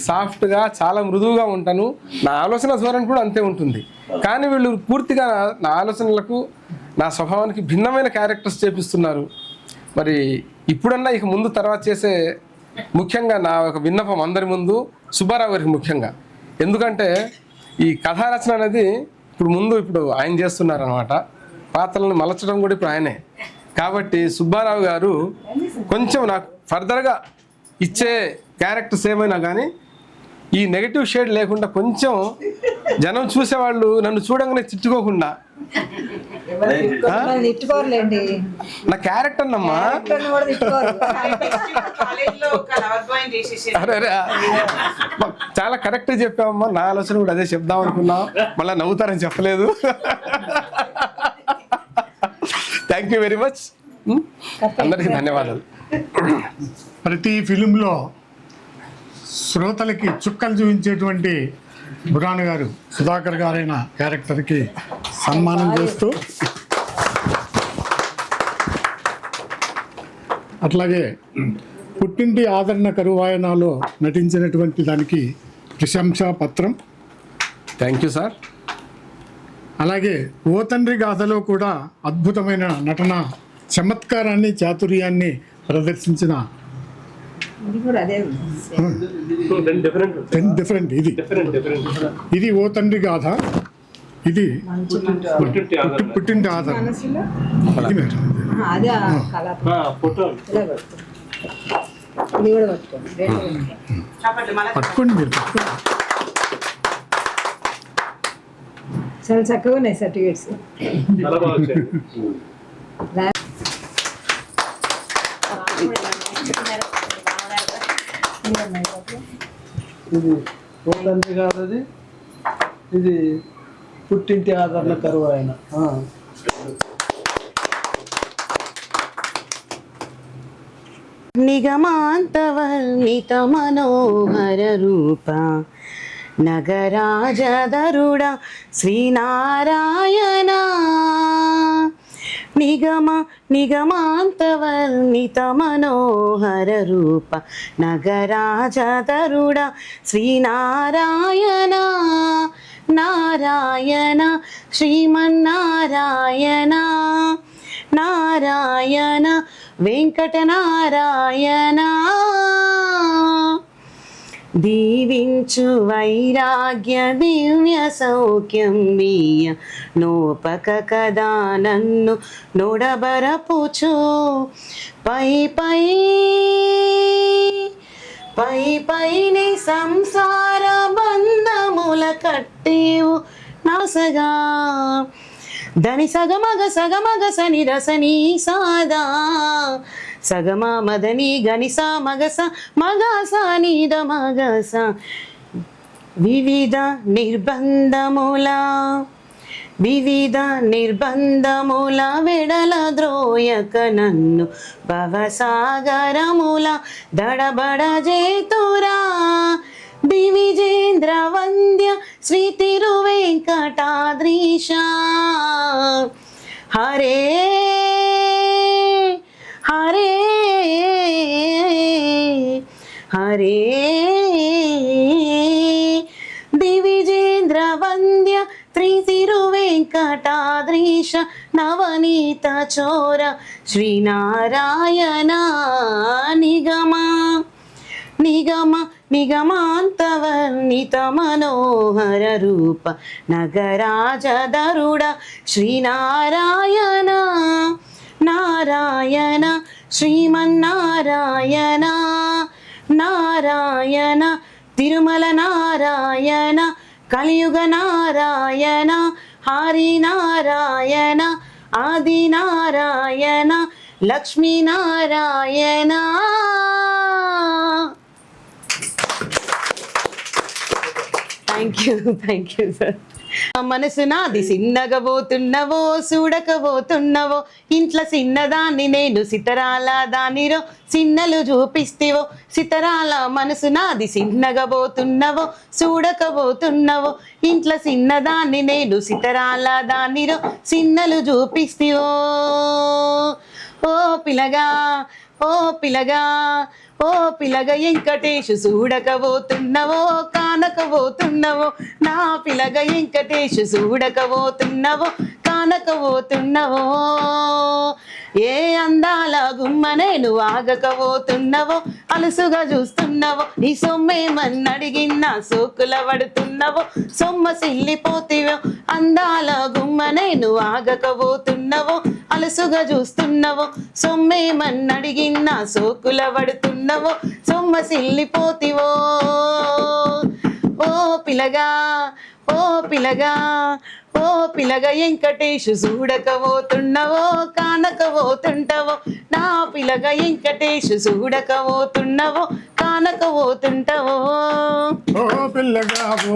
సాఫ్ట్గా చాలా మృదువుగా ఉంటాను. నా ఆలోచన ధోరణి కూడా అంతే ఉంటుంది. కానీ వీళ్ళు పూర్తిగా నా ఆలోచనలకు నా స్వభావానికి భిన్నమైన క్యారెక్టర్స్ చేపిస్తున్నారు. మరి ఇప్పుడన్నా ఇక ముందు తర్వాత చేసే, ముఖ్యంగా నా ఒక విన్నపం అందరి ముందు సుబ్బారావు గారికి ముఖ్యంగా, ఎందుకంటే ఈ కథారచన అనేది ఇప్పుడు ఆయన చేస్తున్నారు అనమాట, పాత్రలను మలచడం కూడా ఇప్పుడు ఆయనే. కాబట్టి సుబ్బారావు గారు కొంచెం నాకు ఫర్దర్గా ఇచ్చే క్యారెక్టర్స్ ఏమైనా కానీ ఈ నెగటివ్ షేడ్ లేకుండా, కొంచెం జనం చూసేవాళ్ళు నన్ను చూడంగానే తిట్టుకోకుండా, తిట్టుకోరులేండి, నా క్యారెక్టర్ అమ్మా. అరే అరే చాలా కరెక్ట్గా చెప్పావమ్మా, నా ఆలోచన కూడా అదే చెప్దాం అనుకున్నా, మళ్ళీ నవ్వుతారని చెప్పలేదు. థ్యాంక్ యూ వెరీ మచ్, అందరికీ ధన్యవాదాలు. ప్రతి ఫిలింలో శ్రోతలకి చుక్కలు చూపించేటువంటి బురాన్ గారు, సుధాకర్ గారైన క్యారెక్టర్కి సన్మానం చేస్తూ, అట్లాగే పుట్టింటి ఆదరణ కరువాయనాలో నటించినటువంటి దానికి ప్రశంసా పత్రం. Thank you sir. అలాగే ఓ తండ్రి గాథలో కూడా అద్భుతమైన నటన, చమత్కారాన్ని, చాతుర్యాన్ని ప్రదర్శించిన డిఫరెంట్ ఇది ఓ తండ్రి గాథ, ఇది పుట్టింటి ఆదరణ. పట్టుకోండి మీరు, చాలా చక్కగా ఉన్నాయి సర్టిఫికేట్స్. ఇది ఓదండి కాదు, అది ఇది పుట్టింటి ఆదరణ కరువు ఆయన. నిగమాంతవర్ణిత మనోహర రూప నగరాజధరుడ శ్రీనారాయణ. నిగమాంతవర్ణిత మనోహర రూప నగరాజధరుడ శ్రీనారాయణ. నారాయణ శ్రీమన్నారాయణ, నారాయణ వెంకటనారాయణ. దీవించు వైరాగ్య దివ్య సౌఖ్యం వీయ నోపక కదా నన్ను నొడబరపుచు. పైని సంసార బంధముల కట్టేవు నాసగా. ధని సగమగ సని రసని సాదా సగమ మదని గనిస మగస మగస నీద మగస. వివిధ నిర్బంధముల వెడల ద్రోయక నన్ను భవసాగరముల దడబడ జేతురా. దివిజేంద్ర వంద్య శ్రీ తిరువెంకటాద్రీశ. హరే హరే హరే దివిజేంద్ర వంద్య శ్రీ తిరువెంకటాద్రీశ. నవనీత చోర శ్రీనారాయణ. నిగమాంతవర్ణిత మనోహర రూప నగరాజధరుడ శ్రీనారాయణ. నారాయణ శ్రీమన్నారాయణ, నారాయణ తిరుమల నారాయణ, కలియుగ నారాయణ, హరి నారాయణ, ఆది Narayana, Lakshmi Narayana. Thank you sir. మనసు నాది సిన్నగా పోతున్నవో చూడకపోతున్నవో ఇంట్లో చిన్నదాన్ని నేను సితరాల దానిరో సిన్నలు చూపిస్తేవో సితరాల మనసు నాది సిన్నగా పోతున్నవో చూడకపోతున్నవో ఇంట్లో చిన్నదాన్ని నేను సితరాల దానిరో సిన్నలు చూపిస్తేవో ఓ పిలగా ఓ పిలగా ఓ పిలగ వెంకటేశు చూడకపోతున్నవో కానకపోతున్నవో నా పిలగ వెంకటేశు చూడకపోతున్నవో కానకపోతున్నవో ఏ అందాల గుమ్మ నేను ఆగకపోతున్నవో అలుసుగా చూస్తున్నవో నీ సొమ్మేమన్నడిగిన్నా సోకుల పడుతున్నవో సొమ్మ సిల్లిపోతివో అందాల గుమ్మ నేను ఆగకపోతున్నవో అలసుగా చూస్తున్నవో సొమ్మేమన్నడిగిన్నా సోకుల పడుతున్నవో సొమ్మ సిల్లిపోతివో ఓ పిలగా ఓ పిలగా ఓ పిలగ వెంకటేశు చూడకపోతున్నవో కానకపోతుంటవో నా పిలగ వెంకటేశు చూడకపోతున్నవో కానకపోతుంటవో ఓ పిల్లగా ఓ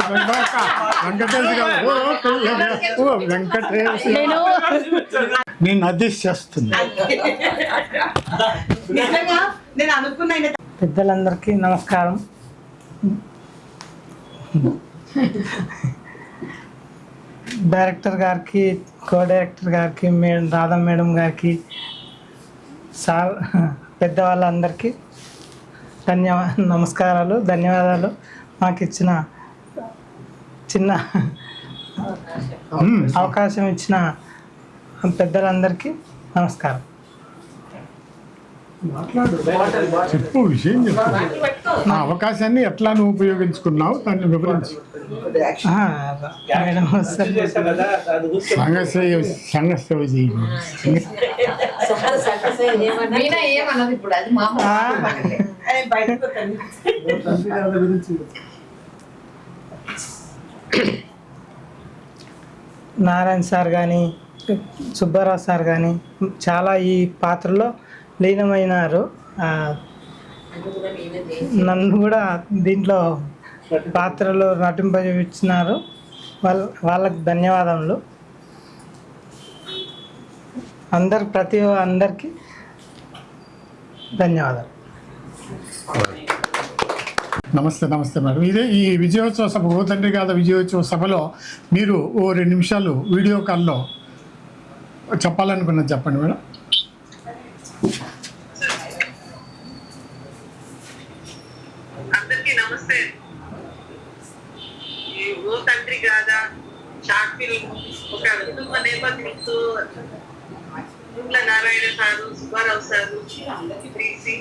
వెంకటేశ్వర ఓ పిల్లగా ఓ వెంకటేశ్వర నేను నేను అధిష్టిస్తుంది. నిజంగా నేను అనుకున్న పెద్దలందరికీ నమస్కారం. డైరెక్టర్ గారికి, కో డైరెక్టర్ గారికి, రాధా మేడం గారికి, సార్ పెద్దవాళ్ళందరికీ నమస్కారాలు, ధన్యవాదాలు. మాకు ఇచ్చిన చిన్న అవకాశం ఇచ్చిన పెద్దలందరికీ నమస్కారం. చెప్పు, విషయం చెప్పు. ఆ అవకాశాన్ని ఎట్లా నువ్వు ఉపయోగించుకున్నావు దాన్ని వివరించి. మేడం సంఘ సేవ చేయండి. నారాయణ సార్ కానీ, సుబ్బారావు సార్ కానీ చాలా ఈ పాత్రలో లీనమైనారు. నన్ను కూడా దీంట్లో పాత్రలో నటింపజేయించినారు. వాళ్ళకి ధన్యవాదములు. అందరికీ ధన్యవాదాలు. నమస్తే మేడం. ఇదే ఈ విజయోత్సవ సభ, ఓ తండ్రి గాథ విజయోత్సవ సభలో మీరు ఓ 2 నిమిషాలు వీడియో కాల్లో చెప్పాలనుకున్నది చెప్పండి మేడం. అందరికీ నమస్తే. ఈ ఓ తండ్రి గాథ షార్ట్ ఫిల్మ్ ఒక కుటుంబ నేపథ్యంతో నారాయణ సారు, సుబ్బారావు సారు తీసి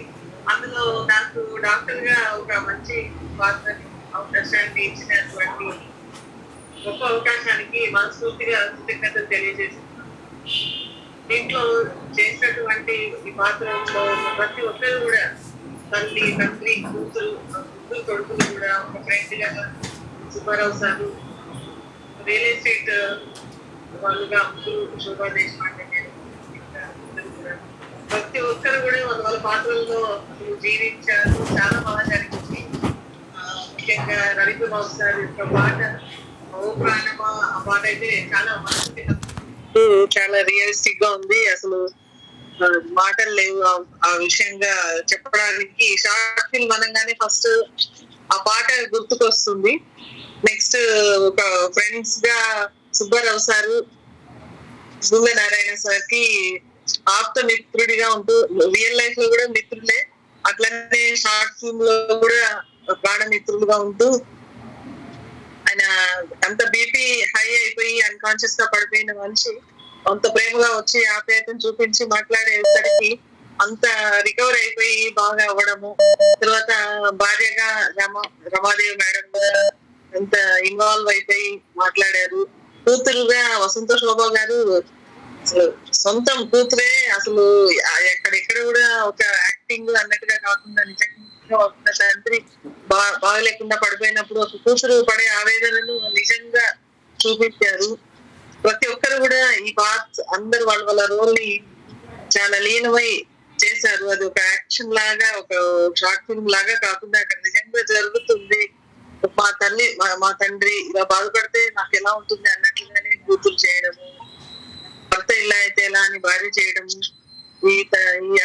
అందులో నాకు డాక్టర్ గా ఒక మంచి పాత్రని అవకాశాన్ని ఇచ్చినటువంటి గొప్ప అవకాశానికి మనస్ఫూర్తిగా కృతజ్ఞతలు తెలియజేస్తున్నాను. దీంట్లో చేసినటువంటి ఈ పాత్రలో ప్రతి ఒక్కరు కూడా తల్లి, తండ్రి, కూతురు, కొడుకులు కూడా ఒక ఫ్రెండ్ గా సుబ్బారావు సారు, రియల్ ఎస్టేట్ వాళ్ళుగా శోభా దేశపాండే, ప్రతి ఒక్కరు కూడా వాళ్ళ పాత్రల్లో జీవించారు. చాలా బాగా జరిగింది. ముఖ్యంగా రవికుమార్ సార్ యొక్క పాట ఓ ప్రాణమా, ఆ పాట అయితే చాలా మనసుకి చాలా రియలిస్టిక్ గా ఉంది. అసలు మాటలు లేవు ఆ విషయంగా చెప్పడానికి. షార్ట్ ఫిల్మ్ అనగానే ఫస్ట్ ఆ పాట గుర్తుకొస్తుంది. నెక్స్ట్ ఒక ఫ్రెండ్స్ గా సుబ్బారావు సారు, నారాయణ సార్ కి ఆప్త మిత్రుడిగా ఉంటూ రియల్ లైఫ్ లో కూడా మిత్రులే, అట్లనే షార్ట్ ఫిల్మ్ లో కూడా ప్రాణ మిత్రులుగా ఉంటూ ఆయన అంత బీపీ హై అయిపోయి అన్కాన్షియస్ గా పడిపోయిన మనిషి అంత ప్రేమగా వచ్చి ఆప్యాయతను చూపించి మాట్లాడేసరికి అంత రికవర్ అయిపోయి బాగా అవ్వడము. తర్వాత భార్యగా రమాదేవి మేడం కూడా ఎంత ఇన్వాల్వ్ అయిపోయి మాట్లాడారు. కూతురుగా వసంత శోభ గారు అసలు సొంతం కూతురే, అసలు ఎక్కడెక్కడ కూడా ఒక యాక్టింగ్ అన్నట్టుగా కాకుండా నిజంగా ఒక తండ్రి బాగలేకుండా పడిపోయినప్పుడు ఒక కూతురు పడే ఆవేదనను నిజంగా చూపించారు. ప్రతి ఒక్కరు కూడా ఈ పార్ట్ అందరు వాళ్ళ రోల్ ని చాలా లీనమై చేశారు. అది ఒక యాక్షన్ లాగా, ఒక షార్ట్ ఫిల్మ్ లాగా కాకుండా అక్కడ నిజంగా జరుగుతుంది, మా తండ్రి ఇలా బాధపడితే నాకు ఎలా ఉంటుంది అన్నట్లుగానే కూతురు చేయడము, భర్త ఇలా అయితే ఎలా అని భార్య చేయడము, ఈ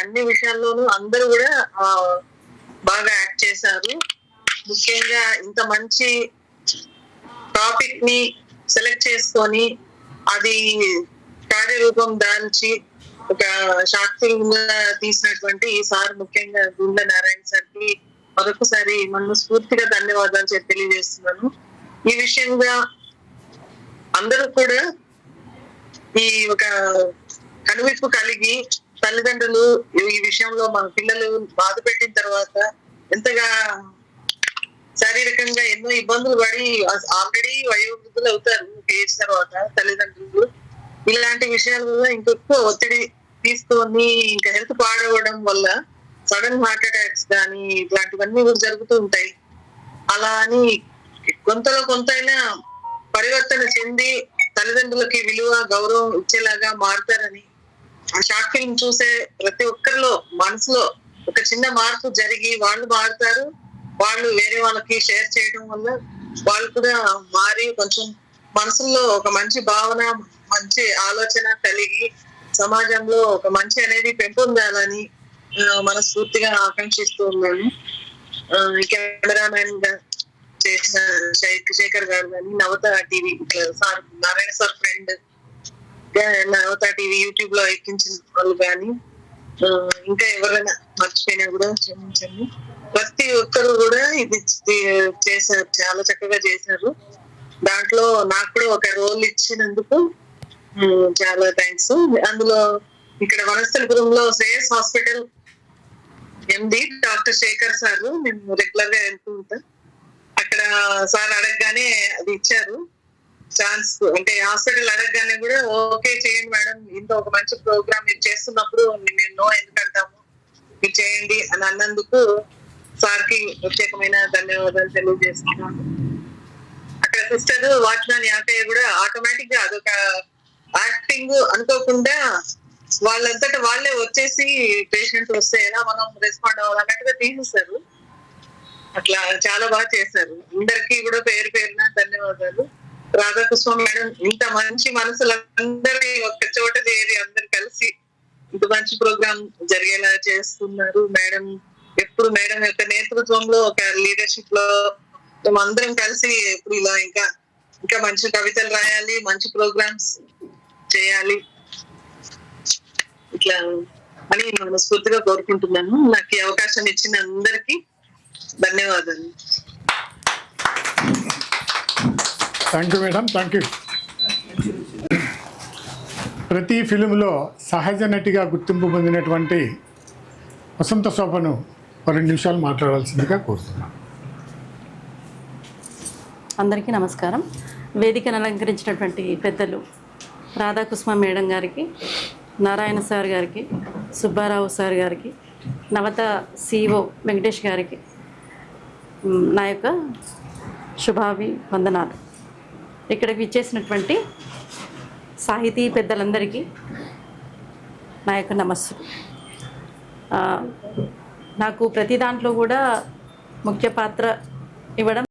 అన్ని విషయాల్లోనూ అందరూ కూడా బాగా యాక్ట్ చేశారు. ముఖ్యంగా ఇంత మంచి టాపిక్ ని సెలెక్ట్ చేసుకొని అది కార్యరూపం దాల్చి ఒక షార్ట్ ఫిల్మ్ గా తీసినటువంటి ఈ సార్, ముఖ్యంగా గుండె నారాయణ సార్కి మరొకసారి మనస్ఫూర్తిగా ధన్యవాదాలు తెలియజేస్తున్నాను. ఈ విషయంగా అందరూ కూడా ఈ ఒక కనువిప్పు కలిగి తల్లిదండ్రులు ఈ విషయంలో మన పిల్లలు బాధ పెట్టిన తర్వాత ఎంతగా శారీరకంగా ఎన్నో ఇబ్బందులు పడి ఆల్రెడీ వయోవృద్ధులు అవుతారు ఏజ్ తర్వాత తల్లిదండ్రులు. ఇలాంటి విషయాల వల్ల ఇంకెక్కువ ఒత్తిడి తీసుకొని ఇంకా హెల్త్ పాడవడం వల్ల సడన్ హార్ట్ అటాక్స్ కానీ ఇట్లాంటివన్నీ కూడా జరుగుతూ ఉంటాయి. అలా అని కొంతలో కొంతైనా పరివర్తన చెంది తల్లిదండ్రులకి విలువ గౌరవం ఇచ్చేలాగా మారుతారని ఆ షార్ట్ ఫిల్మ్ చూసే ప్రతి ఒక్కరిలో మనసులో ఒక చిన్న మార్పు జరిగి వాళ్ళు మారుతారు. వాళ్ళు వేరే వాళ్ళకి షేర్ చేయడం వల్ల వాళ్ళు కూడా మారి కొంచెం మనసులో ఒక మంచి భావన, మంచి ఆలోచన కలిగి సమాజంలో ఒక మంచి అనేది పెంపొందాలని మనస్ఫూర్తిగా ఆకాంక్షిస్తూ ఉన్నాను. కెమెరామెన్ గా చేసిన శేఖర్ గారు కానీ, Navatha TV sir Narayana sir friend Navatha TV YouTube లో ఎక్కించిన వాళ్ళు కానీ, ఇంకా ఎవరైనా మర్చిపోయినా కూడా క్షమించండి. ప్రతి ఒక్కరు కూడా ఇది చేశారు, చాలా చక్కగా చేశారు. దాంట్లో నాకు కూడా ఒక రోల్ ఇచ్చినందుకు చాలా థ్యాంక్స్. అందులో ఇక్కడ వనస్థలిపురంలో Shreyas hospital MD doctor Shekhar sir, నేను రెగ్యులర్ గా వెళ్తూ ఉంటా. అక్కడ సార్ అడగగానే అది ఇచ్చారు ఛాన్స్. అంటే హాస్పిటల్ అడగగానే కూడా ఓకే చేయండి మేడం, ఇంత ఒక మంచి ప్రోగ్రామ్ మీరు చేస్తున్నప్పుడు మేము నో ఎందుకంటాము, మీరు చేయండి అని అన్నందుకు సార్ కి ప్రత్యేకమైన ధన్యవాదాలు తెలియజేస్తున్నాను. అక్కడ సిస్టర్ వాచ్మ్యాన్ యాకయ్య కూడా ఆటోమేటిక్ గా అదొక యాక్టింగ్ అనుకోకుండా వాళ్ళంతటా వాళ్ళే వచ్చేసి పేషెంట్ వస్తే ఎలా మనం రెస్పాండ్ అవ్వాలన్నట్టుగా తీసేస్తారు. అట్లా చాలా బాగా చేశారు. అందరికీ కూడా పేరు పేరున ధన్యవాదాలు. రాధాకృష్ణ మేడం ఇంత మంచి మనసులందరినీ ఒక్క చోట చేరి అందరు కలిసి ఇంత మంచి ప్రోగ్రామ్ జరిగేలా చేస్తున్నారు. మేడం ఎప్పుడు మేడం యొక్క నేతృత్వంలో ఒక లీడర్షిప్ లో అందరం కలిసి ఎప్పుడు ఇలా ఇంకా ఇంకా మంచి కవితలు రాయాలి, మంచి ప్రోగ్రామ్స్ చేయాలి ఇట్లా అని మనస్ఫూర్తిగా కోరుకుంటున్నాను. నాకు ఈ అవకాశం ఇచ్చిన అందరికీ ధన్యవాదాలు. Thank you madam, thank you. ప్రతి ఫిలింలో సహజ నటిగా గుర్తింపు పొందినటువంటి వసంత శోభను 2 నిమిషాలు మాట్లాడాల్సిందిగా కోరుతున్నాను. అందరికీ నమస్కారం. వేదికను అలంకరించినటువంటి పెద్దలు రాధాకృష్ణ మేడం గారికి, నారాయణ సార్ గారికి, సుబ్బారావు సార్ గారికి, నవత సిఓ వెంకటేష్ గారికి నా యొక్క శుభాభివందనాలు. ఇక్కడికి విచ్చేసినటువంటి సాహితీ పెద్దలందరికీ నా యొక్క నమస్సులు. నాకు ప్రతి దాంట్లో కూడా ముఖ్య పాత్ర ఇవ్వడం